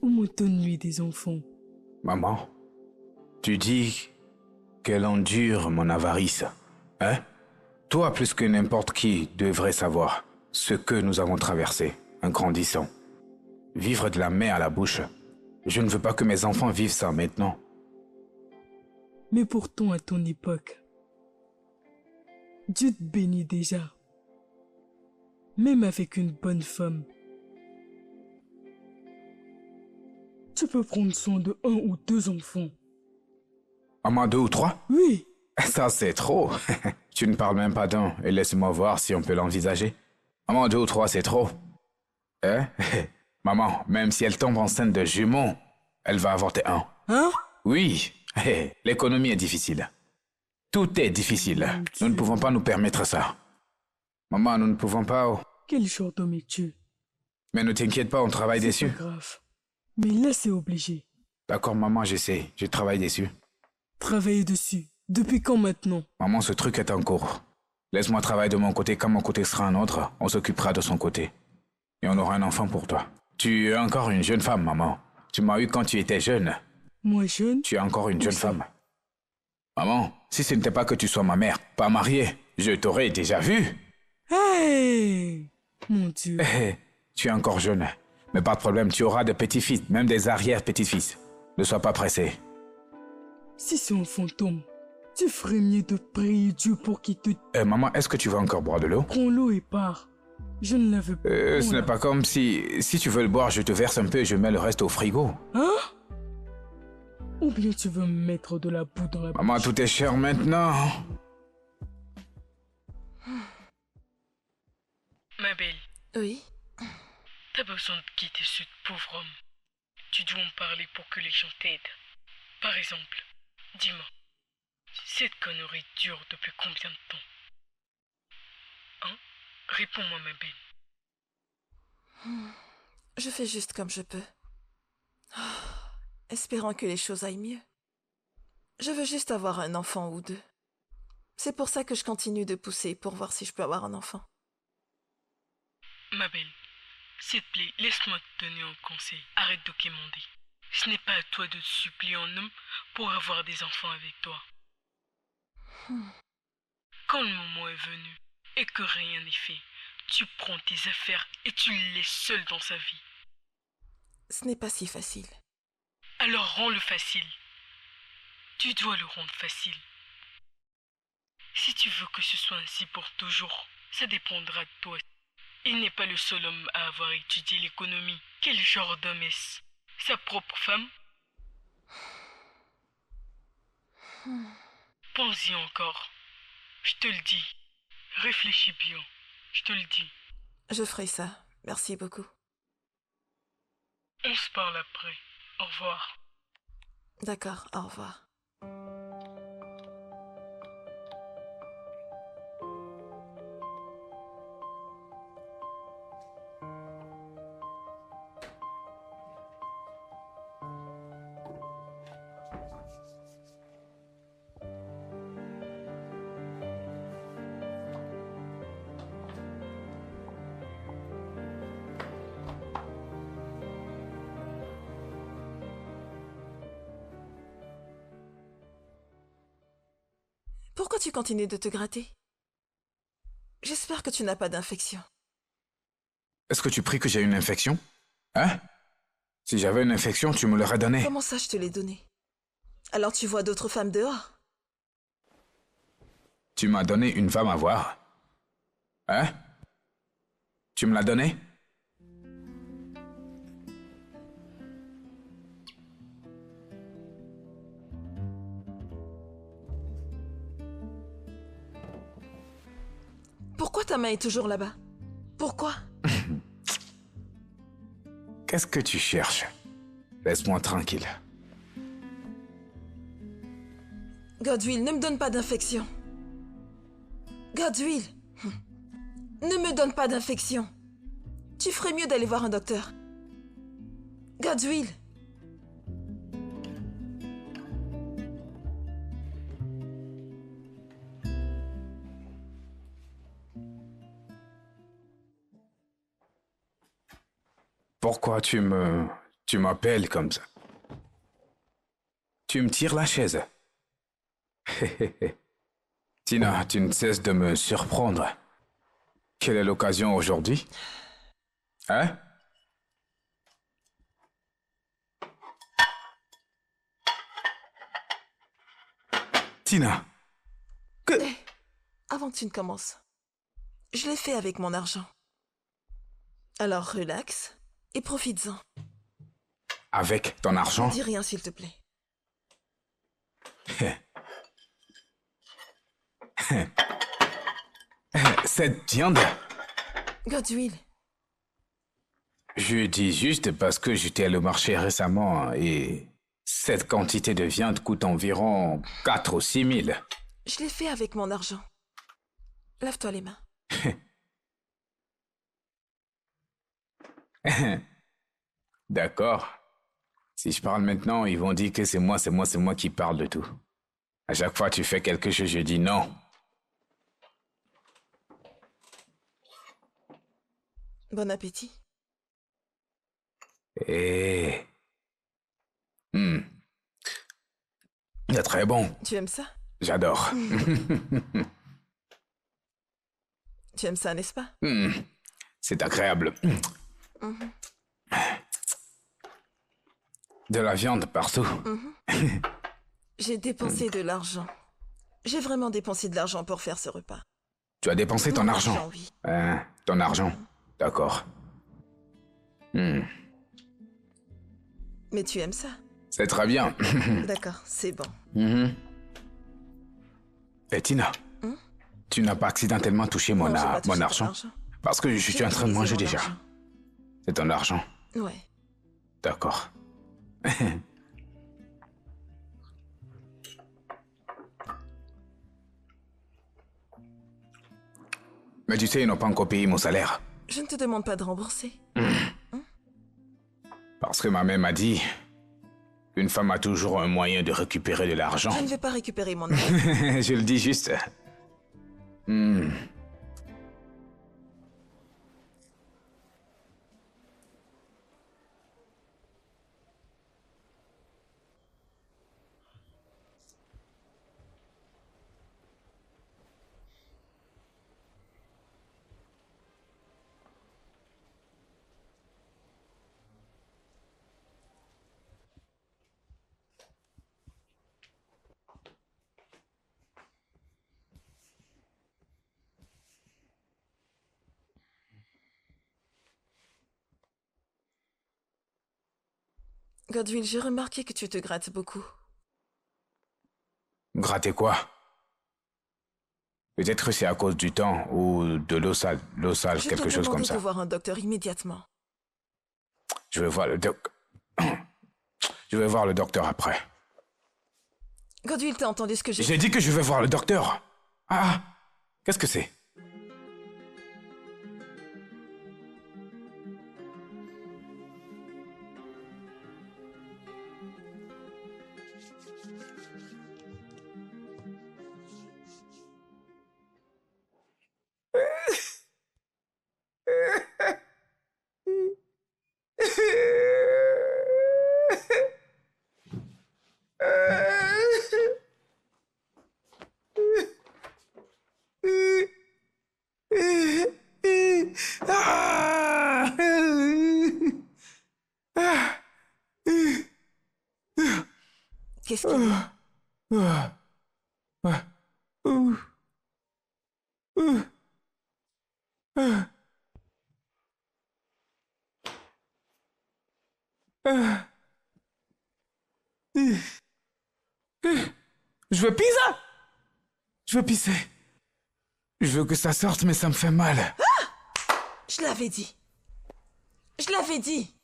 Speaker 2: Au moins donne-lui des enfants.
Speaker 3: Maman, tu dis qu'elle endure mon avarice, hein? Toi, plus que n'importe qui, devrais savoir ce que nous avons traversé en grandissant. Vivre de la main à la bouche. Je ne veux pas que mes enfants vivent ça maintenant.
Speaker 2: Mais pourtant, à ton époque, Dieu te bénit déjà. Même avec une bonne femme. Tu peux prendre soin de 1 ou 2 enfants.
Speaker 3: Maman, 2 ou 3?
Speaker 2: Oui.
Speaker 3: Ça, c'est trop. Tu ne parles même pas d'un et laisse-moi voir si on peut l'envisager. Maman, 2 ou 3, c'est trop. Hein? Maman, même si elle tombe enceinte de jumeaux, elle va avorter un.
Speaker 2: Hein?
Speaker 3: Oui, l'économie est difficile. Tout est difficile. Nous ne pouvons pas nous permettre ça. Maman, nous ne pouvons pas...
Speaker 2: Quel genre d'homme es-tu?
Speaker 3: Mais ne t'inquiète pas, on travaille dessus.
Speaker 2: C'est pas grave. Mais là, c'est obligé.
Speaker 3: D'accord, maman, j'essaie. Je travaille dessus.
Speaker 2: Travailler dessus. Depuis quand maintenant?
Speaker 3: Maman, ce truc est en cours. Laisse-moi travailler de mon côté. Quand mon côté sera un autre, on s'occupera de son côté. Et on aura un enfant pour toi. Tu es encore une jeune femme, maman. Tu m'as eu quand tu étais jeune.
Speaker 2: Moi jeune?
Speaker 3: Tu es encore une jeune femme. Maman, si ce n'était pas que tu sois ma mère, pas mariée, je t'aurais déjà vu.
Speaker 2: Hey! Mon Dieu.
Speaker 3: Tu es encore jeune. Mais pas de problème, tu auras des petits-fils, même des arrière-petits-fils. Ne sois pas pressé.
Speaker 2: Si c'est un fantôme, tu ferais mieux de prier Dieu pour qu'il te...
Speaker 3: Maman, est-ce que tu veux encore boire de l'eau?
Speaker 2: Prends l'eau et pars. Je ne la veux pas.
Speaker 3: Ce n'est pas comme si tu veux le boire, je te verse un peu et je mets le reste au frigo.
Speaker 2: Hein? Ou bien tu veux me mettre de la boue dans la bouche?
Speaker 3: Maman, tout est cher maintenant.
Speaker 2: Ma belle,
Speaker 1: Oui?
Speaker 2: t'as besoin de quitter ce pauvre homme. Tu dois en parler pour que les gens t'aident. Par exemple, dis-moi, cette connerie dure depuis combien de temps? Hein? Réponds-moi, ma belle.
Speaker 1: Je fais juste comme je peux. Espérant que les choses aillent mieux. Je veux juste avoir un enfant ou 2. C'est pour ça que je continue de pousser pour voir si je peux avoir un enfant.
Speaker 2: Ma belle, s'il te plaît, laisse-moi te donner un conseil. Arrête de quémander. Ce n'est pas à toi de te supplier en homme pour avoir des enfants avec toi. Quand le moment est venu et que rien n'est fait, tu prends tes affaires et tu le laisses seul dans sa vie.
Speaker 1: Ce n'est pas si facile.
Speaker 2: Alors rends-le facile. Tu dois le rendre facile. Si tu veux que ce soit ainsi pour toujours, ça dépendra de toi. Il n'est pas le seul homme à avoir étudié l'économie. Quel genre d'homme est-ce? Sa propre femme? Pense-y encore. Je te le dis. Réfléchis bien. Je te le dis.
Speaker 1: Je ferai ça. Merci beaucoup.
Speaker 2: On se parle après. Au revoir.
Speaker 1: D'accord, au revoir. Pourquoi tu continues de te gratter? J'espère que tu n'as pas d'infection.
Speaker 3: Est-ce que tu pries que j'ai une infection? Hein? Si j'avais une infection, tu me l'aurais donnée.
Speaker 1: Comment ça, je te l'ai donné? Alors tu vois d'autres femmes dehors?
Speaker 3: Tu m'as donné une femme à voir. Hein? Tu me l'as donnée?
Speaker 1: Pourquoi ta main est toujours là-bas? Pourquoi?
Speaker 3: Qu'est-ce que tu cherches? Laisse-moi tranquille.
Speaker 1: Godwill, ne me donne pas d'infection. Godwill, ne me donne pas d'infection. Tu ferais mieux d'aller voir un docteur. Godwill.
Speaker 3: Pourquoi tu m'appelles comme ça? Tu me tires la chaise. Tina, tu ne cesses de me surprendre. Quelle est l'occasion aujourd'hui? Hein? Tina,
Speaker 1: Hé, avant que tu ne commences, je l'ai fait avec mon argent. Alors relax et profites-en.
Speaker 3: avec ton argent?
Speaker 1: Ne dis rien s'il te plaît.
Speaker 3: Cette viande,
Speaker 1: Godwill,
Speaker 3: je dis juste parce que j'étais allé au marché récemment et cette quantité de viande coûte environ 4 ou 6 000.
Speaker 1: je l'ai fait avec mon argent. Lave-toi les mains.
Speaker 3: D'accord. Si je parle maintenant, ils vont dire que c'est moi qui parle de tout. À chaque fois tu fais quelque chose, je dis non.
Speaker 1: Bon appétit.
Speaker 3: Et... C'est très bon.
Speaker 1: Tu aimes ça?
Speaker 3: J'adore.
Speaker 1: Tu aimes ça, n'est-ce pas?
Speaker 3: C'est agréable. De la viande partout.
Speaker 1: J'ai dépensé de l'argent. J'ai vraiment dépensé de l'argent pour faire ce repas.
Speaker 3: Tu as dépensé ton
Speaker 1: Mon
Speaker 3: argent.
Speaker 1: oui.
Speaker 3: Ton argent. D'accord.
Speaker 1: Mais tu aimes ça?
Speaker 3: C'est très bien.
Speaker 1: D'accord, c'est bon.
Speaker 3: Et Tina, tu n'as pas accidentellement touché
Speaker 1: Non, j'ai pas touché
Speaker 3: mon
Speaker 1: ton
Speaker 3: argent? Parce que je suis en train de manger
Speaker 1: utilisé
Speaker 3: déjà.
Speaker 1: mon argent.
Speaker 3: C'est ton argent.
Speaker 1: Ouais.
Speaker 3: D'accord. Mais tu sais, ils n'ont pas encore payé mon salaire.
Speaker 1: Je ne te demande pas de rembourser.
Speaker 3: Parce que ma mère m'a dit, une femme a toujours un moyen de récupérer de l'argent.
Speaker 1: Je ne vais pas récupérer mon argent.
Speaker 3: Je le dis juste.
Speaker 1: Godwill, j'ai remarqué que tu te grattes beaucoup.
Speaker 3: Gratter quoi? Peut-être c'est à cause du temps ou de l'eau sale,
Speaker 1: Je
Speaker 3: quelque
Speaker 1: te
Speaker 3: chose comme
Speaker 1: demande
Speaker 3: ça.
Speaker 1: de voir un docteur immédiatement.
Speaker 3: Je vais voir le Je vais voir le docteur après.
Speaker 1: Godwill, t'as entendu ce que j'ai
Speaker 3: J'ai dit que je vais voir le docteur. Ah, qu'est-ce que c'est?
Speaker 1: Qu'est-ce qu'il y a?
Speaker 3: Je veux pisser. Je veux pisser. Je veux que ça sorte, mais ça me fait mal.
Speaker 1: Je l'avais dit. Je l'avais dit.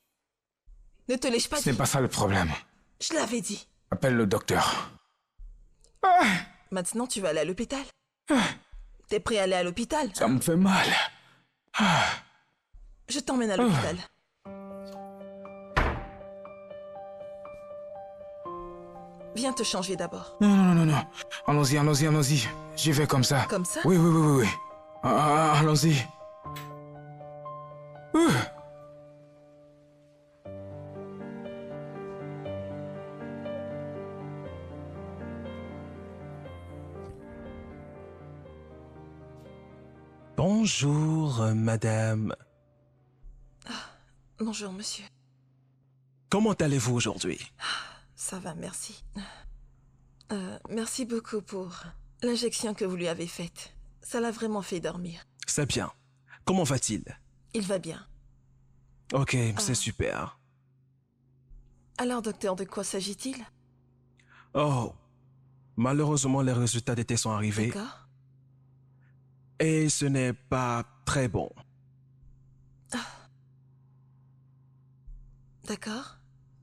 Speaker 1: Ne te l'ai-je pas
Speaker 3: Ce n'est
Speaker 1: dit?
Speaker 3: pas ça le problème.
Speaker 1: Je l'avais dit.
Speaker 3: Appelle le docteur.
Speaker 1: Maintenant, tu vas aller à l'hôpital. T'es prêt à aller à l'hôpital?
Speaker 3: Ça me fait mal.
Speaker 1: Je t'emmène à l'hôpital. Viens te changer d'abord.
Speaker 3: Non. Allons-y. J'y vais comme ça.
Speaker 1: Comme ça?
Speaker 3: Oui. Allons-y.
Speaker 6: Bonjour, madame.
Speaker 1: Bonjour, monsieur.
Speaker 6: Comment allez-vous aujourd'hui?
Speaker 1: Ça va, merci. Merci beaucoup pour l'injection que vous lui avez faite. Ça l'a vraiment fait dormir.
Speaker 6: C'est bien. Comment va-t-il?
Speaker 1: Il va bien.
Speaker 6: Ok, c'est super.
Speaker 1: Alors, docteur, de quoi s'agit-il?
Speaker 6: Oh, malheureusement, les résultats des tests sont arrivés
Speaker 1: D'accord.
Speaker 6: et ce n'est pas très bon.
Speaker 1: D'accord.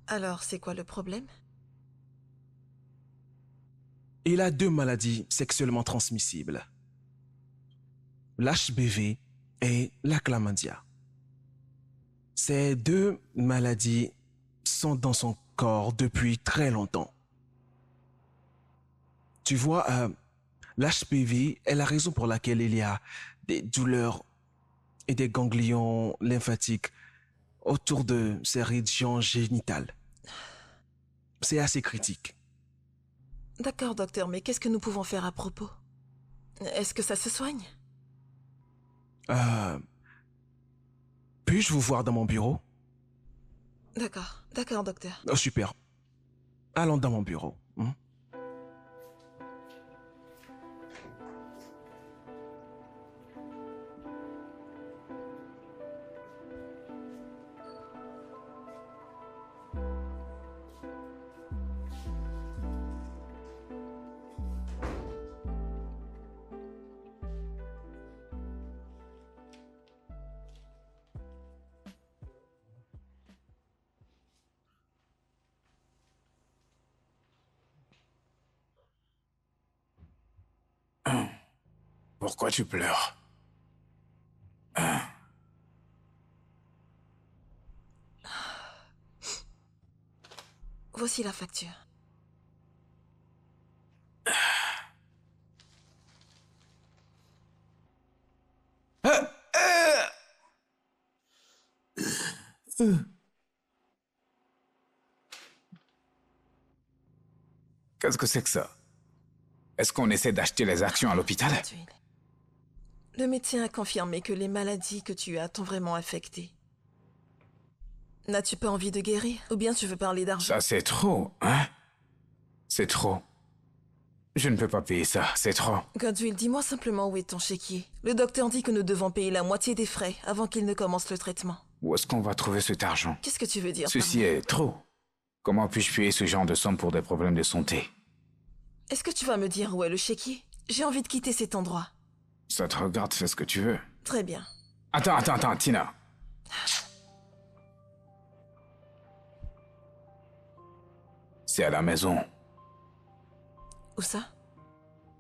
Speaker 1: Alors, c'est quoi le problème?
Speaker 6: Il a 2 maladies sexuellement transmissibles. L'HPV et la chlamydia. Ces 2 maladies sont dans son corps depuis très longtemps. Tu vois, l'HPV est la raison pour laquelle il y a des douleurs et des ganglions lymphatiques autour de ces régions génitales. C'est assez critique.
Speaker 1: D'accord, docteur, mais qu'est-ce que nous pouvons faire à propos? Est-ce que ça se soigne?
Speaker 6: Puis-je vous voir dans mon bureau?
Speaker 1: D'accord, docteur.
Speaker 6: Oh, super. Allons dans mon bureau.
Speaker 3: Pourquoi tu pleures?
Speaker 1: Voici la facture.
Speaker 3: Qu'est-ce que c'est que ça? Est-ce qu'on essaie d'acheter les actions à l'hôpital?
Speaker 1: Le médecin a confirmé que les maladies que tu as t'ont vraiment affecté. N'as-tu pas envie de guérir? Ou bien tu veux parler d'argent?
Speaker 3: Ça, c'est trop, hein? C'est trop. Je ne peux pas payer ça, c'est trop.
Speaker 1: Godwill, dis-moi simplement où est ton chéquier. Le docteur dit que nous devons payer la moitié des frais avant qu'il ne commence le traitement.
Speaker 3: Où est-ce qu'on va trouver cet argent?
Speaker 1: Qu'est-ce que tu veux dire?
Speaker 3: Ceci
Speaker 1: par là?
Speaker 3: est trop. Comment puis-je payer ce genre de somme pour des problèmes de santé?
Speaker 1: Est-ce que tu vas me dire où est le chéquier? J'ai envie de quitter cet endroit.
Speaker 3: Ça te regarde, fais ce que tu veux.
Speaker 1: Très bien.
Speaker 3: Attends, Tina. C'est à la maison.
Speaker 1: Où ça?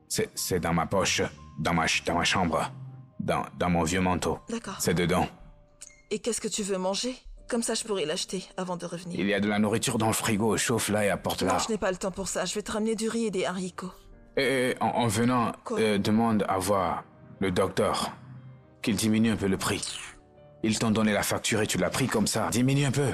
Speaker 3: C'est dans ma poche, dans ma chambre, dans mon vieux manteau.
Speaker 1: D'accord.
Speaker 3: C'est dedans.
Speaker 1: Et qu'est-ce que tu veux manger? Comme ça, je pourrais l'acheter avant de revenir.
Speaker 3: Il y a de la nourriture dans le frigo, chauffe-la et apporte-la.
Speaker 1: Non, je n'ai pas le temps pour ça. Je vais te ramener du riz et des haricots.
Speaker 3: Et en venant,
Speaker 1: Quoi?
Speaker 3: demande à voir le docteur qu'il diminue un peu le prix. Ils t'ont donné la facture et tu l'as pris comme ça. Diminue un peu.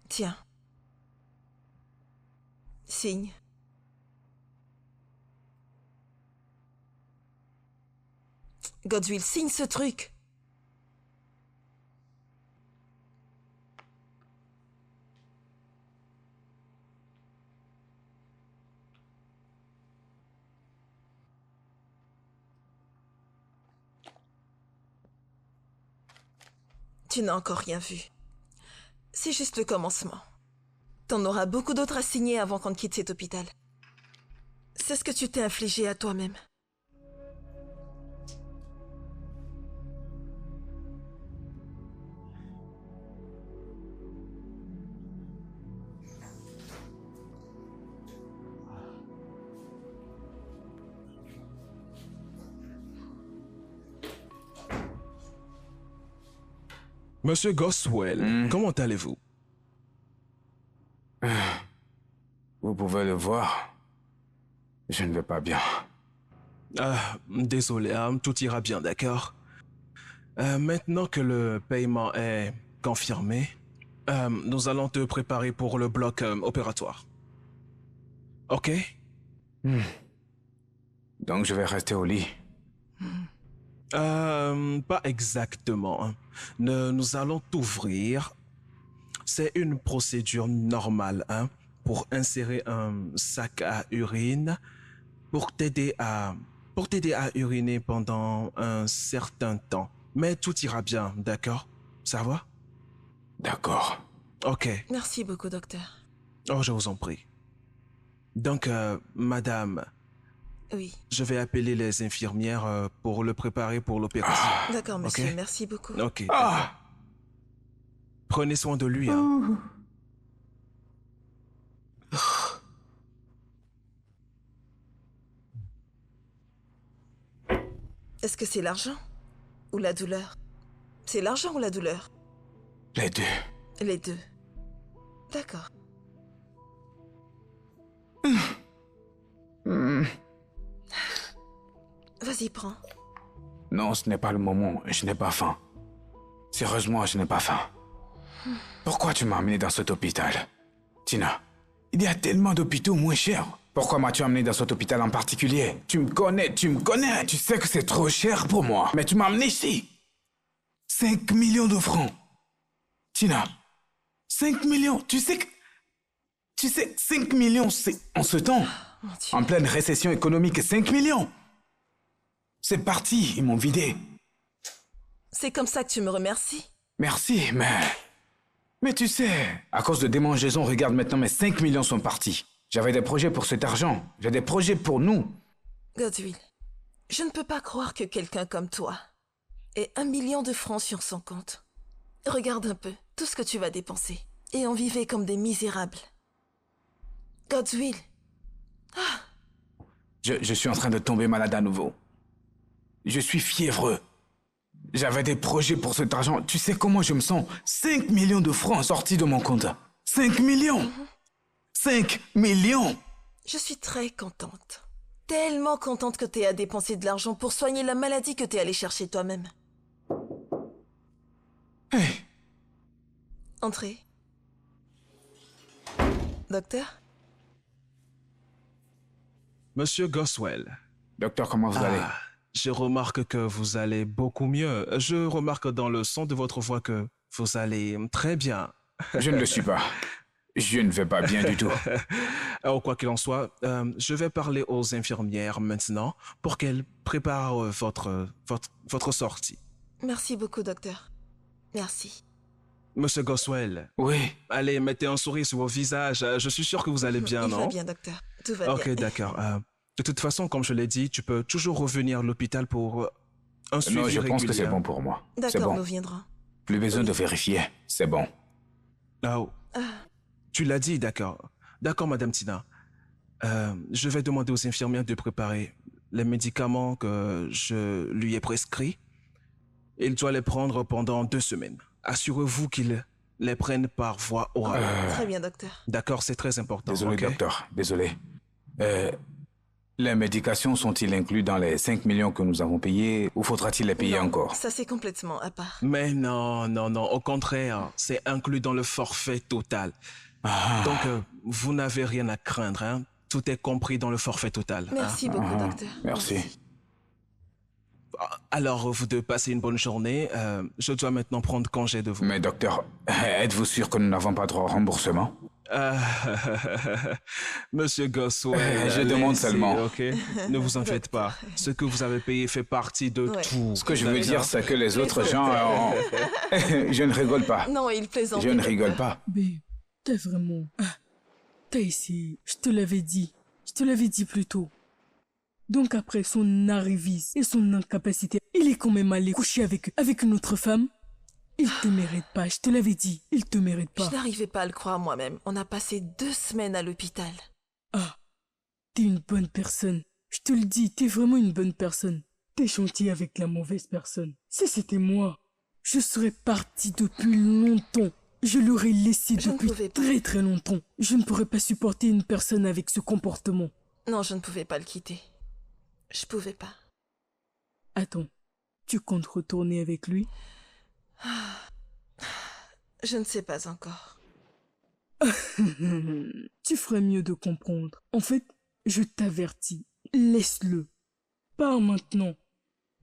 Speaker 1: Tiens. Signe. Godswill, signe ce truc. Tu n'as encore rien vu. C'est juste le commencement. T'en auras beaucoup d'autres à signer avant qu'on ne quitte cet hôpital. C'est ce que tu t'es infligé à toi-même.
Speaker 6: Monsieur Goswell, comment allez-vous?
Speaker 3: Vous pouvez le voir. Je ne vais pas bien.
Speaker 6: Désolé, tout ira bien, d'accord? Maintenant que le paiement est confirmé, nous allons te préparer pour le bloc opératoire. Ok?
Speaker 3: Donc je vais rester au lit.
Speaker 6: Pas exactement. Nous allons t'ouvrir. C'est une procédure normale, pour insérer un sac à urine, pour t'aider à uriner pendant un certain temps. Mais tout ira bien, d'accord? Ça va?
Speaker 3: D'accord.
Speaker 6: Ok.
Speaker 1: Merci beaucoup, docteur.
Speaker 6: Oh, je vous en prie. Donc, madame,
Speaker 1: Oui.
Speaker 6: je vais appeler les infirmières pour le préparer pour l'opération.
Speaker 1: D'accord, monsieur.
Speaker 6: Ok.
Speaker 1: Merci beaucoup.
Speaker 6: Ok.
Speaker 3: Ah!
Speaker 6: Prenez soin de lui.
Speaker 1: Est-ce que c'est l'argent ou la douleur? C'est l'argent ou la douleur?
Speaker 3: Les deux.
Speaker 1: Les deux. D'accord. Vas-y, prends.
Speaker 3: Non, ce n'est pas le moment. Je n'ai pas faim. Sérieusement, je n'ai pas faim. Pourquoi tu m'as amené dans cet hôpital? Tina, il y a tellement d'hôpitaux moins chers. Pourquoi m'as-tu amené dans cet hôpital en particulier? Tu me connais. Tu sais que c'est trop cher pour moi. Mais tu m'as amené ici. 5 millions de francs. Tina, 5 millions. Tu sais, 5 millions, c'est en ce temps.
Speaker 1: Mon Dieu.
Speaker 3: En pleine récession économique, 5 millions. C'est parti, ils m'ont vidé.
Speaker 1: C'est comme ça que tu me remercies?
Speaker 3: Merci, mais... Mais tu sais, à cause de démangeaisons, regarde maintenant, mes 5 millions sont partis. J'avais des projets pour cet argent. J'ai des projets pour nous.
Speaker 1: Godswill, je ne peux pas croire que quelqu'un comme toi ait 1 million de francs sur son compte. Regarde un peu tout ce que tu vas dépenser. Et on vivait comme des misérables. Godswill.
Speaker 3: Je suis en train de tomber malade à nouveau. Je suis fiévreux. J'avais des projets pour cet argent. Tu sais comment je me sens? 5 millions de francs sortis de mon compte. 5 millions! 5 millions!
Speaker 1: Je suis très contente. Tellement contente que t'aies à dépenser de l'argent pour soigner la maladie que t'es allé chercher toi-même.
Speaker 3: Hey!
Speaker 1: Entrez. Docteur?
Speaker 6: Monsieur Goswell.
Speaker 3: Docteur, comment vous allez?
Speaker 6: Je remarque que vous allez beaucoup mieux. Je remarque dans le son de votre voix que vous allez très bien.
Speaker 3: Je ne le suis pas. Je ne vais pas bien du tout.
Speaker 6: Alors, quoi qu'il en soit, je vais parler aux infirmières maintenant pour qu'elles préparent votre sortie.
Speaker 1: Merci beaucoup, docteur. Merci.
Speaker 6: Monsieur Goswell,
Speaker 3: Oui.
Speaker 6: allez, mettez un sourire sur vos visages. Je suis sûr que vous allez bien,
Speaker 1: Il
Speaker 6: non?
Speaker 1: va bien, docteur. Tout va
Speaker 6: Ok,
Speaker 1: bien.
Speaker 6: d'accord. De toute façon, comme je l'ai dit, tu peux toujours revenir à l'hôpital pour un suivi
Speaker 3: Non, je
Speaker 6: régulier.
Speaker 3: pense que c'est bon pour moi. C'est
Speaker 1: D'accord,
Speaker 3: bon.
Speaker 1: nous viendrons.
Speaker 3: Plus besoin de vérifier. C'est bon.
Speaker 6: Oh. Tu l'as dit, d'accord. D'accord, Madame Tina. Je vais demander aux infirmières de préparer les médicaments que je lui ai prescrits. Il doit les prendre pendant 2 semaines. Assurez-vous qu'il les prenne par voie orale.
Speaker 1: Très bien, docteur.
Speaker 6: D'accord, c'est très important.
Speaker 3: Désolé,
Speaker 6: ok?
Speaker 3: docteur. Désolé. Les médications sont-ils inclus dans les 5 millions que nous avons payés ou faudra-t-il les payer
Speaker 1: Non,
Speaker 3: encore?
Speaker 1: ça, c'est complètement à part.
Speaker 6: Mais non, non, non. Au contraire, c'est inclus dans le forfait total. Donc, vous n'avez rien à craindre. Hein? Tout est compris dans le forfait total. hein.
Speaker 1: Merci beaucoup, docteur.
Speaker 3: Merci.
Speaker 6: Alors, vous deux passez une bonne journée. Je dois maintenant prendre congé de vous.
Speaker 3: Mais docteur, êtes-vous sûr que nous n'avons pas droit au remboursement?
Speaker 6: Monsieur Goswell,
Speaker 3: Je demande
Speaker 6: laissez,
Speaker 3: seulement.
Speaker 6: ok? Ne vous en faites pas. Ce que vous avez payé fait partie de
Speaker 1: Ouais.
Speaker 6: tout.
Speaker 3: Ce que je veux
Speaker 6: D'accord?
Speaker 3: dire, c'est que les autres gens... je ne rigole pas.
Speaker 1: Non, il plaisante.
Speaker 3: Je ne
Speaker 1: docteur.
Speaker 3: rigole pas.
Speaker 2: Mais t'as vraiment... t'as essayé. Je te l'avais dit. Je te l'avais dit plus tôt. Donc après son arrivisme et son incapacité, il est quand même allé coucher avec une autre femme. Il te mérite pas, je te l'avais dit. Il te mérite pas.
Speaker 1: Je n'arrivais pas à le croire moi-même. On a passé 2 semaines à l'hôpital.
Speaker 2: Ah, t'es une bonne personne. Je te le dis, t'es vraiment une bonne personne. T'es gentil avec la mauvaise personne. Si c'était moi, je serais parti depuis longtemps. Je l'aurais laissé
Speaker 1: Je ne
Speaker 2: depuis
Speaker 1: pouvais pas.
Speaker 2: très très longtemps. Je ne pourrais pas supporter une personne avec ce comportement.
Speaker 1: Non, je ne pouvais pas le quitter. Je pouvais pas.
Speaker 2: Attends, tu comptes retourner avec lui?
Speaker 1: Je ne sais pas encore.
Speaker 2: Tu ferais mieux de comprendre. En fait, je t'avertis, laisse-le. Pas maintenant.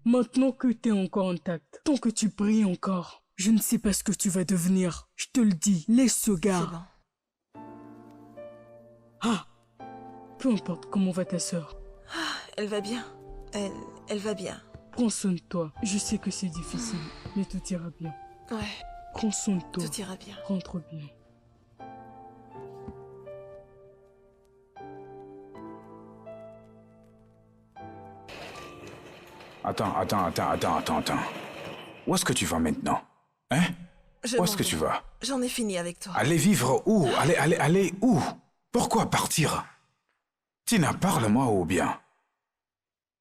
Speaker 2: Maintenant que t'es encore intact. Tant que tu brilles encore. Je ne sais pas ce que tu vas devenir. Je te le dis, laisse ce
Speaker 1: C'est
Speaker 2: gars.
Speaker 1: bon.
Speaker 2: Ah, peu importe comment va ta sœur.
Speaker 1: Elle va bien. Elle va bien.
Speaker 2: Prends soin de toi. Je sais que c'est difficile, mais tout ira bien.
Speaker 1: Ouais,
Speaker 2: Prends soin de toi.
Speaker 1: tout ira bien.
Speaker 2: Rentre bien.
Speaker 3: Attends. Où est-ce que tu vas maintenant? Hein?
Speaker 1: Je
Speaker 3: Où
Speaker 1: m'en
Speaker 3: est-ce que
Speaker 1: vais.
Speaker 3: tu vas?
Speaker 1: J'en ai fini avec toi.
Speaker 3: Aller vivre où? Aller où? Pourquoi partir? Tina, parle-moi ou bien?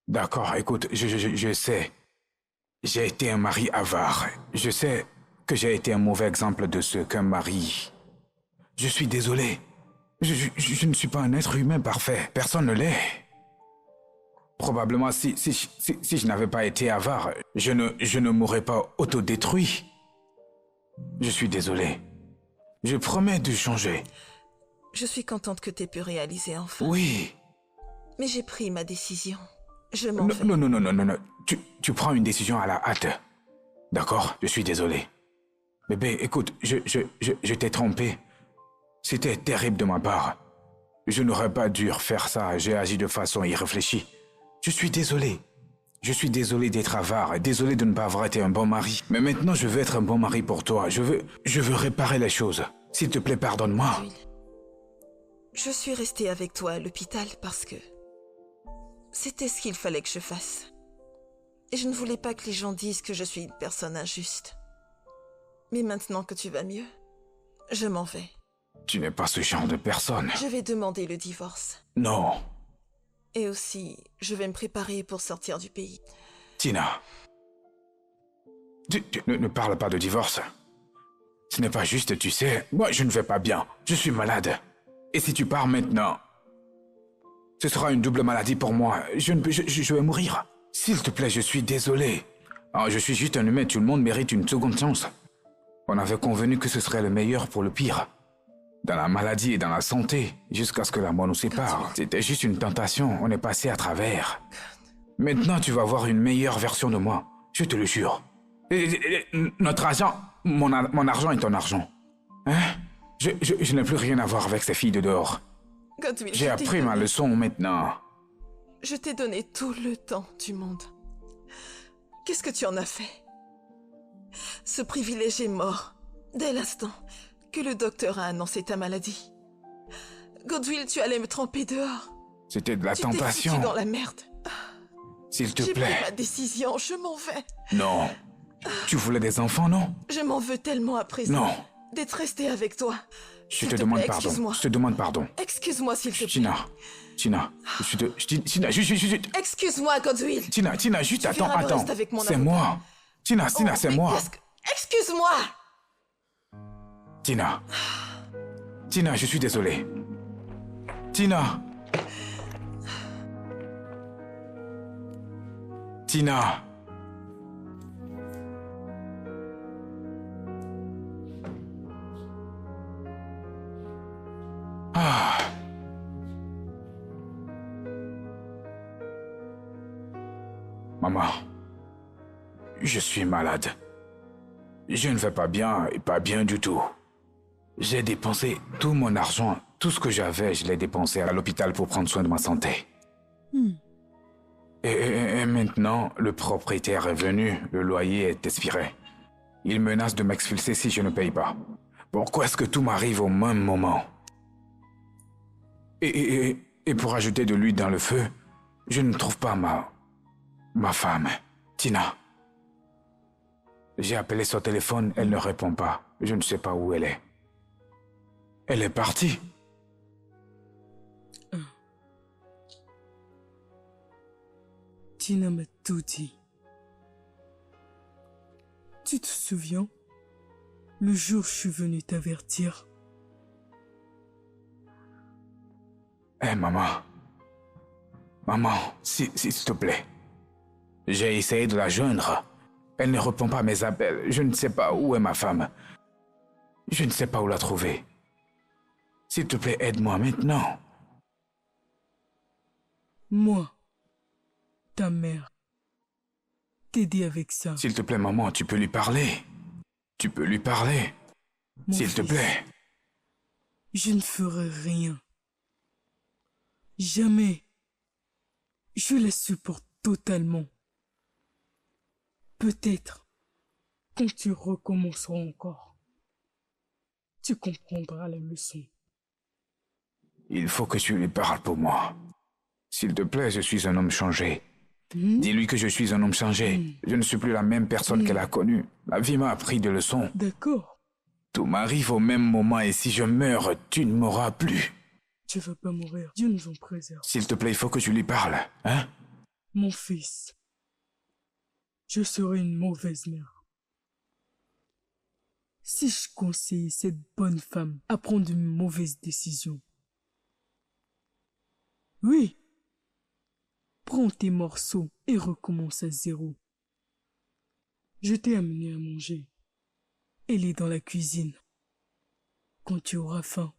Speaker 3: D'accord, écoute, je sais. J'ai été un mari avare. Je sais que j'ai été un mauvais exemple de ce qu'un mari... Je suis désolé. Je ne suis pas un être humain parfait. Personne ne l'est. Probablement, si je n'avais pas été avare, je ne m'aurais pas autodétruit. Je suis désolé. Je promets de changer.
Speaker 1: Je suis contente que t'aies pu réaliser enfin.
Speaker 3: Oui.
Speaker 1: Mais j'ai pris ma décision. Je m'en vais.
Speaker 3: Non. Tu prends une décision à la hâte. D'accord? Je suis désolé. Bébé, écoute, je t'ai trompé. C'était terrible de ma part. Je n'aurais pas dû faire ça. J'ai agi de façon irréfléchie. Je suis désolé. Je suis désolé d'être avare et désolé de ne pas avoir été un bon mari. Mais maintenant, je veux être un bon mari pour toi. Je veux réparer les choses. S'il te plaît, pardonne-moi.
Speaker 1: Godwill, je suis restée avec toi à l'hôpital parce que c'était ce qu'il fallait que je fasse. Et je ne voulais pas que les gens disent que je suis une personne injuste. Mais maintenant que tu vas mieux, je m'en vais.
Speaker 3: Tu n'es pas ce genre de personne.
Speaker 1: Je vais demander le divorce.
Speaker 3: Non.
Speaker 1: Et aussi, je vais me préparer pour sortir du pays.
Speaker 3: Tina. Tu ne parle pas de divorce. Ce n'est pas juste, tu sais. Moi, je ne vais pas bien. Je suis malade. Et si tu pars maintenant, ce sera une double maladie pour moi. Je vais mourir. S'il te plaît, je suis désolé. Je suis juste un humain. Tout le monde mérite une seconde chance. On avait convenu que ce serait le meilleur pour le pire. Dans la maladie et dans la santé, jusqu'à ce que la mort nous sépare. C'était juste une tentation, on est passé à travers. Maintenant, tu vas voir une meilleure version de moi, je te le jure. Notre argent, mon argent est ton argent. Hein? Je n'ai plus rien à voir avec ces filles de dehors.
Speaker 1: Godwill,
Speaker 3: J'ai
Speaker 1: je t'ai
Speaker 3: appris ma
Speaker 1: donné-
Speaker 3: leçon maintenant.
Speaker 1: Je t'ai donné tout le temps du monde. Qu'est-ce que tu en as fait? Ce privilège est mort dès l'instant que le docteur a annoncé ta maladie. Godwill, tu allais me tremper dehors.
Speaker 3: C'était de la
Speaker 1: Tu t'es
Speaker 3: tentation.
Speaker 1: foutu dans la merde.
Speaker 3: S'il te
Speaker 1: J'ai pris
Speaker 3: plaît.
Speaker 1: ma décision, je m'en vais.
Speaker 3: Non. Tu voulais des enfants, non?
Speaker 1: Je m'en veux tellement à présent
Speaker 3: Non.
Speaker 1: d'être restée avec toi.
Speaker 3: Je
Speaker 1: S'il
Speaker 3: te
Speaker 1: te
Speaker 3: demande
Speaker 1: plaît,
Speaker 3: pardon.
Speaker 1: excuse-moi.
Speaker 3: Je te demande pardon.
Speaker 1: Excuse-moi, s'il te plaît.
Speaker 3: Tina, Tina, juste,
Speaker 1: Excuse-moi, Godwill.
Speaker 3: Tina, juste,
Speaker 1: Tu
Speaker 3: attends,
Speaker 1: verras le
Speaker 3: attends.
Speaker 1: reste avec mon
Speaker 3: C'est
Speaker 1: avocat.
Speaker 3: moi. Tina,
Speaker 1: Oh,
Speaker 3: c'est
Speaker 1: oui,
Speaker 3: moi.
Speaker 1: Excuse-moi.
Speaker 3: Tina, je suis désolé. Tina. Ah. Maman, je suis malade. Je ne vais pas bien et pas bien du tout. J'ai dépensé tout mon argent, tout ce que j'avais, je l'ai dépensé à l'hôpital pour prendre soin de ma santé. Et maintenant, le propriétaire est venu, le loyer est expiré. Il menace de m'expulser si je ne paye pas. Pourquoi est-ce que tout m'arrive au même moment? Et pour ajouter de l'huile dans le feu, je ne trouve pas ma femme, Tina. J'ai appelé son téléphone, elle ne répond pas. Je ne sais pas où elle est. Elle est partie.
Speaker 2: Tina m'a tout dit. Tu te souviens? Le jour où je suis venu t'avertir.
Speaker 3: Hé, maman. Maman, s'il te plaît. J'ai essayé de la joindre. Elle ne répond pas à mes appels. Je ne sais pas où est ma femme. Je ne sais pas où la trouver. S'il te plaît, aide-moi maintenant.
Speaker 2: Moi, ta mère, t'aider avec ça.
Speaker 3: S'il te plaît, maman, tu peux lui parler. Tu peux lui parler.
Speaker 2: Mon
Speaker 3: S'il te
Speaker 2: fils,
Speaker 3: plaît.
Speaker 2: Je ne ferai rien. Jamais. Je la supporte totalement. Peut-être, quand tu recommenceras encore, tu comprendras la leçon.
Speaker 3: Il faut que tu lui parles pour moi. S'il te plaît, je suis un homme changé. Dis-lui que je suis un homme changé. Je ne suis plus la même personne qu'elle a connue. La vie m'a appris des leçons.
Speaker 2: D'accord,
Speaker 3: Tout m'arrive au même moment et si je meurs, tu ne m'auras plus.
Speaker 2: tu vas pas mourir. Dieu nous en préserve.
Speaker 3: S'il te plaît, il faut que tu lui parles, hein?
Speaker 2: Mon fils, je serai une mauvaise mère. Si je conseille cette bonne femme à prendre une mauvaise décision. Oui. Prends tes morceaux et recommence à zéro. Je t'ai amené à manger. Elle est dans la cuisine. Quand tu auras faim,